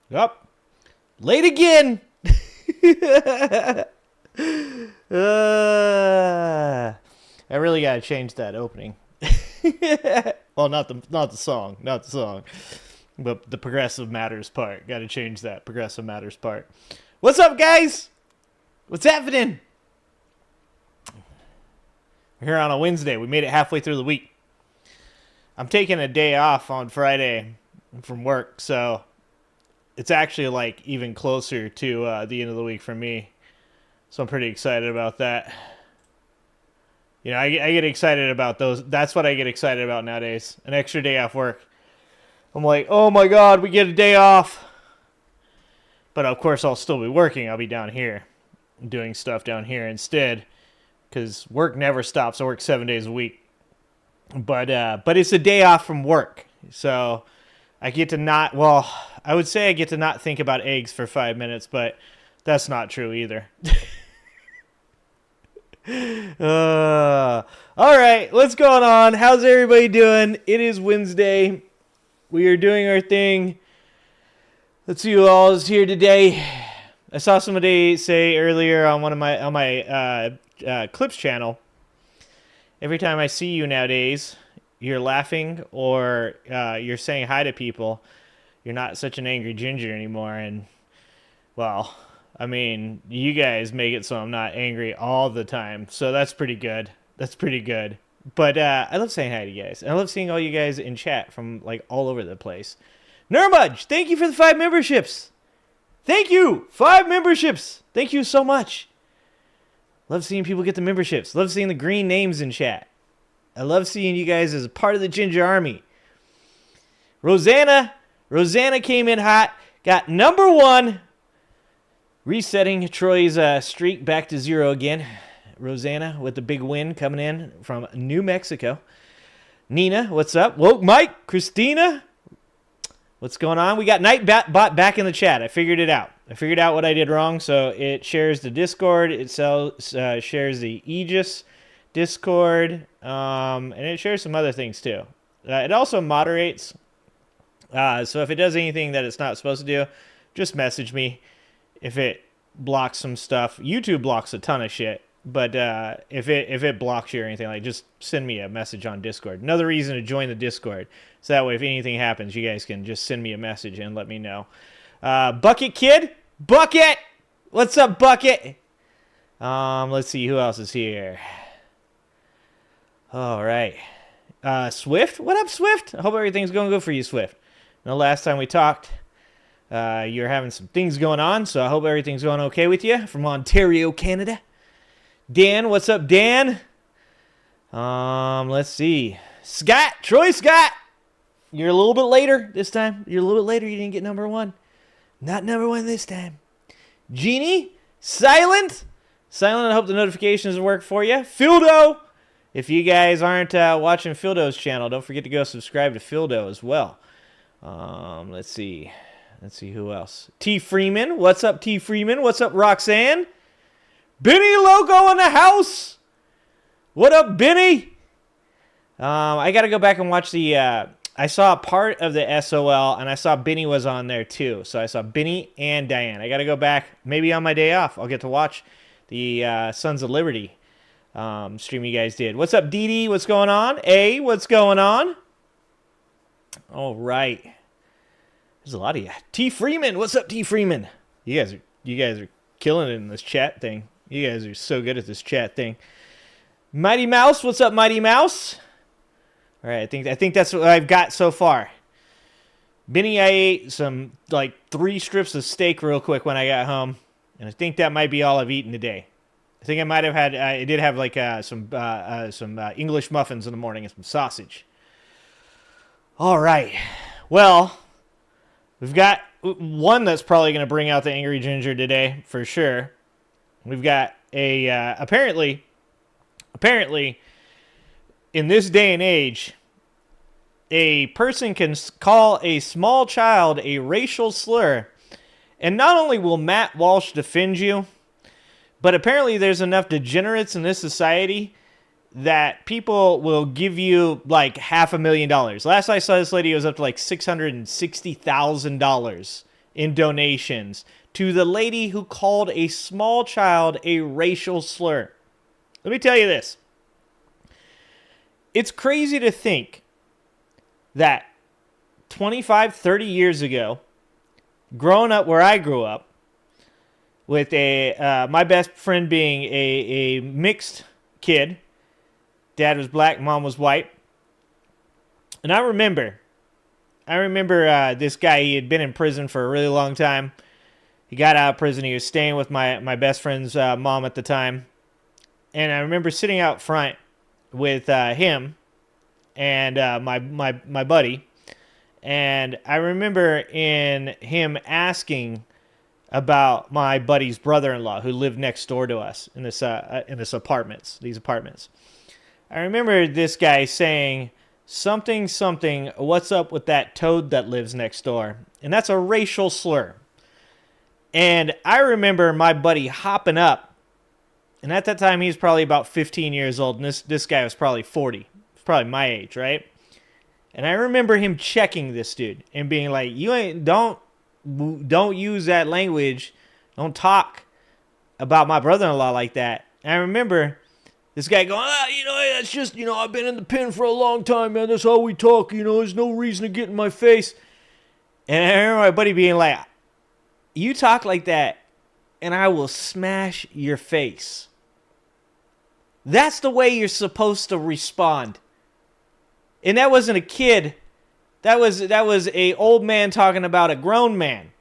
Yup. Late again. I really gotta change that opening. Well, not the song, but the progressive matters part. Gotta change that progressive matters part. What's up, guys? What's happening? We're here on a Wednesday. We made it halfway through the week. I'm taking a day off on Friday from work, so it's actually like even closer to the end of the week for me. So I'm pretty excited about that. You know, I get excited about those. That's what I get excited about nowadays. An extra day off work. I'm like, oh my God, we get a day off. But of course, I'll still be working. I'll be down here doing stuff down here instead. Because work never stops. I work 7 days a week. But it's a day off from work. So I get to not, well, I would say I get to not think about eggs for 5 minutes, but that's not true either. All right, what's going on? How's everybody doing? It is Wednesday. We are doing our thing. Let's see who all is here today. I saw somebody say earlier on my clips channel. Every time I see you nowadays, you're laughing or you're saying hi to people. You're not such an angry ginger anymore. And well, I mean, you guys make it so I'm not angry all the time. So that's pretty good. That's pretty good. But I love saying hi to you guys. I love seeing all you guys in chat from like all over the place. Nurmudge, thank you for the 5 memberships. Thank you. 5 memberships. Thank you so much. Love seeing people get the memberships. Love seeing the green names in chat. I love seeing you guys as a part of the Ginger Army. Rosanna came in hot. Got number 1. Resetting Troy's streak back to 0 again. Rosanna with the big win coming in from New Mexico. Nina, what's up? Woke Mike, Christina, what's going on? We got Nightbot back in the chat. I figured it out. I figured out what I did wrong. So it shares the Discord. It shares the Aegis Discord. And it shares some other things too. It also moderates. So if it does anything that it's not supposed to do, just message me. If it blocks some stuff, YouTube blocks a ton of shit. But if it blocks you or anything, like just send me a message on Discord. Another reason to join the Discord, so that way if anything happens, you guys can just send me a message and let me know. Bucket Kid, Bucket, what's up, Bucket? Let's see who else is here. All right, Swift, what up, Swift? I hope everything's going good for you, Swift. The last time we talked, you're having some things going on, so I hope everything's going okay with you from Ontario, Canada. Dan, what's up, Dan? Let's see. Scott, Troy Scott. You're a little bit later this time. You're a little bit later. You didn't get number 1. Not number 1 this time. Jeannie, Silent. I hope the notifications work for you. Fildo. If you guys aren't watching Fildo's channel, don't forget to go subscribe to Fildo as well. Let's see. Let's see who else. T. Freeman. What's up, T. Freeman? What's up, Roxanne? Benny Loco in the house. What up, Benny? I got to go back and watch the... I saw part of the SOL, and I saw Benny was on there, too. So I saw Benny and Diane. I got to go back. Maybe on my day off, I'll get to watch the Sons of Liberty stream you guys did. What's up, Dee Dee? What's going on? A, what's going on? All right. There's a lot of you. T. Freeman. What's up, T. Freeman? You guys are killing it in this chat thing. You guys are so good at this chat thing. Mighty Mouse, what's up, Mighty Mouse? All right, I think that's what I've got so far. Benny, I ate some, like, 3 strips of steak real quick when I got home. And I think that might be all I've eaten today. I think I might have had, I did have, like, some English muffins in the morning and some sausage. All right. Well, we've got one that's probably going to bring out the Angry Ginger today, for sure. We've got a, apparently, in this day and age, a person can call a small child a racial slur, and not only will Matt Walsh defend you, but apparently there's enough degenerates in this society that people will give you like $500,000. Last I saw this lady, it was up to like $660,000 in donations to the lady who called a small child a racial slur. Let me tell you this. It's crazy to think that 25, 30 years ago, growing up where I grew up, with my best friend being a mixed kid. Dad was black, mom was white. And I remember this guy, he had been in prison for a really long time. He got out of prison. He was staying with my best friend's mom at the time. And I remember sitting out front with him and my buddy. And I remember in him asking about my buddy's brother-in-law who lived next door to us in these apartments. I remember this guy saying something, what's up with that toad that lives next door? And that's a racial slur. And I remember my buddy hopping up, and at that time he was probably about 15 years old, and this guy was probably 40. It's probably my age, right? And I remember him checking this dude and being like, don't use that language. Don't talk about my brother-in-law like that. And I remember this guy going, that's just, I've been in the pen for a long time, man. That's how we talk. There's no reason to get in my face. And I remember my buddy being like, you talk like that and I will smash your face. That's the way you're supposed to respond. And that wasn't a kid. That was a old man talking about a grown man.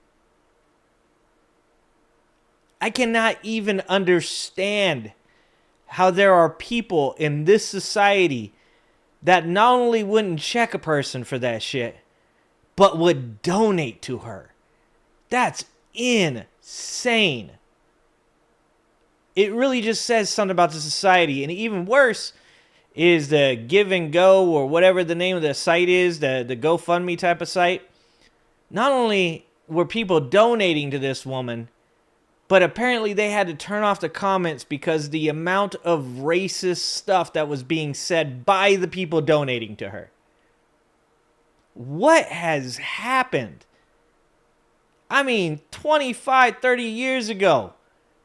I cannot even understand how there are people in this society that not only wouldn't check a person for that shit, but would donate to her. That's insane. It really just says something about the society. And even worse is the Give and Go, or whatever the name of the site is, the GoFundMe type of site. Not only were people donating to this woman, but apparently they had to turn off the comments because the amount of racist stuff that was being said by the people donating to her. What has happened? I mean, 25, 30 years ago,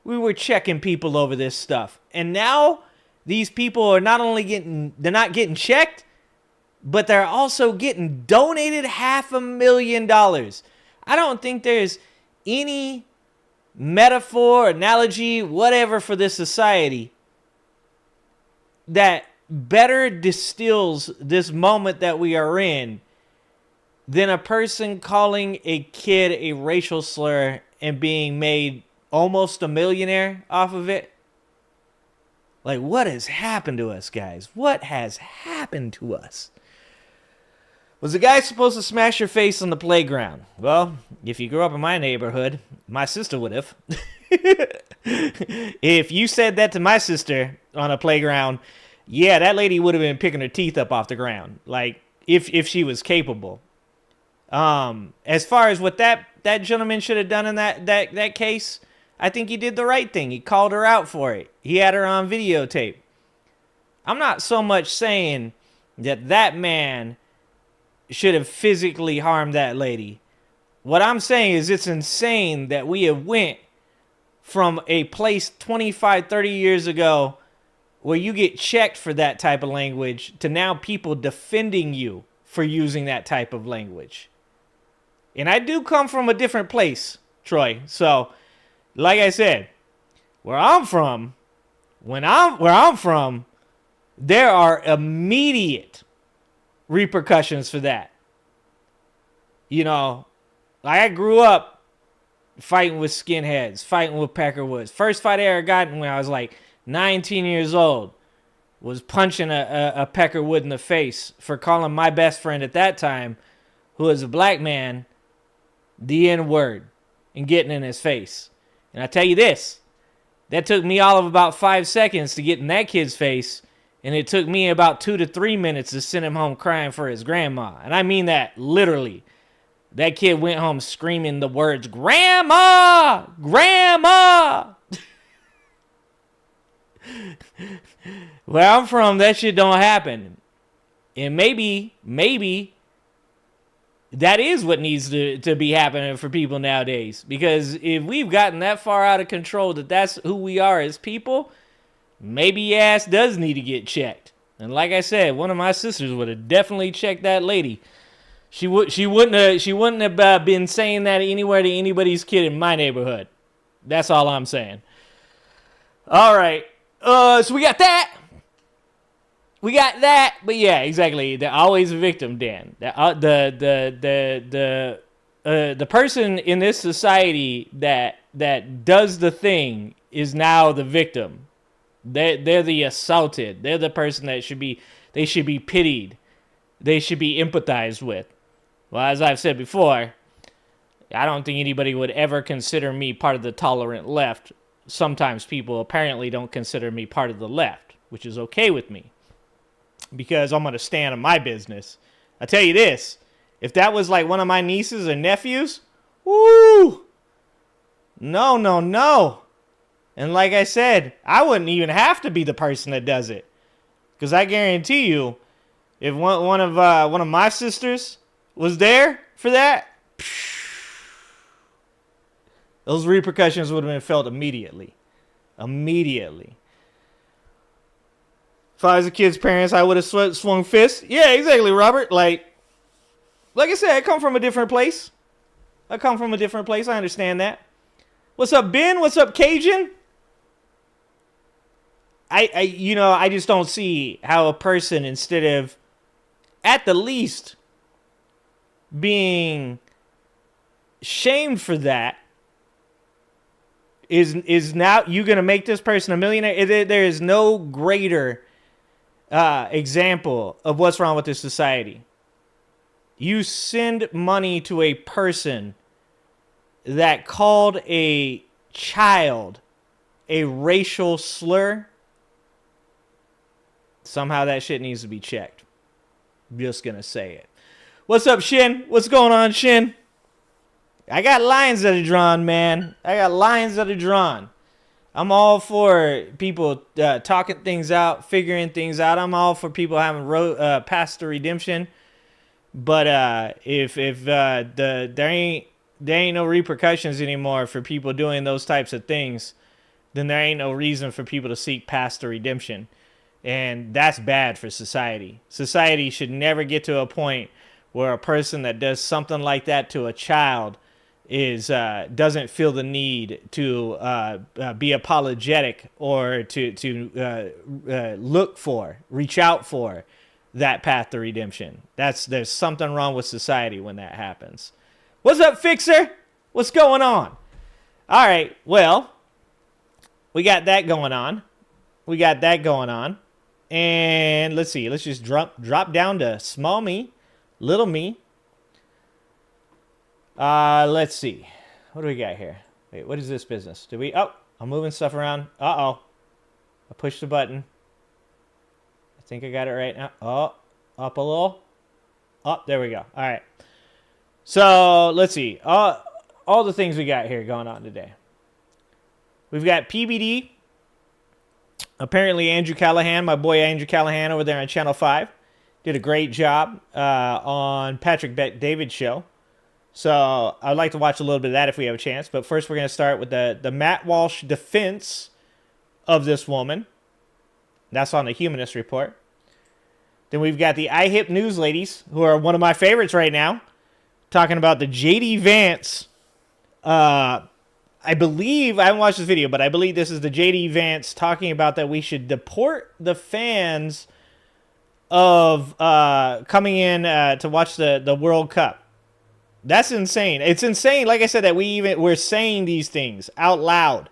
we were checking people over this stuff. And now these people are not not getting checked, but they're also getting donated $500,000. I don't think there's any metaphor, analogy, whatever for this society that better distills this moment that we are in than a person calling a kid a racial slur and being made almost a millionaire off of it. Like, what has happened to us, guys? What has happened to us? Was the guy supposed to smash your face on the playground? Well, if you grew up in my neighborhood, my sister would have. If you said that to my sister on a playground, yeah, that lady would have been picking her teeth up off the ground. Like, if she was capable. As far as what that gentleman should have done in that case, I think he did the right thing. He called her out for it. He had her on videotape. I'm not so much saying that man should have physically harmed that lady. What I'm saying is it's insane that we have went from a place 25, 30 years ago where you get checked for that type of language to now people defending you for using that type of language. And I do come from a different place, Troy. So, like I said, where I'm from, there are immediate repercussions for that. I grew up fighting with skinheads, fighting with peckerwoods. First fight I ever got when I was like 19 years old was punching a peckerwood in the face for calling my best friend at that time, who was a black man, the N-word, and getting in his face. And I tell you this, that took me all of about 5 seconds to get in that kid's face, and it took me about 2 to 3 minutes to send him home crying for his grandma. And I mean that literally. That kid went home screaming the words, "Grandma! Grandma!" Where I'm from, that shit don't happen. And maybe That is what needs to be happening for people nowadays. Because if we've gotten that far out of control that that's who we are as people, maybe your ass does need to get checked. And like I said, one of my sisters would have definitely checked that lady. She wouldn't have been saying that anywhere to anybody's kid in my neighborhood. That's all I'm saying. All right. So we got that. But yeah, exactly. They're always a victim, Dan. The person in this society that does the thing is now the victim. They're the assaulted. They're the person that should be pitied. They should be empathized with. Well, as I've said before, I don't think anybody would ever consider me part of the tolerant left. Sometimes people apparently don't consider me part of the left, which is okay with me, because I'm going to stand on my business. I tell you this, if that was like one of my nieces or nephews, woo, no. And like I said, I wouldn't even have to be the person that does it, because I guarantee you, if one of my sisters was there for that, those repercussions would have been felt immediately. If I was a kid's parents, I would have swung fists. Yeah, exactly, Robert. Like I said, I come from a different place. I understand that. What's up, Ben? What's up, Cajun? I just don't see how a person, instead of at the least being shamed for that, is now you gonna make this person a millionaire? There is no greater example of what's wrong with this society. You send money to a person that called a child a racial slur. Somehow that shit needs to be checked. I'm just gonna say it. What's up, Shin? What's going on, Shin? I got lines that are drawn, man. I'm all for people talking things out, figuring things out. I'm all for people having past the redemption. But if there ain't no repercussions anymore for people doing those types of things, then there ain't no reason for people to seek past the redemption. And that's bad for society. Society should never get to a point where a person that does something like that to a child doesn't feel the need to be apologetic or to reach out for that path to redemption. There's something wrong with society when that happens. What's up, Fixer? What's going on? All right, well, we got that going on. And let's see. Let's just drop down to small me, little me. Let's see. What do we got here? Wait, what is this business? I'm moving stuff around. Uh-oh. I pushed the button. I think I got it right now. Oh, up a little. Oh, there we go. All right. So, let's see. All the things we got here going on today. We've got PBD. Apparently, Andrew Callahan, my boy Andrew Callahan over there on Channel 5, did a great job on Patrick Bet-David's show. So I'd like to watch a little bit of that if we have a chance. But first, we're going to start with the Matt Walsh defense of this woman. That's on the Humanist Report. Then we've got the IHIP news ladies, who are one of my favorites right now, talking about the J.D. Vance. I believe, I haven't watched this video, but I believe this is the J.D. Vance talking about that we should deport the fans of coming in to watch the World Cup. That's insane. It's insane, like I said, that we're saying these things out loud.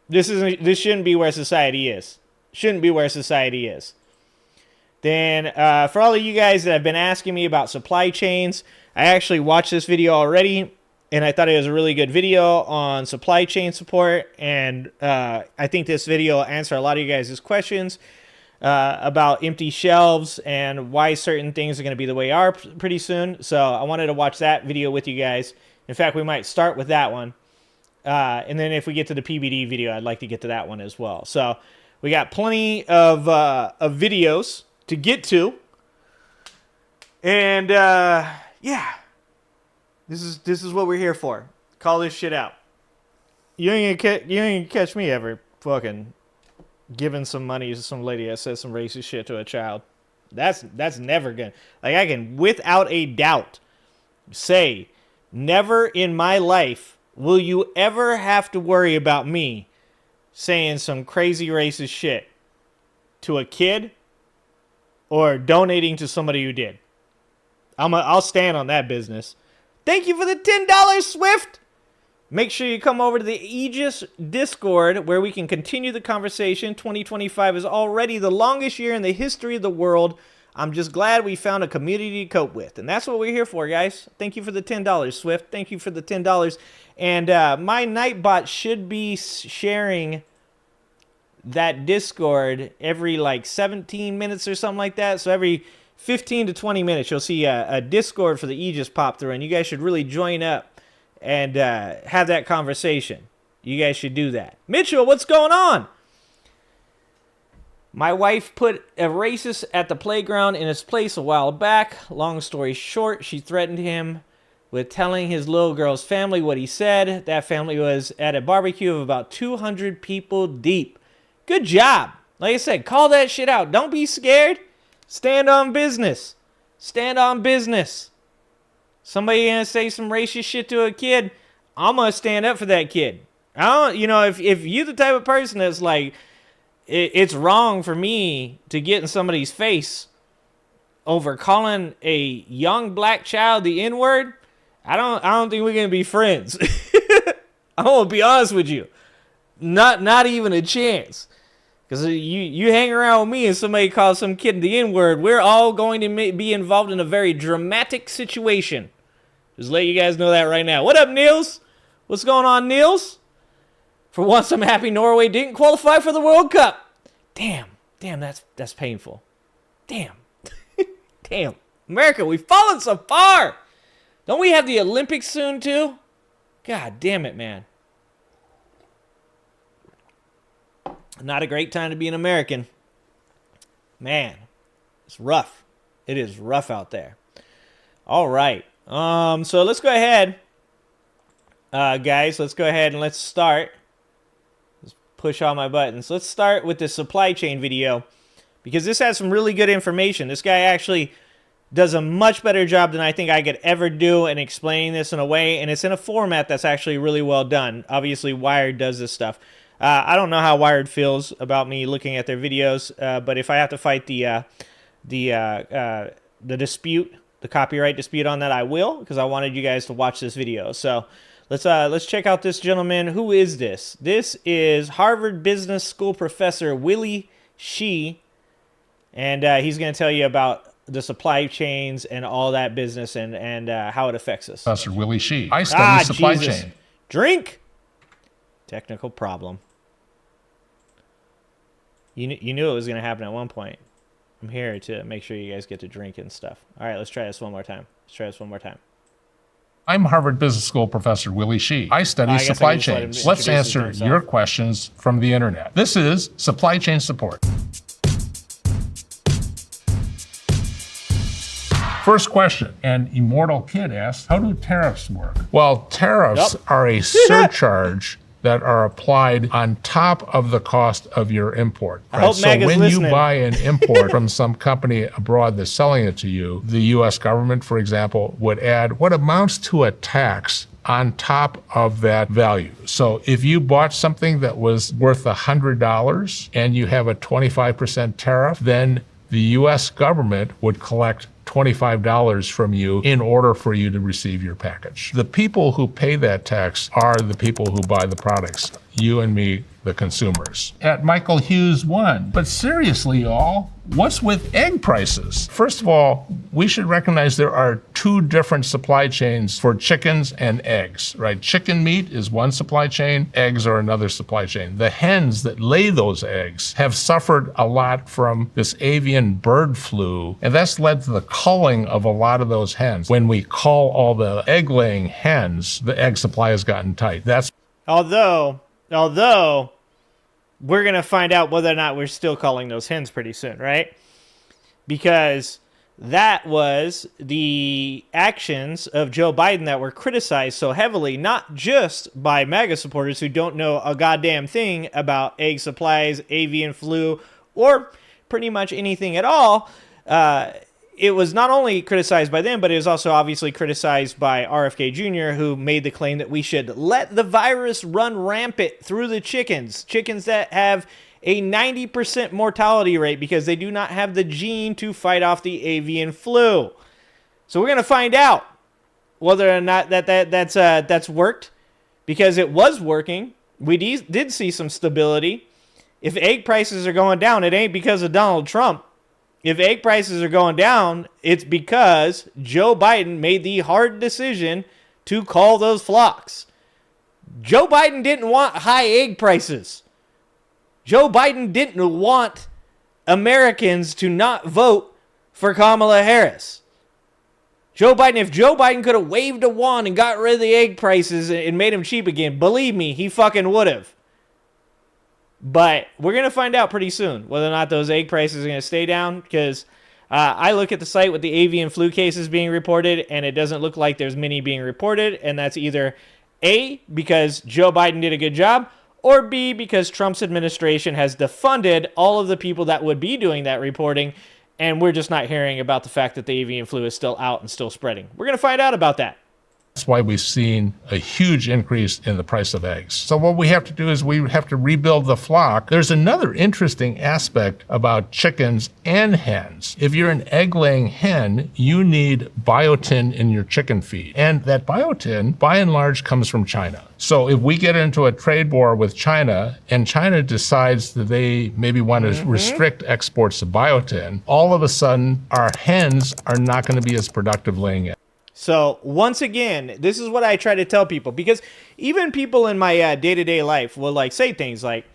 This shouldn't be where society is. Then, for all of you guys that have been asking me about supply chains, I actually watched this video already, and I thought it was a really good video on supply chain support, and I think this video will answer a lot of you guys' questions about empty shelves and why certain things are going to be the way they are pretty soon. So I wanted to watch that video with you guys. In fact, we might start with that one. And then if we get to the PBD video, I'd like to get to that one as well. So we got plenty of videos to get to. And yeah, this is what we're here for. Call this shit out. You ain't gonna catch me ever fucking giving some money to some lady that says some racist shit to a child. That's never gonna, like, I can without a doubt say, never in my life will you ever have to worry about me saying some crazy racist shit to a kid or donating to somebody who did. I'll stand on that business. Thank you for the $10, Swift. Make sure you come over to the Aegis Discord where we can continue the conversation. 2025 is already the longest year in the history of the world. I'm just glad we found a community to cope with. And that's what we're here for, guys. Thank you for the $10, Swift. Thank you for the $10. And my Nightbot should be sharing that Discord every like 17 minutes or something like that. So every 15 to 20 minutes, you'll see a Discord for the Aegis pop through. And you guys should really join up and have that conversation. You guys should do that. Mitchell, what's going on? My wife put a racist at the playground in his place a while back. Long story short, she threatened him with telling his little girl's family what he said. That family was at a barbecue of about 200 people deep. Good job. Like I said, call that shit out. Don't be scared. Stand on business. Stand on business. Somebody gonna say some racist shit to a kid, I'm gonna stand up for that kid. I don't, if you're the type of person that's like, it's wrong for me to get in somebody's face over calling a young black child the N-word, I don't think we're gonna be friends. I'm gonna be honest with you, not even a chance. Because you hang around with me and somebody calls some kid the N-word, we're all going to be involved in a very dramatic situation. Just let you guys know that right now. What up, Niels? What's going on, Niels? For once, I'm happy Norway didn't qualify for the World Cup. Damn, that's painful. Damn. Damn. America, we've fallen so far. Don't we have the Olympics soon, too? God damn it, man. Not a great time to be an American. Man, it's rough. It is rough out there. All right. So let's go ahead. Guys, let's go ahead and let's start. Let's push all my buttons. Let's start with the supply chain video because this has some really good information. This guy actually does a much better job than I think I could ever do in explaining this in a way, and it's in a format that's actually really well done. Obviously, Wired does this stuff. I don't know how Wired feels about me looking at their videos, but if I have to fight the dispute, the copyright dispute on that, I will, because I wanted you guys to watch this video. So let's check out this gentleman. Who is this? This is Harvard Business School professor Willie Shih, and he's going to tell you about the supply chains and all that business and how it affects us. Professor Willie Shih. I study supply Jesus. chain. Drink. Technical problem. You knew it was going to happen at one point. I'm here to make sure you guys get to drink and stuff. All right, let's try this one more time. I'm Harvard Business School professor Willie Shih. I study supply chains. Let's answer your questions from the internet. This is supply chain support. First question, an immortal kid asks, how do tariffs work? Well, tariffs are a surcharge that are applied on top of the cost of your import. Right? So when you buy an import from some company abroad that's selling it to you, the U.S. government, for example, would add what amounts to a tax on top of that value. So if you bought something that was worth $100 and you have a 25% tariff, then the U.S. government would collect $25 from you in order for you to receive your package. The people who pay that tax are the people who buy the products, you and me, the consumers. At Michael Hughes 1. But seriously, y'all, what's with egg prices? First of all, we should recognize there are two different supply chains for chickens and eggs, right? Chicken meat is one supply chain, eggs are another supply chain. The hens that lay those eggs have suffered a lot from this avian bird flu, and that's led to the culling of a lot of those hens. When we cull all the egg-laying hens, the egg supply has gotten tight. That's Although we're going to find out whether or not we're still calling those hens pretty soon, right? Because That was the actions of Joe Biden that were criticized so heavily, not just by MAGA supporters who don't know a goddamn thing about egg supplies, avian flu, or pretty much anything at all. It was not only criticized by them, but it was also obviously criticized by RFK Jr., who made the claim that we should let the virus run rampant through the chickens that have a 90% mortality rate because they do not have the gene to fight off the avian flu. So we're going to find out whether or not that's worked, because it was working. We did see some stability. If egg prices are going down, it ain't because of Donald Trump. If egg prices are going down, it's because Joe Biden made the hard decision to call those flocks. Joe Biden didn't want high egg prices. Joe Biden didn't want Americans to not vote for Kamala Harris. If Joe Biden could have waved a wand and got rid of the egg prices and made them cheap again, believe me, he fucking would have. But we're going to find out pretty soon whether or not those egg prices are going to stay down, because I look at the site with the avian flu cases being reported, and it doesn't look like there's many being reported, and that's either A, because Joe Biden did a good job, or B, because Trump's administration has defunded all of the people that would be doing that reporting, and we're just not hearing about the fact that the avian flu is still out and still spreading. We're going to find out about that. That's why we've seen a huge increase in the price of eggs. So what we have to do is we have to rebuild the flock. There's another interesting aspect about chickens and hens. If you're an egg-laying hen, you need biotin in your chicken feed. And that biotin, by and large, comes from China. So if we get into a trade war with China, and China decides that they maybe want to restrict exports of biotin, all of a sudden, our hens are not going to be as productive laying eggs. So once again, this is what I try to tell people, because even people in my day-to-day life will like say things like,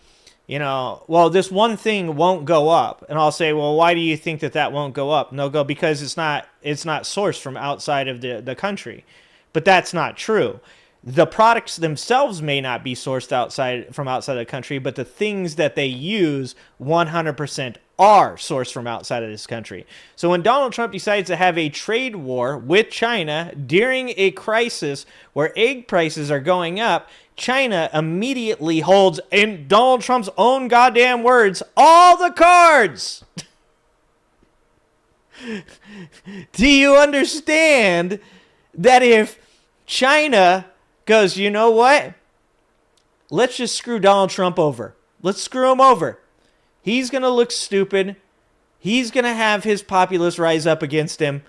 well, this one thing won't go up. And I'll say, well, why do you think that won't go up? And they'll go, because it's not sourced from outside of the country. But that's not true. The products themselves may not be sourced from outside the country, but the things that they use 100% are sourced from outside of this country. So when Donald Trump decides to have a trade war with China during a crisis where egg prices are going up, China immediately holds, in Donald Trump's own goddamn words, all the cards. Do you understand that if China goes, you know what? Let's just screw Donald Trump over. Let's screw him over. He's going to look stupid. He's going to have his populace rise up against him.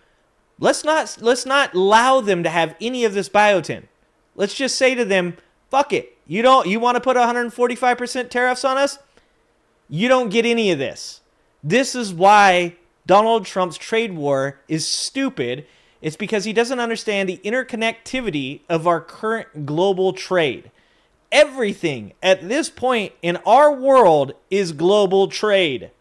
Let's not allow them to have any of this biotin. Let's just say to them, fuck it. You want to put 145% tariffs on us? You don't get any of this. This is why Donald Trump's trade war is stupid. It's because he doesn't understand the interconnectivity of our current global trade. Everything at this point in our world is global trade.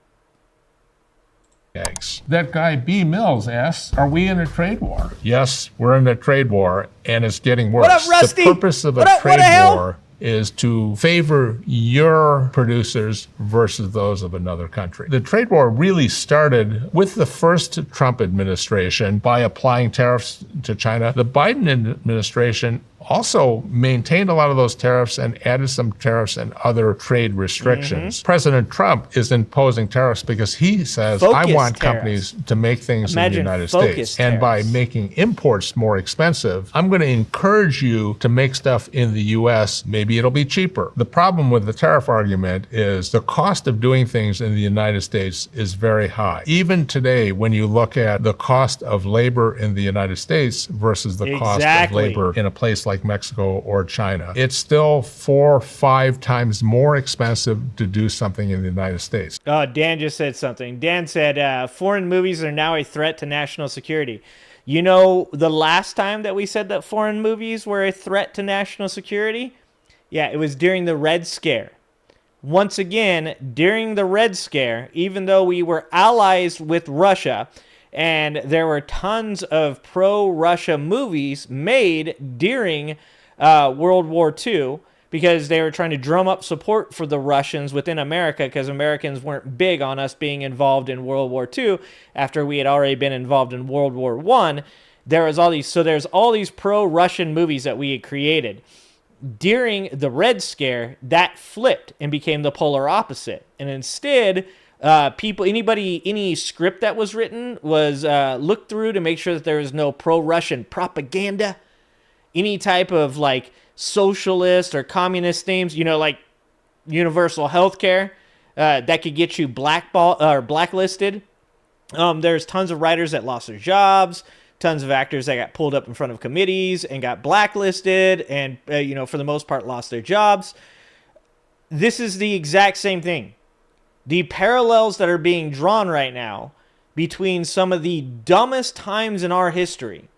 Eggs. That guy B. Mills asks, are we in a trade war? Yes, we're in a trade war, and it's getting worse. What up, Rusty? The purpose of a trade war is to favor your producers versus those of another country. The trade war really started with the first Trump administration by applying tariffs to China. The Biden administration also maintained a lot of those tariffs and added some tariffs and other trade restrictions. President Trump is imposing tariffs because he says, I want companies to make things in the United States. And by making imports more expensive, I'm going to encourage you to make stuff in the U.S. Maybe it'll be cheaper. The problem with the tariff argument is the cost of doing things in the United States is very high. Even today, when you look at the cost of labor in the United States versus the cost of labor in a place like Mexico or China, it's still 4 or 5 times more expensive to do something in the United States. Oh, Dan just said something. Dan said, foreign movies are now a threat to national security. You know the last time that we said that foreign movies were a threat to national security? Yeah, it was during the Red Scare. Once again, during the Red Scare, even though we were allies with Russia, and there were tons of pro-Russia movies made during World War II, because they were trying to drum up support for the Russians within America, because Americans weren't big on us being involved in World War II after we had already been involved in World War I. There's all these pro-Russian movies that we had created. During the Red Scare, that flipped and became the polar opposite. And instead, any script that was written was looked through to make sure that there was no pro-Russian propaganda. Any type of like socialist or communist themes, like universal health care, that could get you blacklisted. There's tons of writers that lost their jobs, tons of actors that got pulled up in front of committees and got blacklisted and, for the most part, lost their jobs. This is the exact same thing. The parallels that are being drawn right now between some of the dumbest times in our history,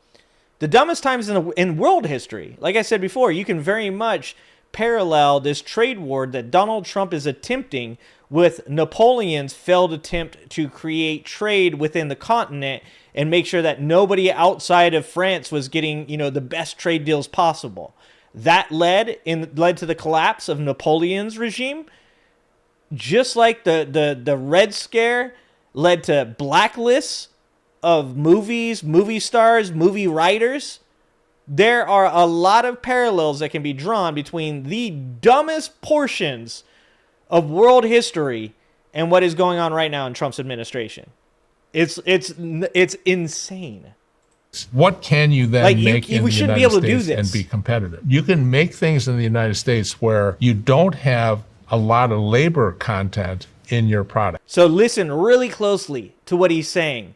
the dumbest times in world history. Like I said before, you can very much parallel this trade war that Donald Trump is attempting with Napoleon's failed attempt to create trade within the continent and make sure that nobody outside of France was getting, the best trade deals possible. That led to the collapse of Napoleon's regime. Just like the Red Scare led to blacklists of movies, movie stars, movie writers, there are a lot of parallels that can be drawn between the dumbest portions of world history and what is going on right now in Trump's administration. It's insane. What can you then make in the United States and be competitive? You can make things in the United States where you don't have a lot of labor content in your product. So listen really closely to what he's saying.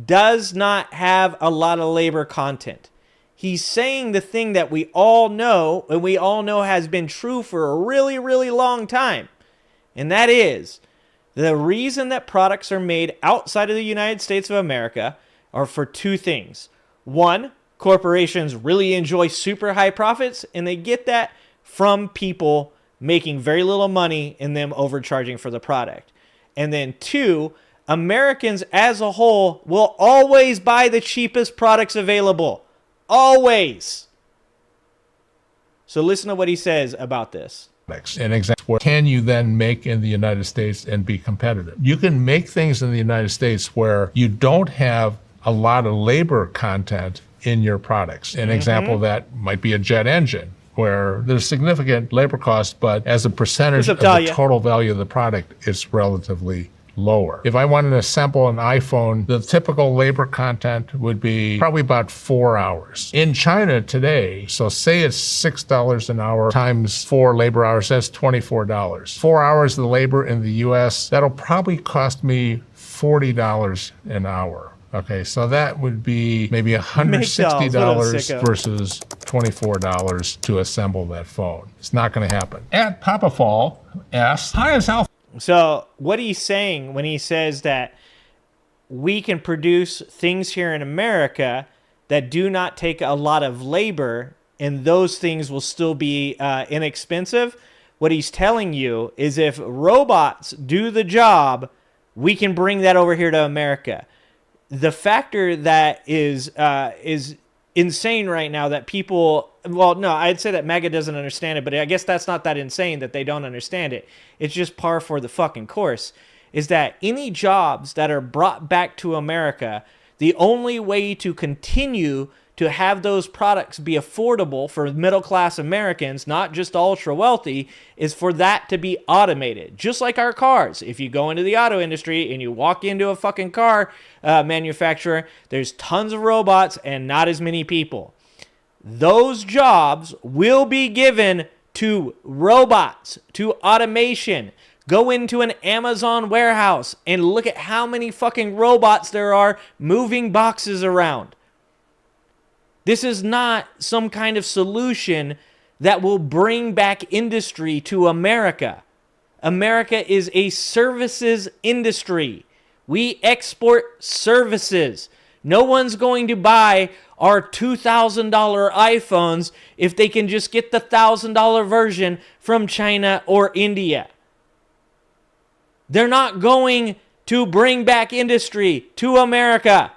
Does not have a lot of labor content. He's saying the thing that we all know, and we all know has been true for a really, really long time. And that is, the reason that products are made outside of the United States of America are for two things. One, corporations really enjoy super high profits, and they get that from people making very little money and them overcharging for the product. And then two, Americans as a whole will always buy the cheapest products available. Always. So listen to what he says about this. An example, what can you then make in the United States and be competitive? You can make things in the United States where you don't have a lot of labor content in your products. An example of that might be a jet engine, where there's significant labor cost, but as a percentage of the total value of the product, it's relatively lower. If I wanted to assemble an iPhone, the typical labor content would be probably about 4 hours. In China today, so say it's $6 an hour times 4 labor hours, that's $24. 4 hours of labor in the US, that'll probably cost me $40 an hour. Okay, so that would be maybe $160 versus $24 to assemble that phone. It's not going to happen. At Papa Fall asks, hi, is Alpha. So what he's saying when he says that we can produce things here in America that do not take a lot of labor and those things will still be inexpensive, what he's telling you is if robots do the job, we can bring that over here to America. The factor that is insane right now that people, well, no, I'd say that MAGA doesn't understand it, but I guess that's not that insane that they don't understand it. It's just par for the fucking course, is that any jobs that are brought back to America, the only way to continue to have those products be affordable for middle-class Americans, not just ultra-wealthy, is for that to be automated. Just like our cars. If you go into the auto industry and you walk into a fucking car manufacturer, there's tons of robots and not as many people. Those jobs will be given to robots, to automation. Go into an Amazon warehouse and look at how many fucking robots there are moving boxes around. This is not some kind of solution that will bring back industry to America. America is a services industry. We export services. No one's going to buy our $2,000 iPhones if they can just get the $1,000 version from China or India. They're not going to bring back industry to America.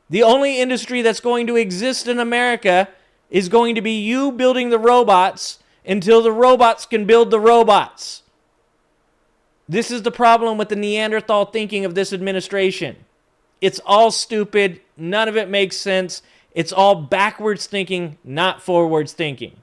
The only industry that's going to exist in America is going to be you building the robots until the robots can build the robots. This is the problem with the Neanderthal thinking of this administration. It's all stupid. None of it makes sense. It's all backwards thinking, not forwards thinking.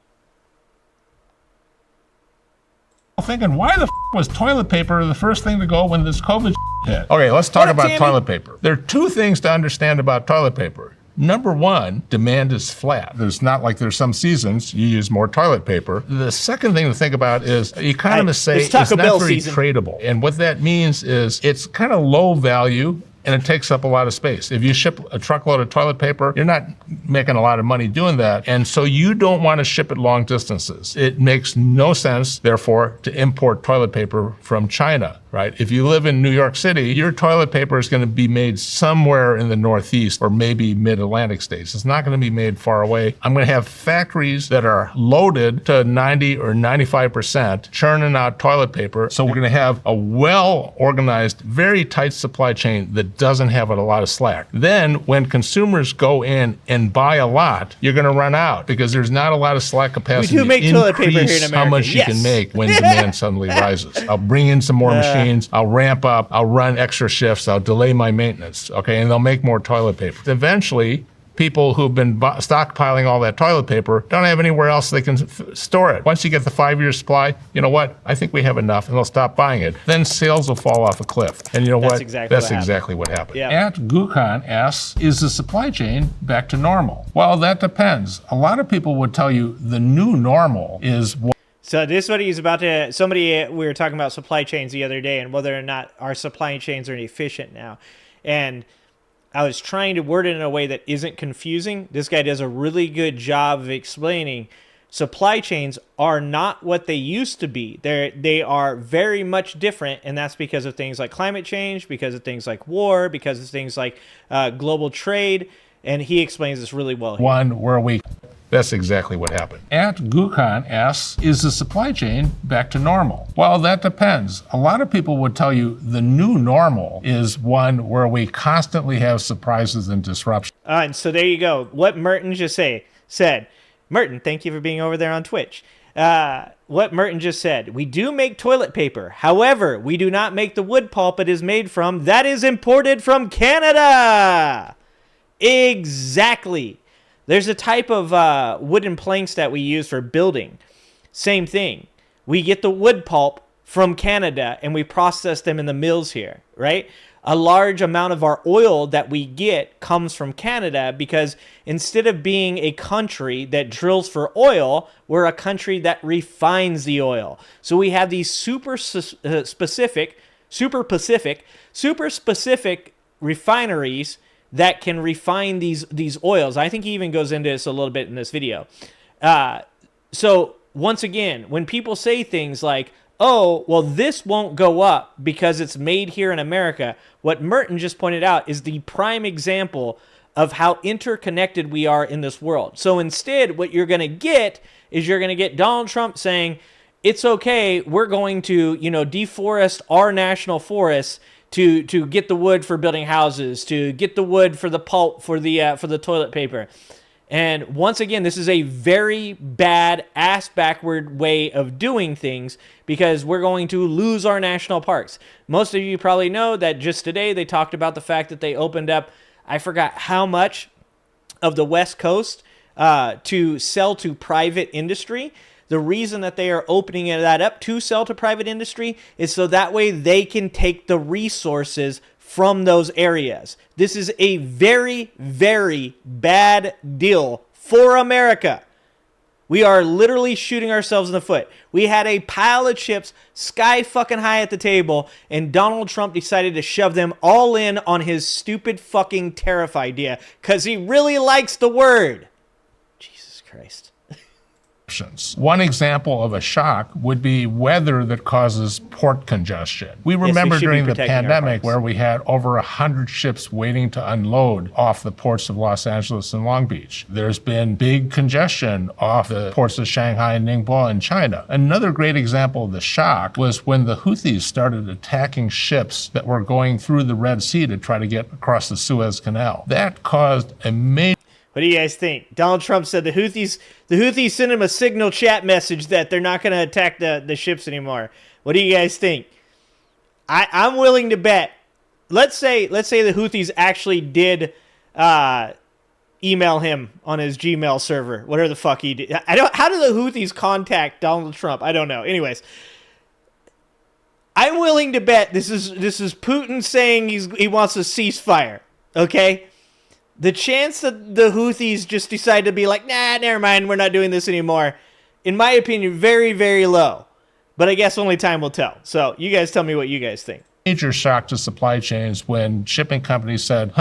Thinking, why the was toilet paper the first thing to go when this COVID hit? Okay, let's talk about toilet paper. There are two things to understand about toilet paper. Number one, demand is flat. There's not like there's some seasons you use more toilet paper. The second thing to think about is economists say it's not very tradable. And what that means is it's kind of low value and it takes up a lot of space. If you ship a truckload of toilet paper, you're not making a lot of money doing that. And so you don't want to ship it long distances. It makes no sense, therefore, to import toilet paper from China, right? If you live in New York City, your toilet paper is going to be made somewhere in the Northeast or maybe mid-Atlantic states. It's not going to be made far away. I'm going to have factories that are loaded to 90 or 95% churning out toilet paper. So we're going to have a well-organized, very tight supply chain that doesn't have a lot of slack. Then when consumers go in and buy a lot, you're going to run out because there's not a lot of slack capacity. We do make toilet paper here in America. How much you can make when demand suddenly rises. I'll bring in some more machines. I'll ramp up. I'll run extra shifts. I'll delay my maintenance. Okay, and they'll make more toilet paper. Eventually, people who've been stockpiling all that toilet paper don't have anywhere else they can store it. Once you get the 5-year supply, you know what? I think we have enough, and they'll stop buying it. Then sales will fall off a cliff. And you know what? That's exactly what happened. Yeah. At Gukan asks, is the supply chain back to normal? Well, that depends. A lot of people would tell you the new normal is what. So this is what he's about to, we were talking about supply chains the other day and whether or not our supply chains are efficient now. And I was trying to word it in a way that isn't confusing. This guy does a really good job of explaining supply chains are not what they used to be. They are very much different, and that's because of things like climate change, because of things like war, because of things like global trade, and he explains this really well here. One where we... That's exactly what happened. At Gukan asks, is the supply chain back to normal? Well, that depends. A lot of people would tell you the new normal is one where we constantly have surprises and disruptions. And so there you go. What Merton just said. Merton, thank you for being over there on Twitch. What Merton just said. We do make toilet paper. However, we do not make the wood pulp it is made from. That is imported from Canada. Exactly. There's a type of wooden planks that we use for building. Same thing. We get the wood pulp from Canada and we process them in the mills here, right? A large amount of our oil that we get comes from Canada because instead of being a country that drills for oil, we're a country that refines the oil. So we have these super specific refineries that can refine these oils. I think he even goes into this a little bit in this video. So once again, when people say things like, oh, well, this won't go up because it's made here in America, what Merton just pointed out is the prime example of how interconnected we are in this world. So instead, what you're going to get is you're going to get Donald Trump saying, it's okay, we're going to, deforest our national forests to get the wood for building houses, to get the wood for the pulp for the toilet paper. And once again, this is a very bad ass-backward way of doing things because we're going to lose our national parks. Most of you probably know that just today they talked about the fact that they opened up, I forgot how much of the West Coast to sell to private industry. The reason that they are opening that up to sell to private industry is so that way they can take the resources from those areas. This is a very, very bad deal for America. We are literally shooting ourselves in the foot. We had a pile of chips sky fucking high at the table, and Donald Trump decided to shove them all in on his stupid fucking tariff idea because he really likes the word. Jesus Christ. One example of a shock would be weather that causes port congestion. We remember during the pandemic where we had over 100 ships waiting to unload off the ports of Los Angeles and Long Beach. There's been big congestion off the ports of Shanghai and Ningbo in China. Another great example of the shock was when the Houthis started attacking ships that were going through the Red Sea to try to get across the Suez Canal. That caused a major... What do you guys think? Donald Trump said the Houthis sent him a signal chat message that they're not going to attack the ships anymore. What do you guys think? I'm willing to bet. Let's say the Houthis actually did email him on his Gmail server, whatever the fuck he did. How do the Houthis contact Donald Trump? I don't know. Anyways, I'm willing to bet this is Putin saying he wants a ceasefire. Okay, the chance that the Houthis just decide to be like, nah, never mind, we're not doing this anymore, in my opinion, very, very low. But I guess only time will tell. So you guys tell me what you guys think. Major shock to supply chains when shipping companies said,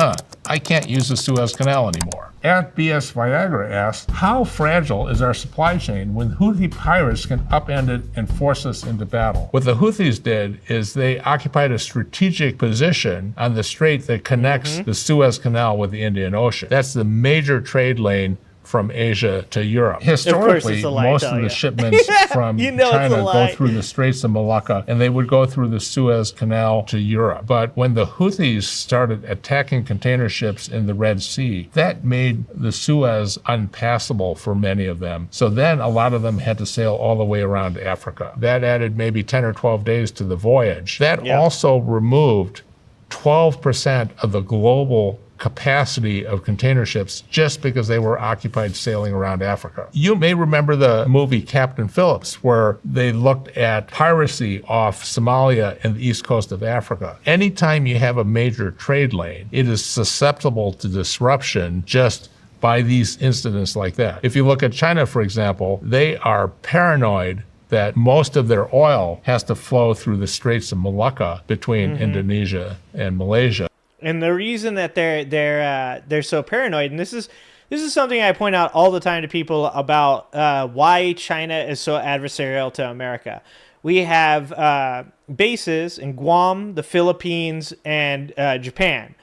I can't use the Suez Canal anymore. At BS Viagra asks, how fragile is our supply chain when Houthi pirates can upend it and force us into battle? What the Houthis did is they occupied a strategic position on the strait that connects the Suez Canal with the Indian Ocean. That's the major trade lane from Asia to Europe. Historically, most of the shipments from China go through the Straits of Malacca, and they would go through the Suez Canal to Europe. But when the Houthis started attacking container ships in the Red Sea, that made the Suez unpassable for many of them. So then a lot of them had to sail all the way around Africa. That added maybe 10 or 12 days to the voyage. That also removed 12% of the global capacity of container ships just because they were occupied sailing around Africa. You may remember the movie Captain Phillips, where they looked at piracy off Somalia and the east coast of Africa. Anytime you have a major trade lane, it is susceptible to disruption just by these incidents like that. If you look at China, for example, they are paranoid that most of their oil has to flow through the Straits of Malacca between Indonesia and Malaysia. And the reason that they're so paranoid, and this is something I point out all the time to people about why China is so adversarial to America. We have bases in Guam, the Philippines, and Japan.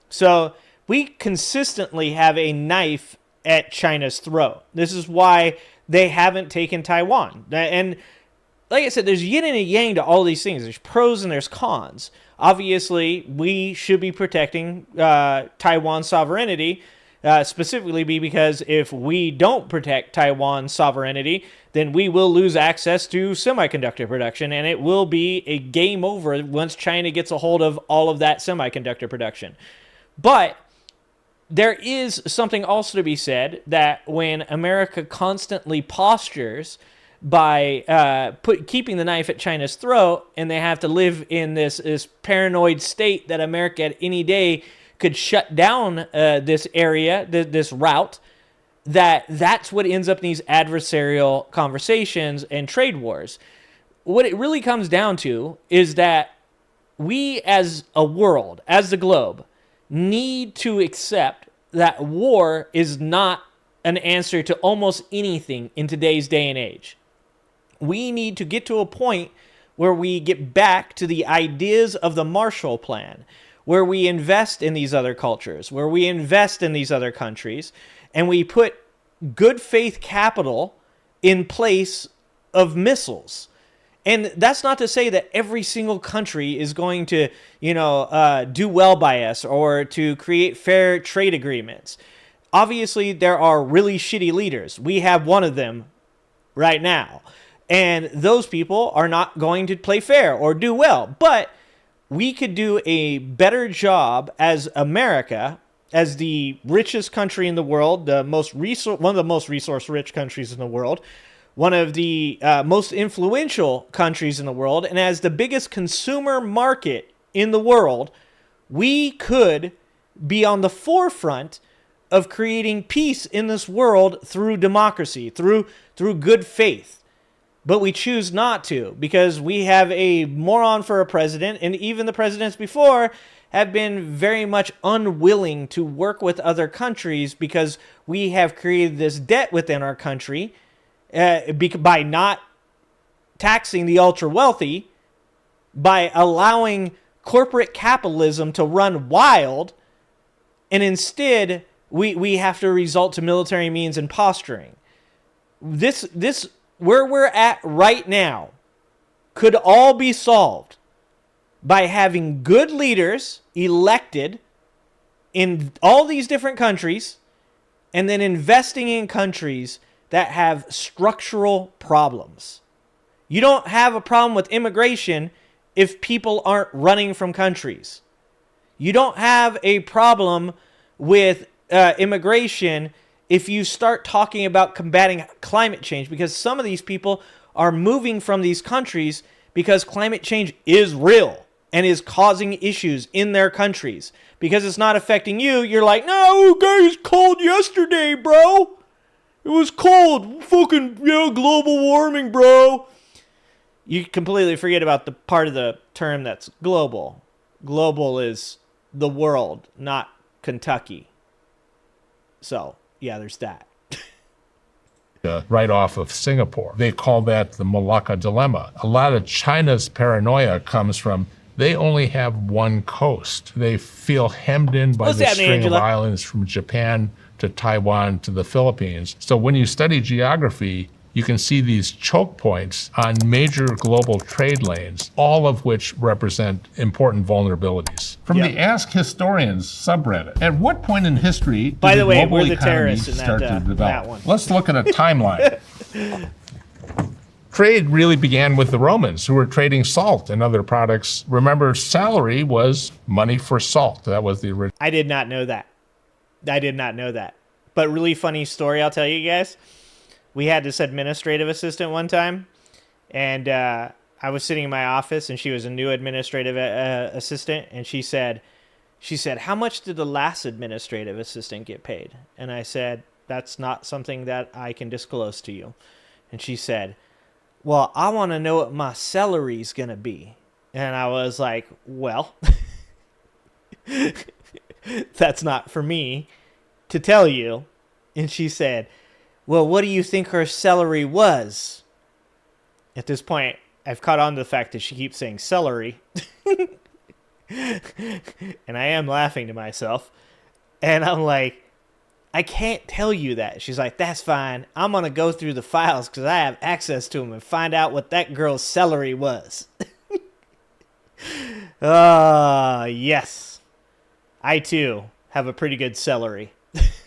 So we consistently have a knife at China's throat. This is why they haven't taken Taiwan. And like I said, there's yin and a yang to all these things. There's pros and there's cons. Obviously, we should be protecting Taiwan's sovereignty, specifically because if we don't protect Taiwan's sovereignty, then we will lose access to semiconductor production, and it will be a game over once China gets a hold of all of that semiconductor production. But there is something also to be said that when America constantly postures by keeping the knife at China's throat, and they have to live in this paranoid state that America at any day could shut down this area, this route, that's what ends up in these adversarial conversations and trade wars. What it really comes down to is that we as a world, as the globe, need to accept that war is not an answer to almost anything in today's day and age. We need to get to a point where we get back to the ideas of the Marshall Plan, where we invest in these other cultures, where we invest in these other countries, and we put good faith capital in place of missiles. And that's not to say that every single country is going to, do well by us or to create fair trade agreements. Obviously, there are really shitty leaders. We have one of them right now. And those people are not going to play fair or do well. But we could do a better job as America, as the richest country in the world, one of the most resource-rich countries in the world, one of the most influential countries in the world, and as the biggest consumer market in the world, we could be on the forefront of creating peace in this world through democracy, through good faith. But we choose not to because we have a moron for a president, and even the presidents before have been very much unwilling to work with other countries because we have created this debt within our country by not taxing the ultra wealthy, by allowing corporate capitalism to run wild, and instead we have to resort to military means and posturing. This where we're at right now could all be solved by having good leaders elected in all these different countries and then investing in countries that have structural problems. You don't have a problem with immigration if people aren't running from countries. You don't have a problem with immigration if you start talking about combating climate change, because some of these people are moving from these countries because climate change is real and is causing issues in their countries. Because it's not affecting you, you're like, no, guys, cold yesterday, bro. It was cold. Fucking, global warming, bro. You completely forget about the part of the term that's global. Global is the world, not Kentucky. So, yeah, there's that. Right off of Singapore. They call that the Malacca Dilemma. A lot of China's paranoia comes from they only have one coast. They feel hemmed in by the string of islands from Japan to Taiwan to the Philippines. So when you study geography, you can see these choke points on major global trade lanes, all of which represent important vulnerabilities. From the Ask Historians subreddit, at what point in history did the global economy start to develop? Let's look at a timeline. Trade really began with the Romans, who were trading salt and other products. Remember, salary was money for salt. That was the original. I did not know that. But really funny story, I'll tell you guys. We had this administrative assistant one time, and I was sitting in my office, and she was a new administrative assistant, and she said, how much did the last administrative assistant get paid? And I said, that's not something that I can disclose to you. And she said, well, I want to know what my salary's going to be. And I was like, well, that's not for me to tell you. And she said, well, what do you think her salary was? At this point, I've caught on to the fact that she keeps saying celery. And I am laughing to myself. And I'm like, I can't tell you that. She's like, that's fine. I'm going to go through the files because I have access to them and find out what that girl's salary was. Yes. I, too, have a pretty good celery.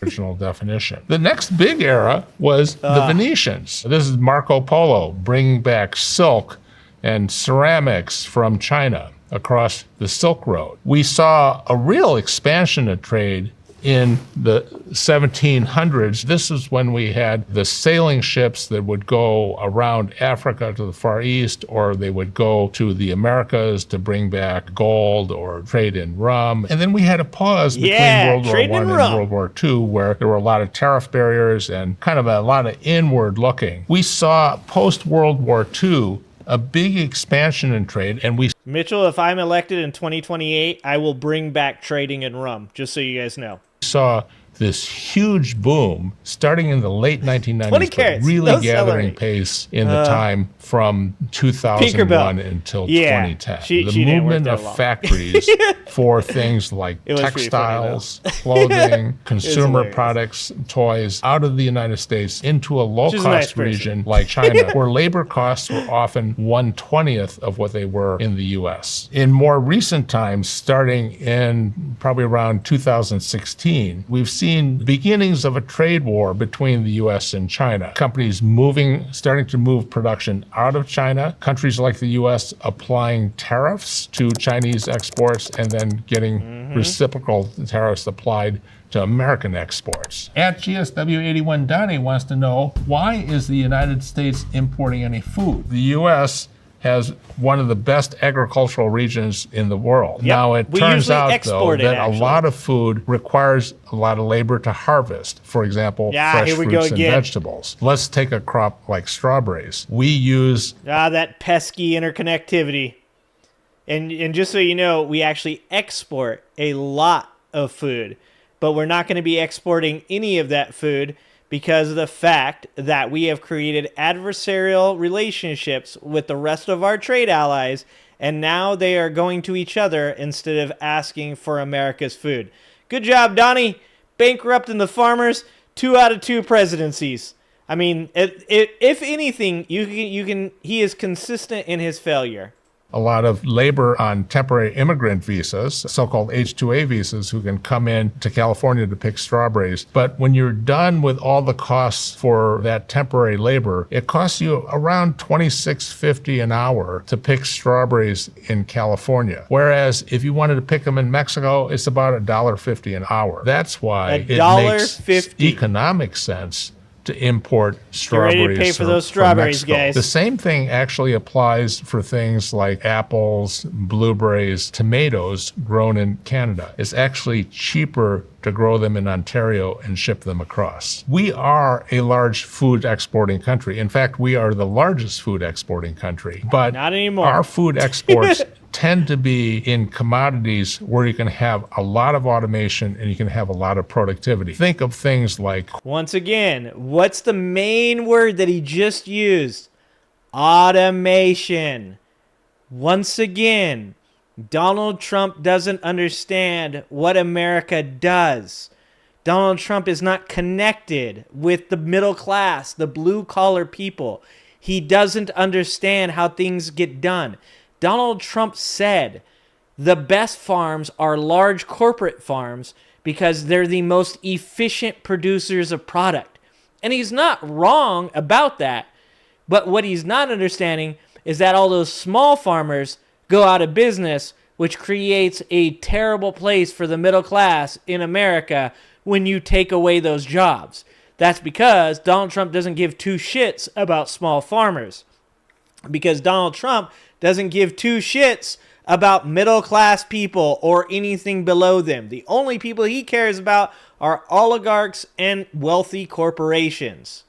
Original definition. The next big era was the Venetians. This is Marco Polo bringing back silk and ceramics from China across the Silk Road. We saw a real expansion of trade in the 1700s. This is when we had the sailing ships that would go around Africa to the Far East, or they would go to the Americas to bring back gold or trade in rum. And then we had a pause between World War I and World War II, where there were a lot of tariff barriers and kind of a lot of inward looking. We saw post-World War II a big expansion in trade, and Mitchell, if I'm elected in 2028, I will bring back trading in rum, just so you guys know. Saw this huge boom starting in the late 1990s, but really gathering pace in the time from 2001 until 2010. The movement of factories for things like textiles, clothing, consumer products, toys out of the United States into a low-cost region like China, where labor costs were often 1/20th of what they were in the U.S. In more recent times, starting in probably around 2016, we've seen beginnings of a trade war between the U.S. and China. Companies starting to move production out of China, countries like the U.S. applying tariffs to Chinese exports and then getting reciprocal tariffs applied to American exports. At GSW81, Donnie wants to know, why is the United States importing any food? The U.S. has one of the best agricultural regions in the world. Now, it turns out, though, that a lot of food requires a lot of labor to harvest. For example, fresh fruits and vegetables. Let's take a crop like strawberries. We use... that pesky interconnectivity. And just so you know, we actually export a lot of food, but we're not going to be exporting any of that food because of the fact that we have created adversarial relationships with the rest of our trade allies, and now they are going to each other instead of asking for America's food. Good job, Donnie. Bankrupting the farmers, 2 out of 2 presidencies. I mean, if anything, he is consistent in his failure. a lot of labor on temporary immigrant visas, so-called H-2A visas, who can come in to California to pick strawberries. But when you're done with all the costs for that temporary labor, it costs you around $26.50 an hour to pick strawberries in California. Whereas if you wanted to pick them in Mexico, it's about $1.50 an hour. That's why it makes economic sense to import strawberries. Get ready to pay for those strawberries, guys. The same thing actually applies for things like apples, blueberries, tomatoes grown in Canada. It's actually cheaper to grow them in Ontario and ship them across. We are a large food exporting country. In fact, we are the largest food exporting country. But not anymore. Our food exports tend to be in commodities where you can have a lot of automation and you can have a lot of productivity. Think of things like... Once again, what's the main word that he just used? Automation. Once again, Donald Trump doesn't understand what America does. Donald Trump is not connected with the middle class, the blue-collar people. He doesn't understand how things get done. Donald Trump said the best farms are large corporate farms because they're the most efficient producers of product. And he's not wrong about that. But what he's not understanding is that all those small farmers go out of business, which creates a terrible place for the middle class in America when you take away those jobs. That's because Donald Trump doesn't give two shits about small farmers. Because Donald Trump doesn't give two shits about middle-class people or anything below them. The only people he cares about are oligarchs and wealthy corporations.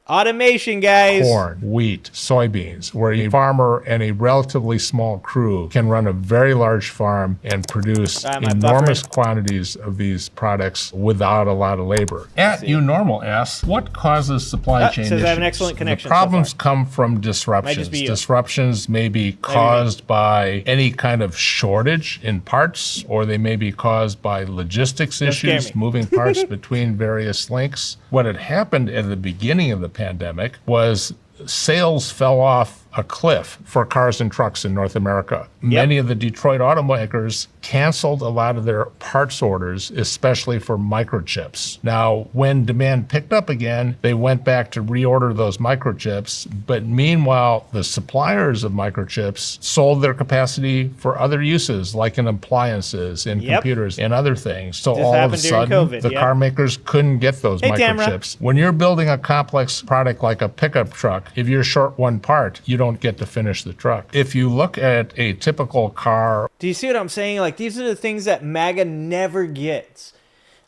Automation, guys. Corn, wheat, soybeans, where a farmer and a relatively small crew can run a very large farm and produce enormous quantities of these products without a lot of labor. At UNormal asks, what causes supply chain issues? I have an excellent connection. The problems come from disruptions. Disruptions may be caused by any kind of shortage in parts, or they may be caused by logistics issues, moving parts between various links. What had happened at the beginning of the pandemic was sales fell off a cliff for cars and trucks in North America. Many of the Detroit automakers canceled a lot of their parts orders, especially for microchips. Now, when demand picked up again, they went back to reorder those microchips. But meanwhile, the suppliers of microchips sold their capacity for other uses, like in appliances, in computers, and other things. So all of a sudden, the car makers couldn't get those microchips. When you're building a complex product like a pickup truck, if you're short one part, you don't get to finish the truck. If you look at a typical car... Do you see what I'm saying? Like, these are the things that MAGA never gets.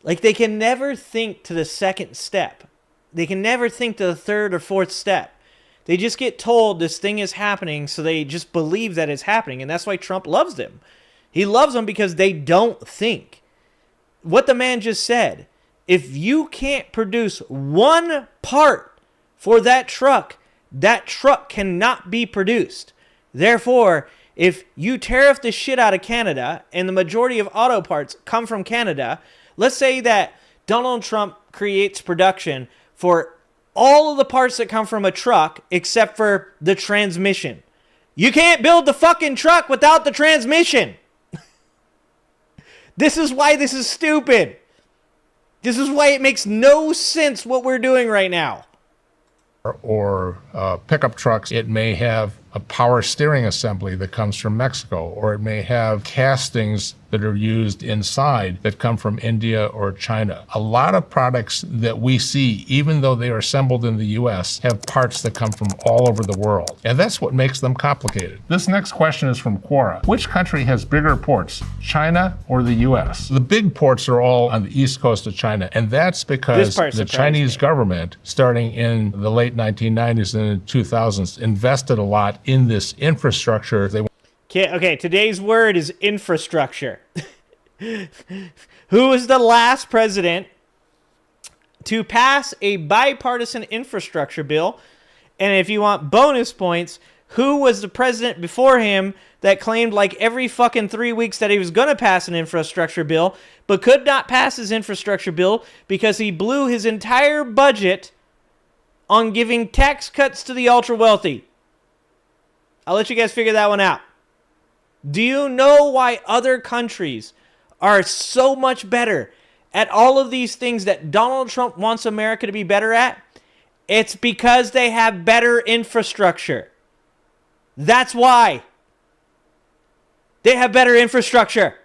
Like, they can never think to the second step. They can never think to the third or fourth step. They just get told this thing is happening, so they just believe that it's happening, and that's why Trump loves them. He loves them because they don't think. What the man just said, if you can't produce one part for that truck cannot be produced. Therefore, if you tariff the shit out of Canada and the majority of auto parts come from Canada, let's say that Donald Trump creates production for all of the parts that come from a truck except for the transmission. You can't build the fucking truck without the transmission. This is why this is stupid. This is why it makes no sense what we're doing right now. Or pickup trucks, it may have a power steering assembly that comes from Mexico, or it may have castings that are used inside that come from India or China. A lot of products that we see, even though they are assembled in the U.S., have parts that come from all over the world. And that's what makes them complicated. This next question is from Quora. Which country has bigger ports, China or the U.S.? The big ports are all on the east coast of China, and that's because the Chinese government, starting in the late 1990s and the 2000s, invested a lot in this infrastructure. Okay, today's word is infrastructure. Who was the last president to pass a bipartisan infrastructure bill? And if you want bonus points, who was the president before him that claimed like every fucking 3 weeks that he was going to pass an infrastructure bill, but could not pass his infrastructure bill because he blew his entire budget on giving tax cuts to the ultra wealthy? I'll let you guys figure that one out. Do you know why other countries are so much better at all of these things that Donald Trump wants America to be better at? It's because they have better infrastructure. That's why. They have better infrastructure.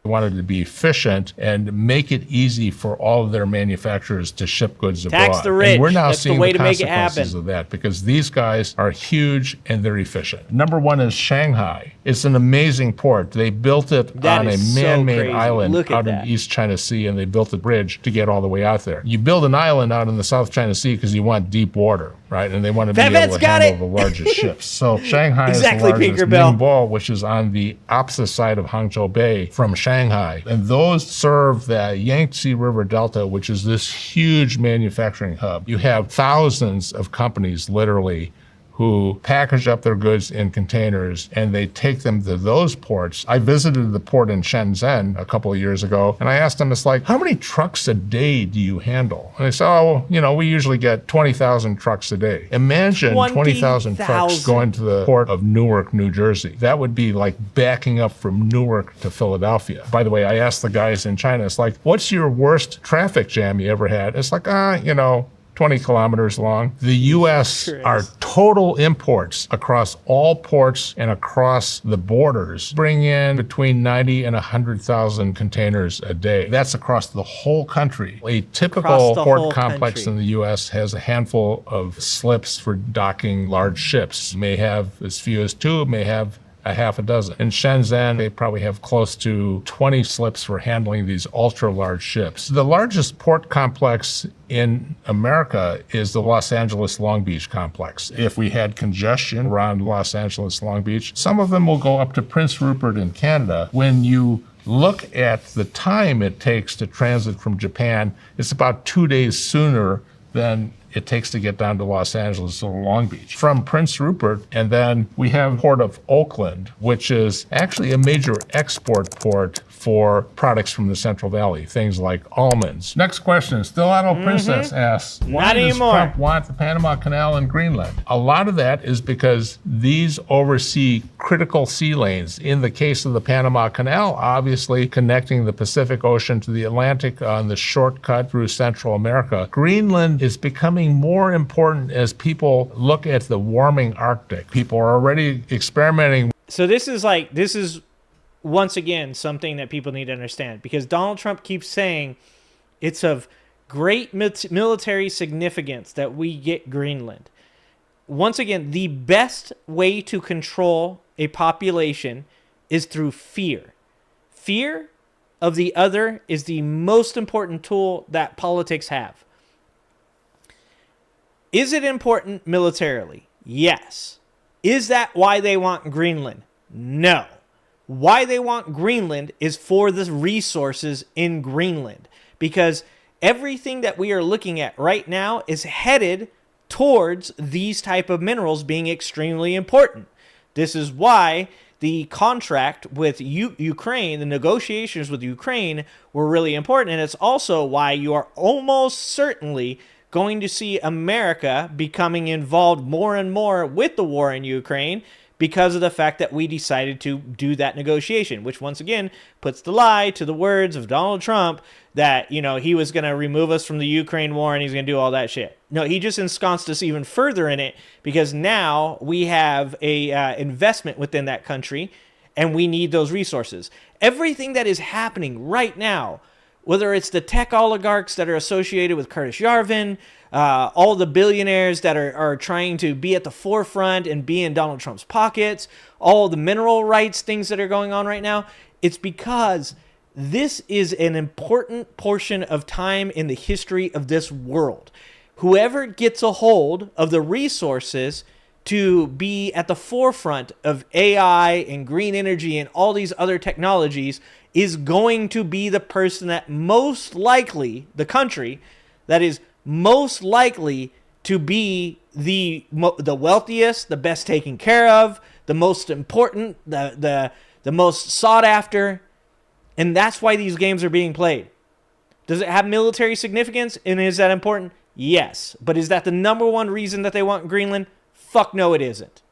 Wanted to be efficient and make it easy for all of their manufacturers to ship goods abroad. Tax the rich. And we're now That's seeing the way the to make it consequences happen. of that because these guys are huge and they're efficient. Number one is Shanghai. It's an amazing port. They built it That on a is so man-made crazy. island Look at out in that. the East China Sea, and they built a bridge to get all the way out there. You build an island out in the South China Sea because you want deep water, right? And they want to be Vance able to got handle the largest ships. So Shanghai Exactly, is the largest. Tinkerbell. Ningbo, which is on the opposite side of Hangzhou Bay from Shanghai. And those serve the Yangtze River Delta, which is this huge manufacturing hub. You have thousands of companies, literally, who package up their goods in containers and they take them to those ports. I visited the port in Shenzhen a couple of years ago, and I asked them, it's like, how many trucks a day do you handle? And they said, oh, we usually get 20,000 trucks a day. Imagine 20,000 trucks going to the port of Newark, New Jersey. That would be like backing up from Newark to Philadelphia. By the way, I asked the guys in China, it's like, what's your worst traffic jam you ever had? It's like, 20 kilometers long. The U.S. Our total imports across all ports and across the borders bring in between 90 and 100,000 containers a day. That's across the whole country. A typical port complex in the U.S. has a handful of slips for docking large ships. May have as few as two, may have a half a dozen. In Shenzhen, they probably have close to 20 slips for handling these ultra-large ships. The largest port complex in America is the Los Angeles Long Beach complex. If we had congestion around Los Angeles Long Beach, some of them will go up to Prince Rupert in Canada. When you look at the time it takes to transit from Japan, it's about 2 days sooner than it takes to get down to Los Angeles or Long Beach. From Prince Rupert, and then we have Port of Oakland, which is actually a major export port for products from the Central Valley, things like almonds. Next question, Stiletto Princess asks, why does Trump want the Panama Canal and Greenland? A lot of that is because these oversee critical sea lanes. In the case of the Panama Canal, obviously connecting the Pacific Ocean to the Atlantic on the shortcut through Central America. Greenland is becoming more important as people look at the warming Arctic. People are already experimenting. So this is once again something that people need to understand, because Donald Trump keeps saying it's of great military significance that we get Greenland. Once again, the best way to control a population is through fear. Fear of the other is the most important tool that politics have. Is it important militarily? Yes. Is that why they want Greenland? No. Why they want Greenland is for the resources in Greenland. Because everything that we are looking at right now is headed towards these type of minerals being extremely important. This is why the contract with Ukraine, the negotiations with Ukraine were really important. And it's also why you are almost certainly going to see America becoming involved more and more with the war in Ukraine because of the fact that we decided to do that negotiation, which once again puts the lie to the words of Donald Trump that, he was going to remove us from the Ukraine war and he's going to do all that shit. No, he just ensconced us even further in it because now we have a investment within that country and we need those resources. Everything that is happening right now, whether it's the tech oligarchs that are associated with Curtis Yarvin, all the billionaires that are trying to be at the forefront and be in Donald Trump's pockets, all the mineral rights things that are going on right now, it's because this is an important portion of time in the history of this world. Whoever gets a hold of the resources to be at the forefront of AI and green energy and all these other technologies is going to be the person that most likely, the country that is most likely to be the wealthiest, the best taken care of, the most important, the most sought after. And that's why these games are being played. Does it have military significance? And is that important? Yes. But is that the number one reason that they want Greenland? Fuck no, it isn't.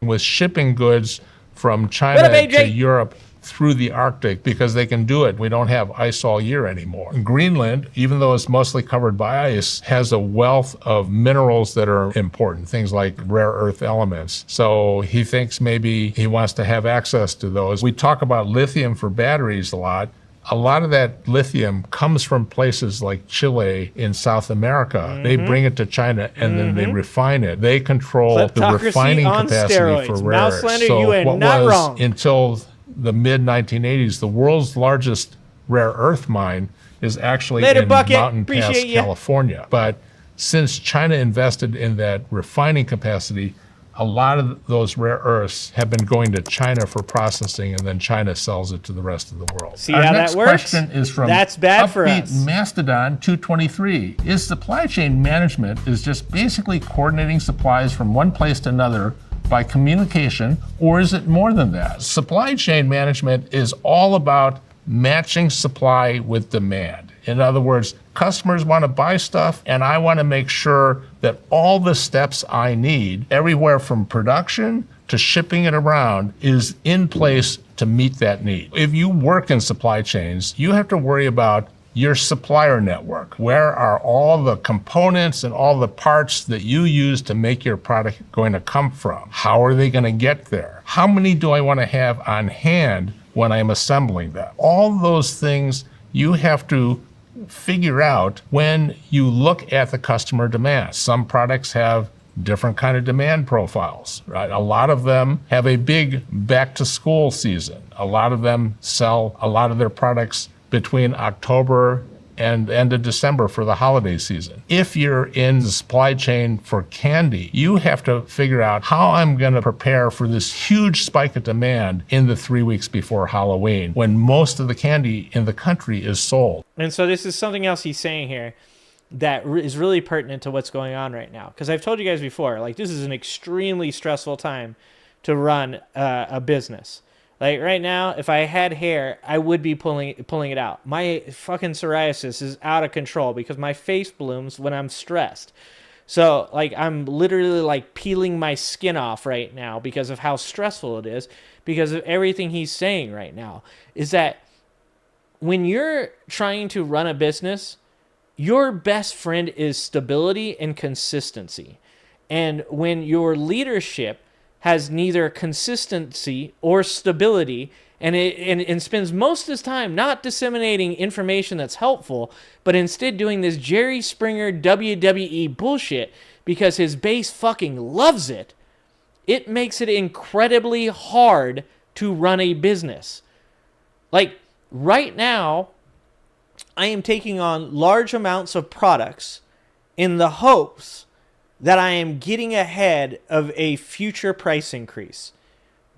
with shipping goods from China to Europe through the Arctic because they can do it. We don't have ice all year anymore. Greenland, even though it's mostly covered by ice, has a wealth of minerals that are important, things like rare earth elements. So he thinks maybe he wants to have access to those. We talk about lithium for batteries a lot. A lot of that lithium comes from places like Chile in South America. They bring it to China and then they refine it. They control the refining capacity steroids. for rare earths. So what was wrong. Until the mid-1980s, the world's largest rare earth mine is actually in Mountain Pass, California. But since China invested in that refining capacity, a lot of those rare earths have been going to China for processing, and then China sells it to the rest of the world. See how that works? Question is from That's bad for us. Mastodon 223. Is supply chain management is just basically coordinating supplies from one place to another by communication, or is it more than that? Supply chain management is all about matching supply with demand. In other words, customers want to buy stuff, and I want to make sure that all the steps I need, everywhere from production to shipping it around, is in place to meet that need. If you work in supply chains, you have to worry about your supplier network. Where are all the components and all the parts that you use to make your product going to come from? How are they going to get there? How many do I want to have on hand when I'm assembling them? All those things you have to figure out when you look at the customer demand. Some products have different kind of demand profiles, right? A lot of them have a big back to school season. A lot of them sell a lot of their products between October and end of December for the holiday season. If you're in the supply chain for candy, you have to figure out how I'm going to prepare for this huge spike of demand in the 3 weeks before Halloween, when most of the candy in the country is sold. And so this is something else he's saying here that is really pertinent to what's going on right now. Because I've told you guys before, like, this is an extremely stressful time to run a business. Like right now, if I had hair, I would be pulling it out. My fucking psoriasis is out of control because my face blooms when I'm stressed. So like I'm literally like peeling my skin off right now because of how stressful it is, because of everything he's saying right now. Is that when you're trying to run a business, your best friend is stability and consistency. And when your leadership has neither consistency or stability, and spends most of his time not disseminating information that's helpful, but instead doing this Jerry Springer WWE bullshit because his base fucking loves it, it makes it incredibly hard to run a business. Like, right now, I am taking on large amounts of products in the hopes that I am getting ahead of a future price increase.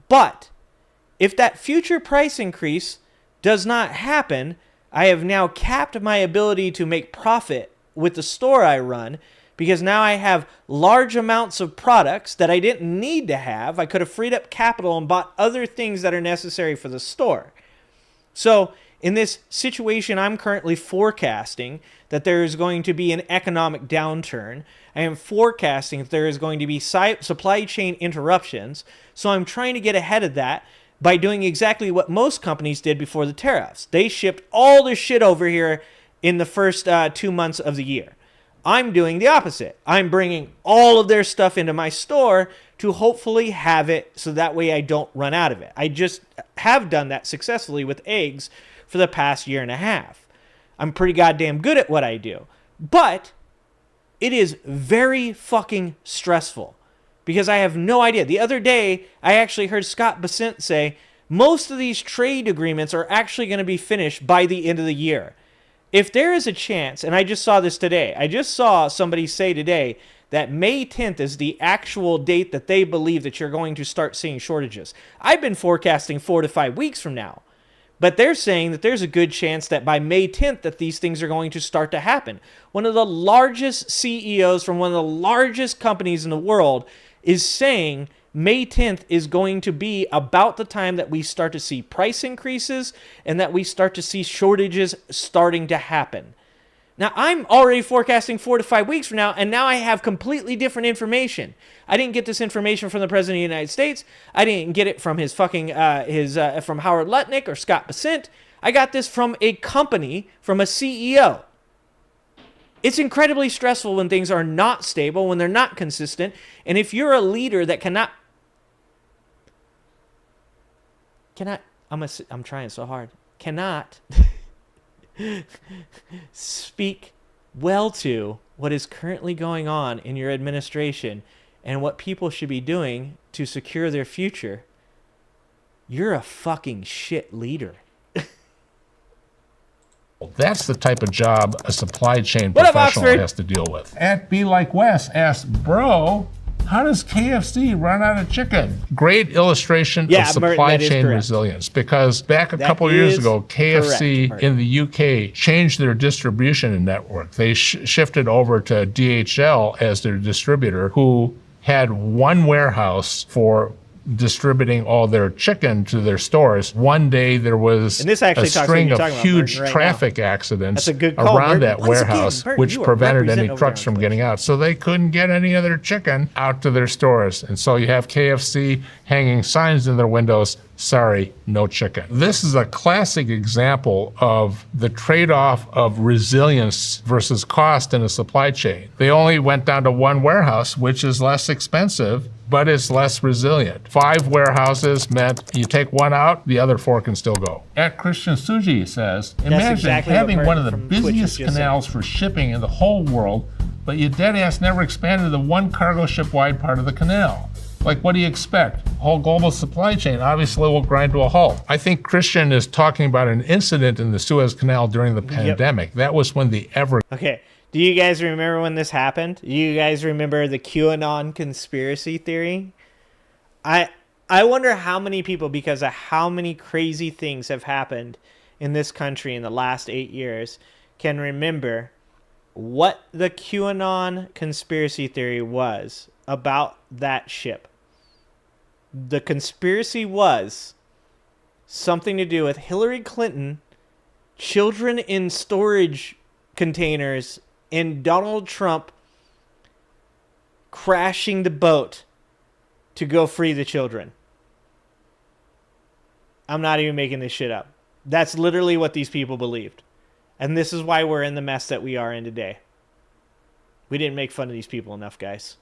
But if that future price increase does not happen, I have now capped my ability to make profit with the store I run, because now I have large amounts of products that I didn't need to have. I could have freed up capital and bought other things that are necessary for the store. So in this situation, I'm currently forecasting that there is going to be an economic downturn. I am forecasting that there is going to be supply chain interruptions. So I'm trying to get ahead of that by doing exactly what most companies did before the tariffs. They shipped all their shit over here in the first 2 months of the year. I'm doing the opposite. I'm bringing all of their stuff into my store to hopefully have it so that way I don't run out of it. I just have done that successfully with eggs for the past year and a half. I'm pretty goddamn good at what I do. But it is very fucking stressful because I have no idea. The other day, I actually heard Scott Bessent say most of these trade agreements are actually going to be finished by the end of the year. If there is a chance, and I just saw this today, I just saw somebody say today that May 10th is the actual date that they believe that you're going to start seeing shortages. I've been forecasting 4 to 5 weeks from now. But they're saying that there's a good chance that by May 10th that these things are going to start to happen. One of the largest CEOs from one of the largest companies in the world is saying May 10th is going to be about the time that we start to see price increases and that we start to see shortages starting to happen. Now, I'm already forecasting 4 to 5 weeks from now, and now I have completely different information. I didn't get this information from the President of the United States. I didn't get it from his fucking, from Howard Lutnick or Scott Bessent. I got this from a company, from a CEO. It's incredibly stressful when things are not stable, when they're not consistent. And if you're a leader that cannot, I'm trying so hard, cannot speak well to what is currently going on in your administration and what people should be doing to secure their future, you're a fucking shit leader. That's the type of job a supply chain What up, professional Oxford? has to deal with. At Be Like Wes asked, bro, how does KFC run out of chicken? Great illustration of supply chain resilience, because back a couple years ago, KFC in the UK changed their distribution network. They shifted over to DHL as their distributor, who had one warehouse for distributing all their chicken to their stores. One day there was a string of huge traffic accidents around that warehouse, which prevented any trucks from getting out. So they couldn't get any of their chicken out to their stores. And so you have KFC hanging signs in their windows, sorry, no chicken. This is a classic example of the trade-off of resilience versus cost in a supply chain. They only went down to one warehouse, which is less expensive, but it's less resilient. 5 warehouses meant you take one out, the other 4 can still go. At Christian Suji says, imagine having one of the busiest canals for shipping in the whole world, but you deadass never expanded the one cargo ship wide part of the canal. Like, what do you expect? Whole global supply chain obviously will grind to a halt. I think Christian is talking about an incident in the Suez Canal during the pandemic. That was when the Okay. Do you guys remember when this happened? Do you guys remember the QAnon conspiracy theory? I wonder how many people, because of how many crazy things have happened in this country in the last 8 years, can remember what the QAnon conspiracy theory was about that ship. The conspiracy was something to do with Hillary Clinton, children in storage containers, and Donald Trump crashing the boat to go free the children. I'm not even making this shit up. That's literally what these people believed. And this is why we're in the mess that we are in today. We didn't make fun of these people enough, guys.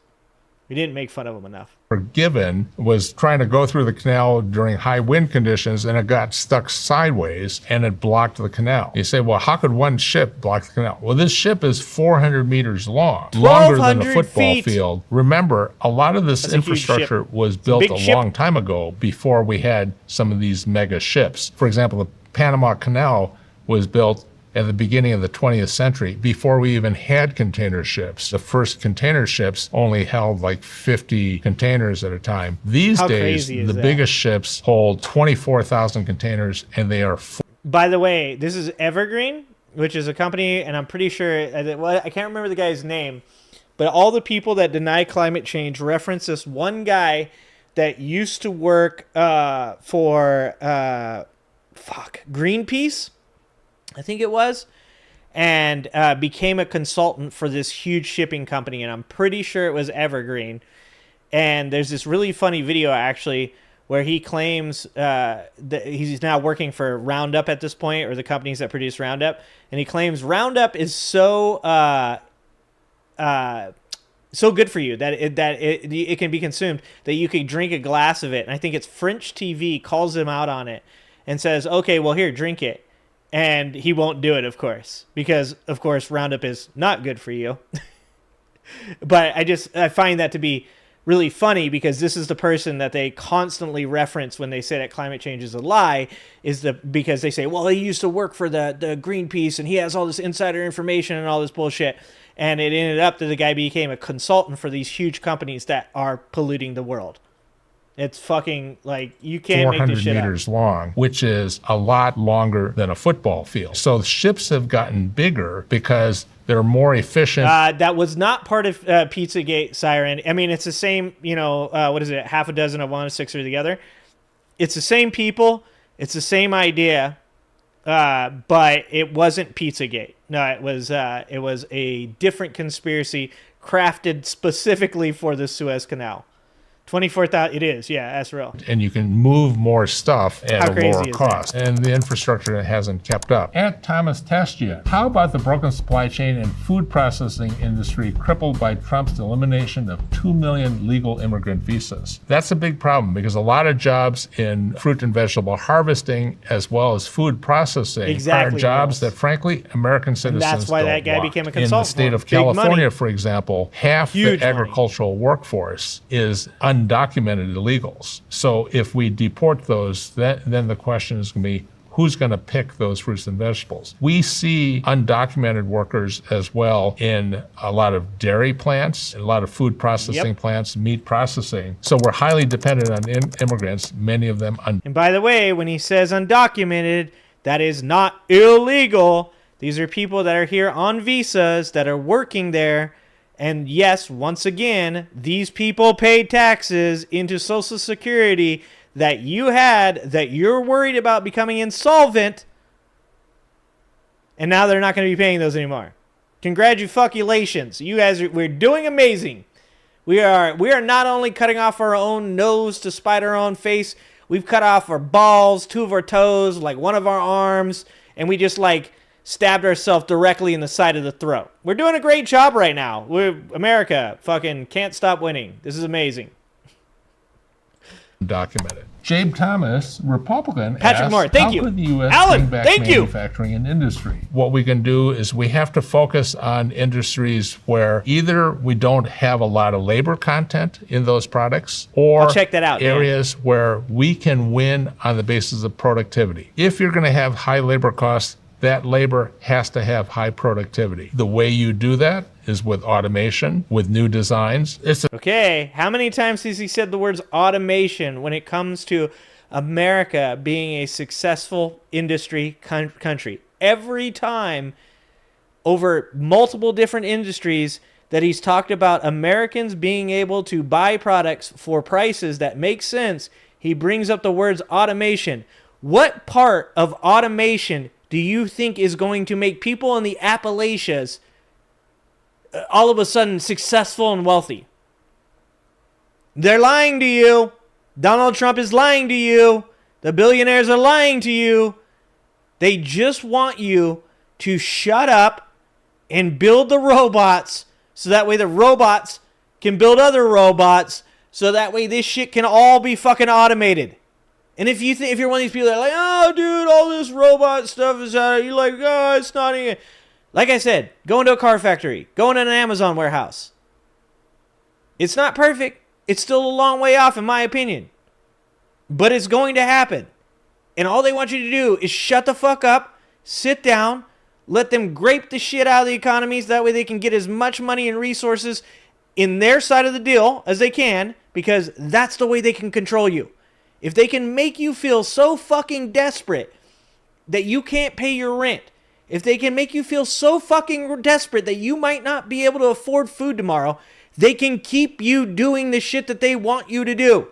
We didn't make fun of them enough. Given was trying to go through the canal during high wind conditions, and it got stuck sideways and it blocked the canal. You say, well, how could one ship block the canal? Well, this ship is 400 meters long, longer than a football field. Remember, a lot of this infrastructure was built a long time ago before we had some of these mega ships. For example, the Panama Canal was built at the beginning of the 20th century, before we even had container ships. The first container ships only held like 50 containers at a time. These days, the biggest ships hold 24,000 containers, and they are By the way, this is Evergreen, which is a company, and I'm pretty sure, I can't remember the guy's name, but all the people that deny climate change reference this one guy that used to work for Greenpeace, I think it was, and became a consultant for this huge shipping company, and I'm pretty sure it was Evergreen. And there's this really funny video, actually, where he claims that he's now working for Roundup at this point, or the companies that produce Roundup, and he claims Roundup is so good for you that it can be consumed, that you could drink a glass of it. And I think it's French TV calls him out on it and says, okay, well, here, drink it. And he won't do it, of course, because, of course, Roundup is not good for you. But I find that to be really funny, because this is the person that they constantly reference when they say that climate change is a lie, because they say, well, he used to work for the Greenpeace and he has all this insider information and all this bullshit. And it ended up that the guy became a consultant for these huge companies that are polluting the world. It's fucking, like, you can't make this shit up. 400 meters long, which is a lot longer than a football field. So ships have gotten bigger because they're more efficient. That was not part of Pizzagate Siren. I mean, it's the same, what is it, half a dozen of one, 6 are together. It's the same people. It's the same idea. but it wasn't Pizzagate. No, it was a different conspiracy crafted specifically for the Suez Canal. 24,000. It is, yeah, that's real. And you can move more stuff at a lower is cost. that? And the infrastructure hasn't kept up. At Thomas Testia, how about the broken supply chain and food processing industry crippled by Trump's elimination of 2 million legal immigrant visas? That's a big problem because a lot of jobs in fruit and vegetable harvesting as well as food processing are jobs that, frankly, American citizens don't want. That's why that guy became a consultant. In the state of California, for example, half the agricultural workforce is undocumented illegals. So if we deport those, then the question is going to be, who's going to pick those fruits and vegetables? We see undocumented workers as well in a lot of dairy plants, a lot of food processing plants, meat processing. So we're highly dependent on immigrants, many of them And by the way, when he says undocumented, that is not illegal. These are people that are here on visas that are working there. And yes, once again, these people paid taxes into Social Security that you had, that you're worried about becoming insolvent, and now they're not going to be paying those anymore. Congratulations. You guys, we're doing amazing. We are not only cutting off our own nose to spite our own face, we've cut off our balls, 2 of our toes, like 1 of our arms, and we just stabbed ourselves directly in the side of the throat. We're doing a great job right now. America fucking can't stop winning. This is amazing. Documented. Jabe Thomas, Republican, Patrick asks, Moore, thank how you. could the U.S. Alan, bring back thank you. manufacturing and industry? What we can do is we have to focus on industries where either we don't have a lot of labor content in those products, or I'll check that out, areas where we can win on the basis of productivity. If you're going to have high labor costs, that labor has to have high productivity. The way you do that is with automation, with new designs. Okay, how many times has he said the words automation when it comes to America being a successful industry country? Every time over multiple different industries that he's talked about Americans being able to buy products for prices that make sense, he brings up the words automation. What part of automation do you think is going to make people in the Appalachians all of a sudden successful and wealthy? They're lying to you. Donald Trump is lying to you. The billionaires are lying to you. They just want you to shut up and build the robots so that way the robots can build other robots so that way this shit can all be fucking automated. And if you're one of these people that are like, oh, dude, all this robot stuff is out, you're like, oh, it's not even. Like I said, go into a car factory, go into an Amazon warehouse. It's not perfect. It's still a long way off, in my opinion. But it's going to happen. And all they want you to do is shut the fuck up, sit down, let them grape the shit out of the economies. That way they can get as much money and resources in their side of the deal as they can, because that's the way they can control you. If they can make you feel so fucking desperate that you can't pay your rent, if they can make you feel so fucking desperate that you might not be able to afford food tomorrow, they can keep you doing the shit that they want you to do.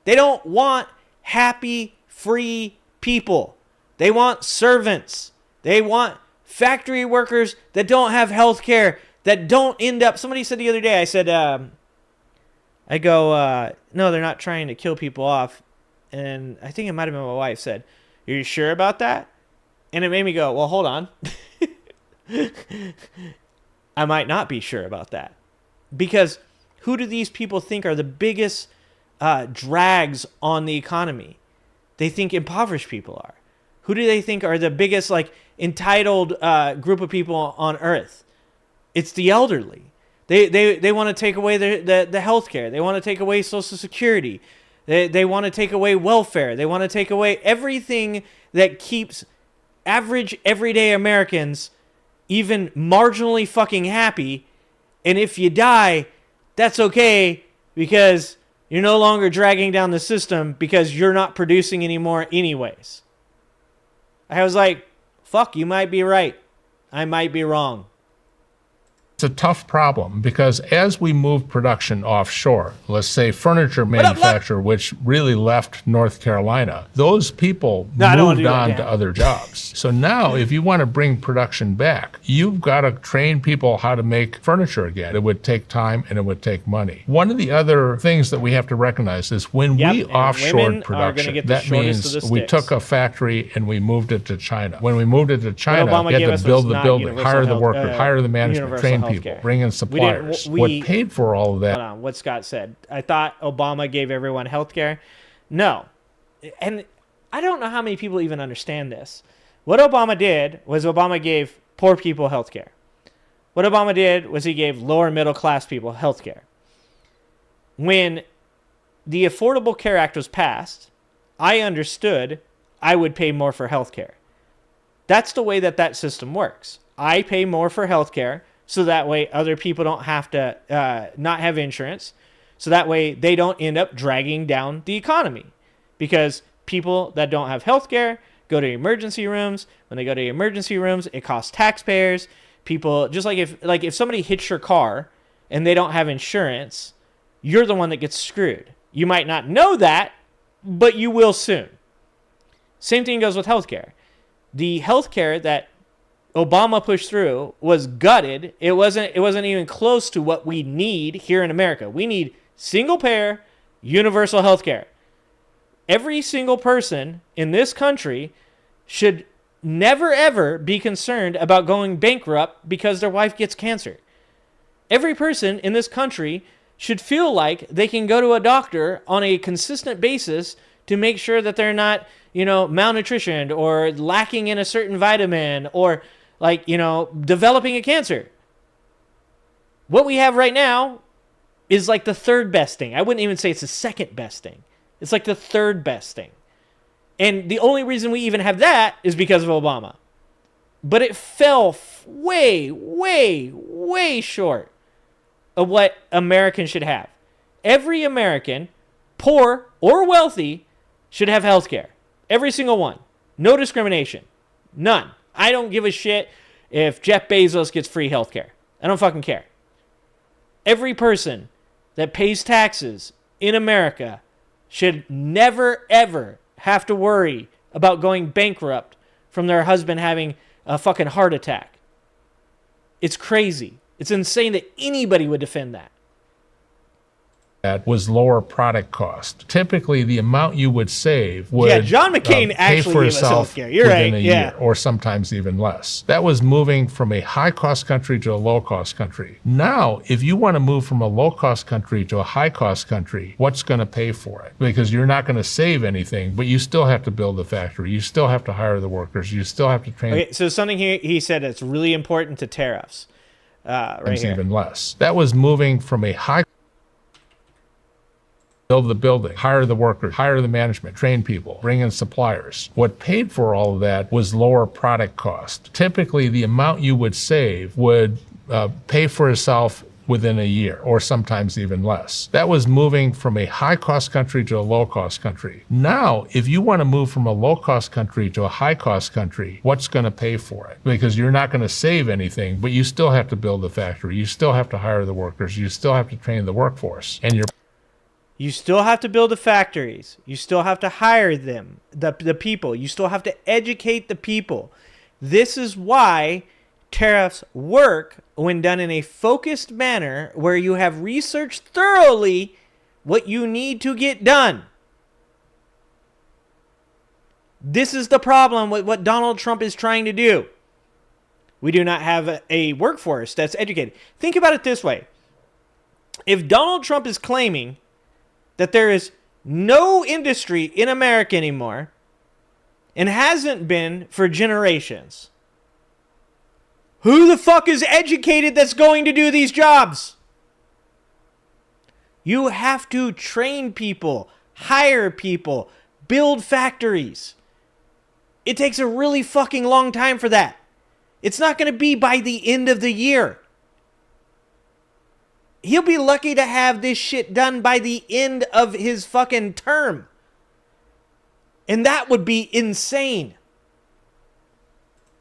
They don't want happy, free people. They want servants. They want factory workers that don't have health care, that don't end up... Somebody said the other day, I said... no, they're not trying to kill people off. And I think it might have been my wife said, are you sure about that? And it made me go, well, hold on. I might not be sure about that. Because who do these people think are the biggest drags on the economy? They think impoverished people are. Who do they think are the biggest entitled group of people on earth? It's the elderly. They want to take away the health care. They want to take away Social Security. They want to take away welfare. They want to take away everything that keeps average, everyday Americans even marginally fucking happy. And if you die, that's okay because you're no longer dragging down the system because you're not producing anymore anyways. I was like, fuck, you might be right. I might be wrong. It's a tough problem because as we move production offshore, let's say furniture manufacturer, which really left North Carolina, those people moved on to other jobs. So now if you want to bring production back, you've got to train people how to make furniture again. It would take time and it would take money. One of the other things that we have to recognize is when we offshored production, that means we took a factory and we moved it to China. When we moved it to China, we had to build the building, hire the workers, hire the management, train people, bring in suppliers. What paid for all of that? Hold on, what Scott said. I thought Obama gave everyone health care. No. And I don't know how many people even understand this. What Obama did was Obama gave poor people health care. What Obama did was he gave lower middle class people health care. When the Affordable Care Act was passed, I understood I would pay more for health care. That's the way that system works. I pay more for health care so that way other people don't have to not have insurance. So that way they don't end up dragging down the economy. Because people that don't have health care go to emergency rooms. When they go to emergency rooms, it costs taxpayers. People, just like if somebody hits your car and they don't have insurance, you're the one that gets screwed. You might not know that, but you will soon. Same thing goes with healthcare. The healthcare that Obama pushed through was gutted. It wasn't even close to what we need here in America. We need single payer, universal healthcare. Every single person in this country should never ever be concerned about going bankrupt because their wife gets cancer. Every person in this country should feel like they can go to a doctor on a consistent basis to make sure that they're not, malnutritioned or lacking in a certain vitamin or developing a cancer. What we have right now is like the third best thing. I wouldn't even say it's the second best thing. It's like the third best thing. And the only reason we even have that is because of Obama. But it fell way, way, way short of what Americans should have. Every American, poor or wealthy, should have health care. Every single one. No discrimination. None. I don't give a shit if Jeff Bezos gets free health care. I don't fucking care. Every person that pays taxes in America should never, ever have to worry about going bankrupt from their husband having a fucking heart attack. It's crazy. It's insane that anybody would defend that. That was lower product cost. Typically, the amount you would save would John McCain actually gave us health care. You're right. A year, or sometimes even less. That was moving from a high-cost country to a low-cost country. Now, if you want to move from a low-cost country to a high-cost country, what's going to pay for it? Because you're not going to save anything, but you still have to build the factory. You still have to hire the workers. You still have to train. Okay, so something he said that's really important to tariffs. Right here. Even less. That was moving from a high build the building, hire the workers, hire the management, train people, bring in suppliers. What paid for all of that was lower product cost. Typically, the amount you would save would pay for itself within a year, or sometimes even less. That was moving from a high-cost country to a low-cost country. Now, if you want to move from a low-cost country to a high-cost country, what's going to pay for it? Because you're not going to save anything, but you still have to build the factory. You still have to hire the workers. You still have to train the workforce. And you still have to build the factories. You still have to hire them, the people. You still have to educate the people. This is why tariffs work when done in a focused manner where you have researched thoroughly what you need to get done. This is the problem with what Donald Trump is trying to do. We do not have a workforce that's educated. Think about it this way. If Donald Trump is claiming that there is no industry in America anymore and hasn't been for generations, who the fuck is educated that's going to do these jobs? You have to train people, hire people, build factories. It takes a really fucking long time for that. It's not going to be by the end of the year. He'll be lucky to have this shit done by the end of his fucking term. And that would be insane.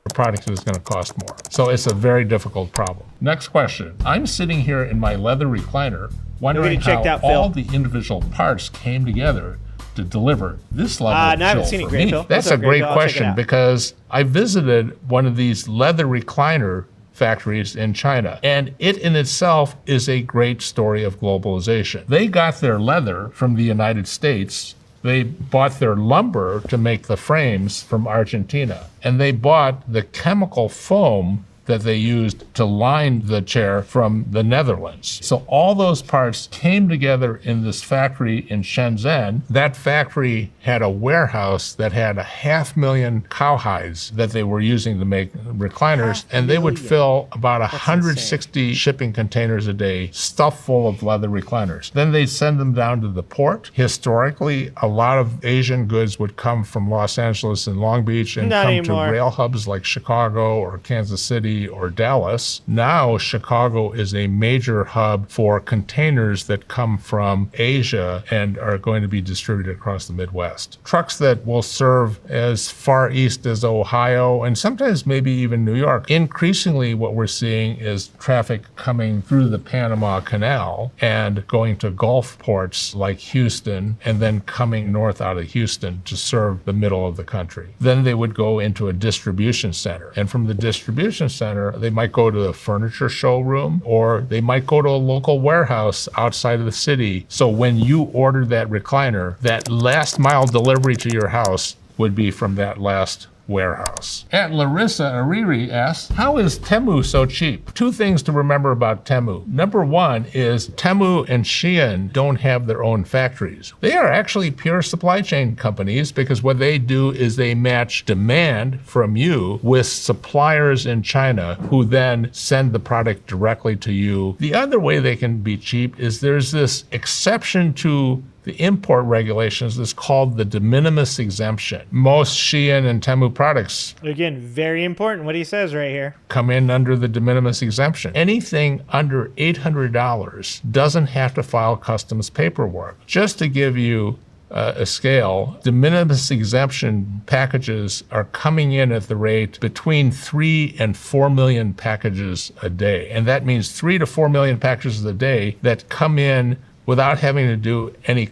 the product is going to cost more. So it's a very difficult problem. Next question. I'm sitting here in my leather recliner wondering how all the individual parts came together to deliver this level of feel for me. That's a great question because I visited one of these leather recliner factories in China, and it in itself is a great story of globalization. They got their leather from the United States. They bought their lumber to make the frames from Argentina, and they bought the chemical foam that they used to line the chair from the Netherlands. So all those parts came together in this factory in Shenzhen. That factory had a warehouse that had 500,000 cowhides that they were using to make recliners, and they would fill about 160 shipping containers a day stuffed full of leather recliners. Then they'd send them down to the port. Historically, a lot of Asian goods would come from Los Angeles and Long Beach and come to rail hubs like Chicago or Kansas City or Dallas. Now, Chicago is a major hub for containers that come from Asia and are going to be distributed across the Midwest. Trucks that will serve as far east as Ohio and sometimes maybe even New York. Increasingly, what we're seeing is traffic coming through the Panama Canal and going to Gulf ports like Houston and then coming north out of Houston to serve the middle of the country. Then they would go into a distribution center. And from the distribution center, they might go to a furniture showroom or they might go to a local warehouse outside of the city. So when you order that recliner, that last mile delivery to your house would be from that last warehouse. At Larissa Ariri asks, how is Temu so cheap? Two things to remember about Temu. Number one is Temu and Shein don't have their own factories. They are actually pure supply chain companies because what they do is they match demand from you with suppliers in China who then send the product directly to you. The other way they can be cheap is there's this exception to the import regulations that's called the de minimis exemption. Most Shein and Temu products, again, very important what he says right here, come in under the de minimis exemption. Anything under $800 doesn't have to file customs paperwork. Just to give you a scale, de minimis exemption packages are coming in at the rate between 3 and 4 million packages a day. And that means 3 to 4 million packages a day that come in without having to do any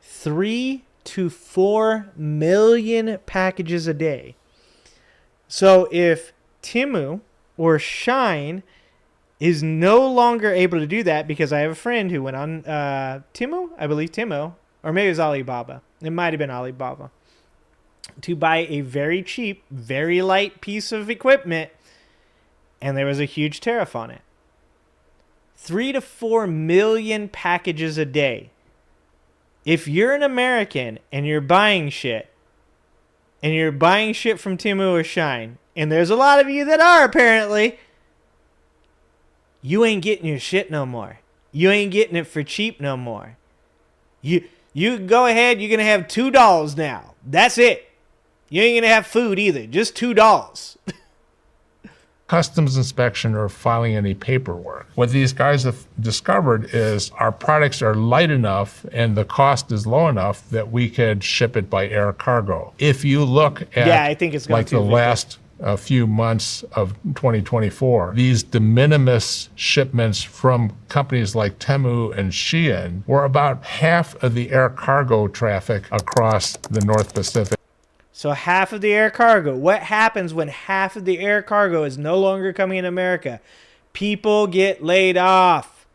3 to 4 million packages a day. So if Temu or Shine is no longer able to do that, because I have a friend who went on Temu, I believe Temu, or maybe it was Alibaba. It might have been Alibaba, to buy a very cheap, very light piece of equipment, and there was a huge tariff on it. 3 to 4 million packages a day. If you're an American and you're buying shit, and you're buying shit from Temu or Shine, and there's a lot of you that are apparently, you ain't getting your shit no more. You ain't getting it for cheap no more. You go ahead, you're going to have $2 now. That's it. You ain't going to have food either. Just $2. customs inspection or filing any paperwork. What these guys have discovered is our products are light enough and the cost is low enough that we could ship it by air cargo. If you look at I think it's like the last few months of 2024, these de minimis shipments from companies like Temu and Shein were about half of the air cargo traffic across the North Pacific. So half of the air cargo. What happens when half of the air cargo is no longer coming in America? People get laid off.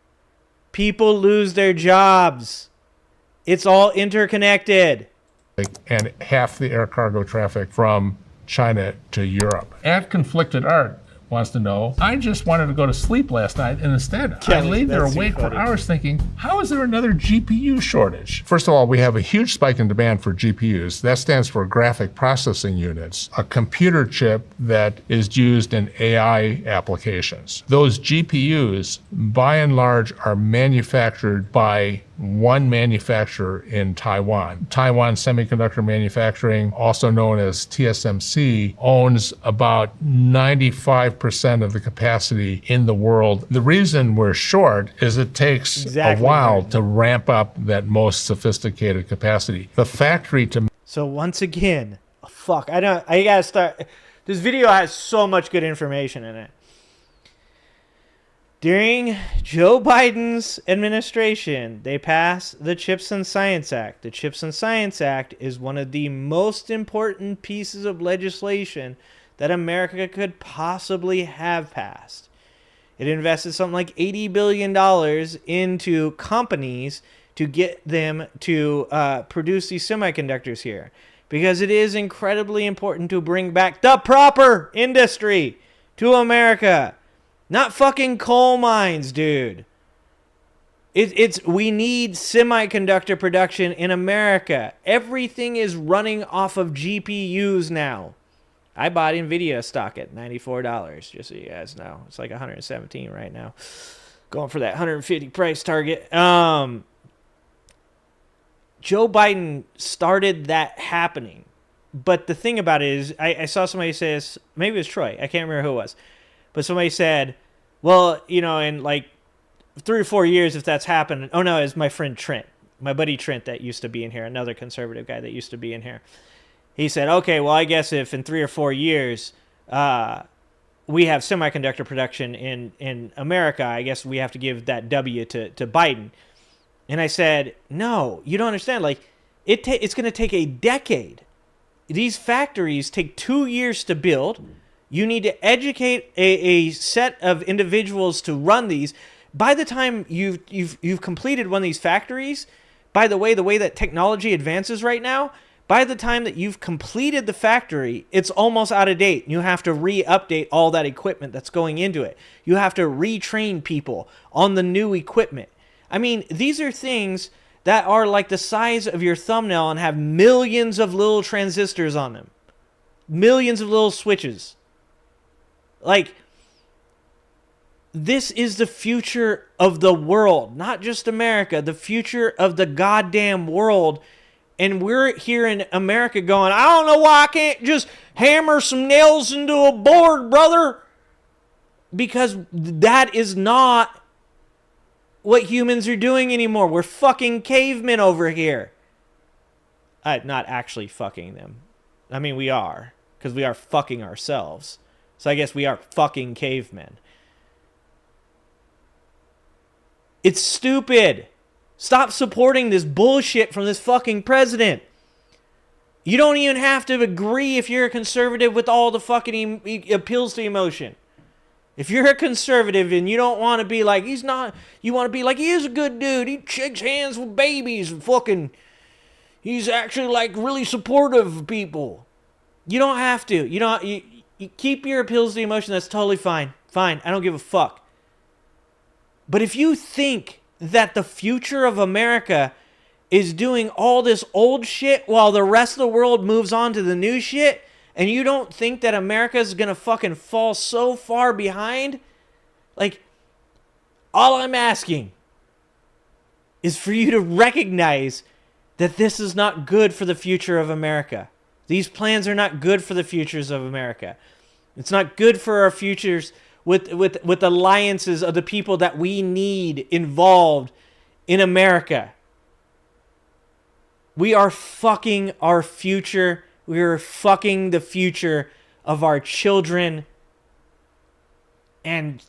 People lose their jobs. It's all interconnected. And half the air cargo traffic from China to Europe. At Conflicted Art wants to know, I just wanted to go to sleep last night, and instead I laid there awake for hours thinking, how is there another GPU shortage? First of all, we have a huge spike in demand for GPUs. That stands for graphic processing units, a computer chip that is used in AI applications. Those GPUs, by and large, are manufactured by one manufacturer in Taiwan. Taiwan Semiconductor Manufacturing, also known as TSMC, owns about 95% of the capacity in the world. The reason we're short is it takes a while to ramp up that most sophisticated capacity. The factory to... So once again, fuck, I gotta start... This video has so much good information in it. During Joe Biden's administration, they passed the CHIPS and Science Act. The CHIPS and Science Act is one of the most important pieces of legislation that America could possibly have passed. It invested something like $80 billion into companies to get them to produce these semiconductors here. Because it is incredibly important to bring back the proper industry to America. Not fucking coal mines, dude. We need semiconductor production in America. Everything is running off of GPUs now. I bought NVIDIA stock at $94, just so you guys know. It's like $117 right now. Going for that $150 price target. Joe Biden started that happening. But the thing about it is, I saw somebody say this, maybe it was Troy, I can't remember who it was. But somebody said, well, you know, in like 3 or 4 years, if that's happened. Oh, no, it's my friend Trent, my buddy Trent that used to be in here, another conservative guy that used to be in here. He said, okay, well, I guess if in 3 or 4 years we have semiconductor production in America, I guess we have to give that W to Biden. And I said, no, you don't understand. Like, it's going to take a decade. These factories take 2 years to build. You need to educate a set of individuals to run these. By the time you've completed one of these factories, by the way that technology advances right now, by the time that you've completed the factory, it's almost out of date. You have to re-update all that equipment that's going into it. You have to retrain people on the new equipment. I mean, these are things that are like the size of your thumbnail and have millions of little transistors on them. Millions of little switches. Like, this is the future of the world, not just America, the future of the goddamn world. And we're here in America going, I don't know why I can't just hammer some nails into a board, brother. Because that is not what humans are doing anymore. We're fucking cavemen over here. Not actually fucking them. I mean, we are. Because we are fucking ourselves. So I guess we are fucking cavemen. It's stupid. Stop supporting this bullshit from this fucking president. You don't even have to agree if you're a conservative with all the fucking appeals to emotion. If you're a conservative and you don't want to be like, he's not, you want to be like, he is a good dude. He shakes hands with babies and fucking, he's actually like really supportive of people. You don't have to. You keep your appeals to emotion. That's totally fine. Fine. I don't give a fuck. But if you think that the future of America is doing all this old shit while the rest of the world moves on to the new shit, and you don't think that America is going to fucking fall so far behind, like, all I'm asking is for you to recognize that this is not good for the future of America. These plans are not good for the futures of America. It's not good for our futures with alliances of the people that we need involved in America. We are fucking our future. We are fucking the future of our children. And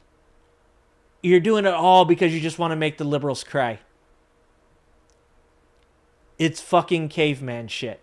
you're doing it all because you just want to make the liberals cry. It's fucking caveman shit.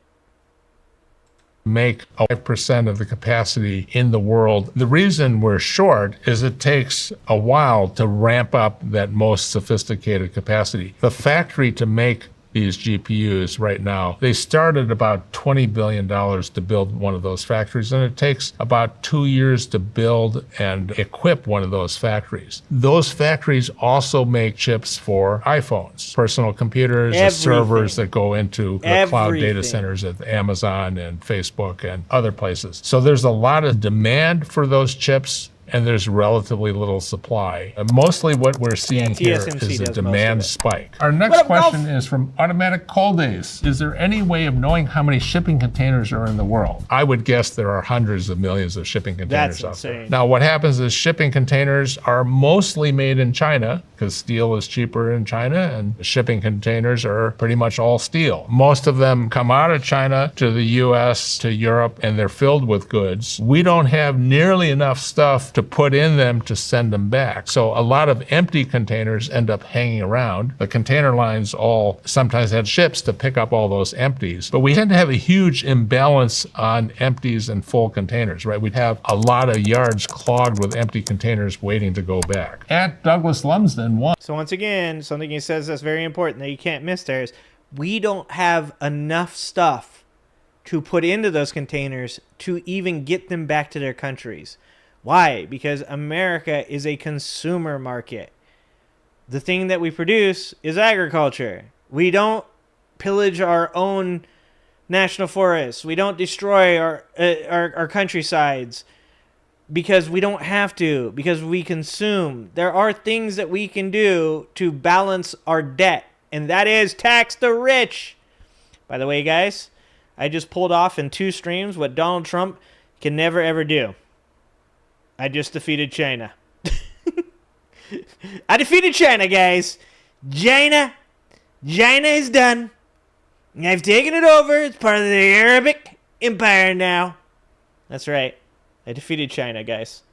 Make 5% of the capacity in the world. The reason we're short is it takes a while to ramp up that most sophisticated capacity. The factory to make these GPUs right now, they started about $20 billion to build one of those factories, and it takes about 2 years to build and equip one of those factories. Those factories also make chips for iPhones, personal computers, the servers that go into the cloud data centers at Amazon and Facebook and other places. So there's a lot of demand for those chips, and there's relatively little supply. Mostly what we're seeing here TSMC is a does demand most of spike. Our next question is from Automatic Cold Days. Is there any way of knowing how many shipping containers are in the world? I would guess there are hundreds of millions of shipping containers out there. Now, what happens is shipping containers are mostly made in China because steel is cheaper in China, and shipping containers are pretty much all steel. Most of them come out of China to the US, to Europe, and they're filled with goods. We don't have nearly enough stuff to put in them to send them back. So a lot of empty containers end up hanging around. The container lines all sometimes had ships to pick up all those empties, but we tend to have a huge imbalance on empties and full containers, right? We'd have a lot of yards clogged with empty containers waiting to go back. At Douglas Lumsden, one. So once again, something he says that's very important that you can't miss there is we don't have enough stuff to put into those containers to even get them back to their countries. Why? Because America is a consumer market. The thing that we produce is agriculture. We don't pillage our own national forests. We don't destroy our countrysides because we don't have to, because we consume. There are things that we can do to balance our debt, and that is tax the rich. By the way, guys, I just pulled off in 2 streams what Donald Trump can never, ever do. I just defeated China. I defeated China, guys. China is done. I've taken it over. It's part of the Arabic Empire now. That's right. I defeated China, guys.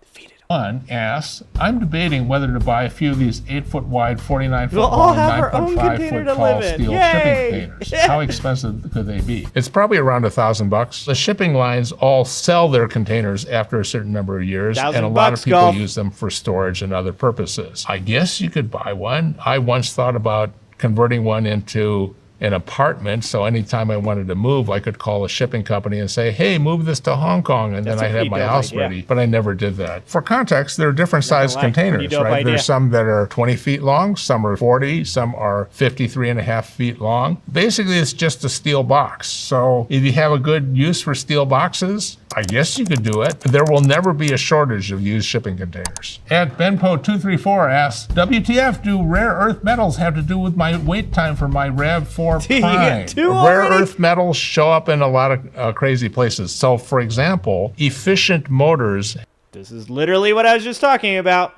Defeated them. One asks, I'm debating whether to buy a few of these 8-foot wide, 49-foot We'll all long, have our own 9.5 container foot to tall live in. steel Yay! shipping containers. How expensive could they be? It's probably around $1,000. The shipping lines all sell their containers after a certain number of years, and a lot of people Golf. use them for storage and other purposes. I guess you could buy one. I once thought about converting one into an apartment, so anytime I wanted to move, I could call a shipping company and say, hey, move this to Hong Kong, and then I'd have my house ready. But I never did that. For context, there are different sized containers, right? There's some that are 20 feet long, some are 40, some are 53 and a half feet long. Basically, it's just a steel box. So if you have a good use for steel boxes, I guess you could do it. There will never be a shortage of used shipping containers. At Benpo234 asks, WTF do rare earth metals have to do with my wait time for my RAV4 Prime? Rare earth metals show up in a lot of crazy places. So, for example, efficient motors. This is literally what I was just talking about.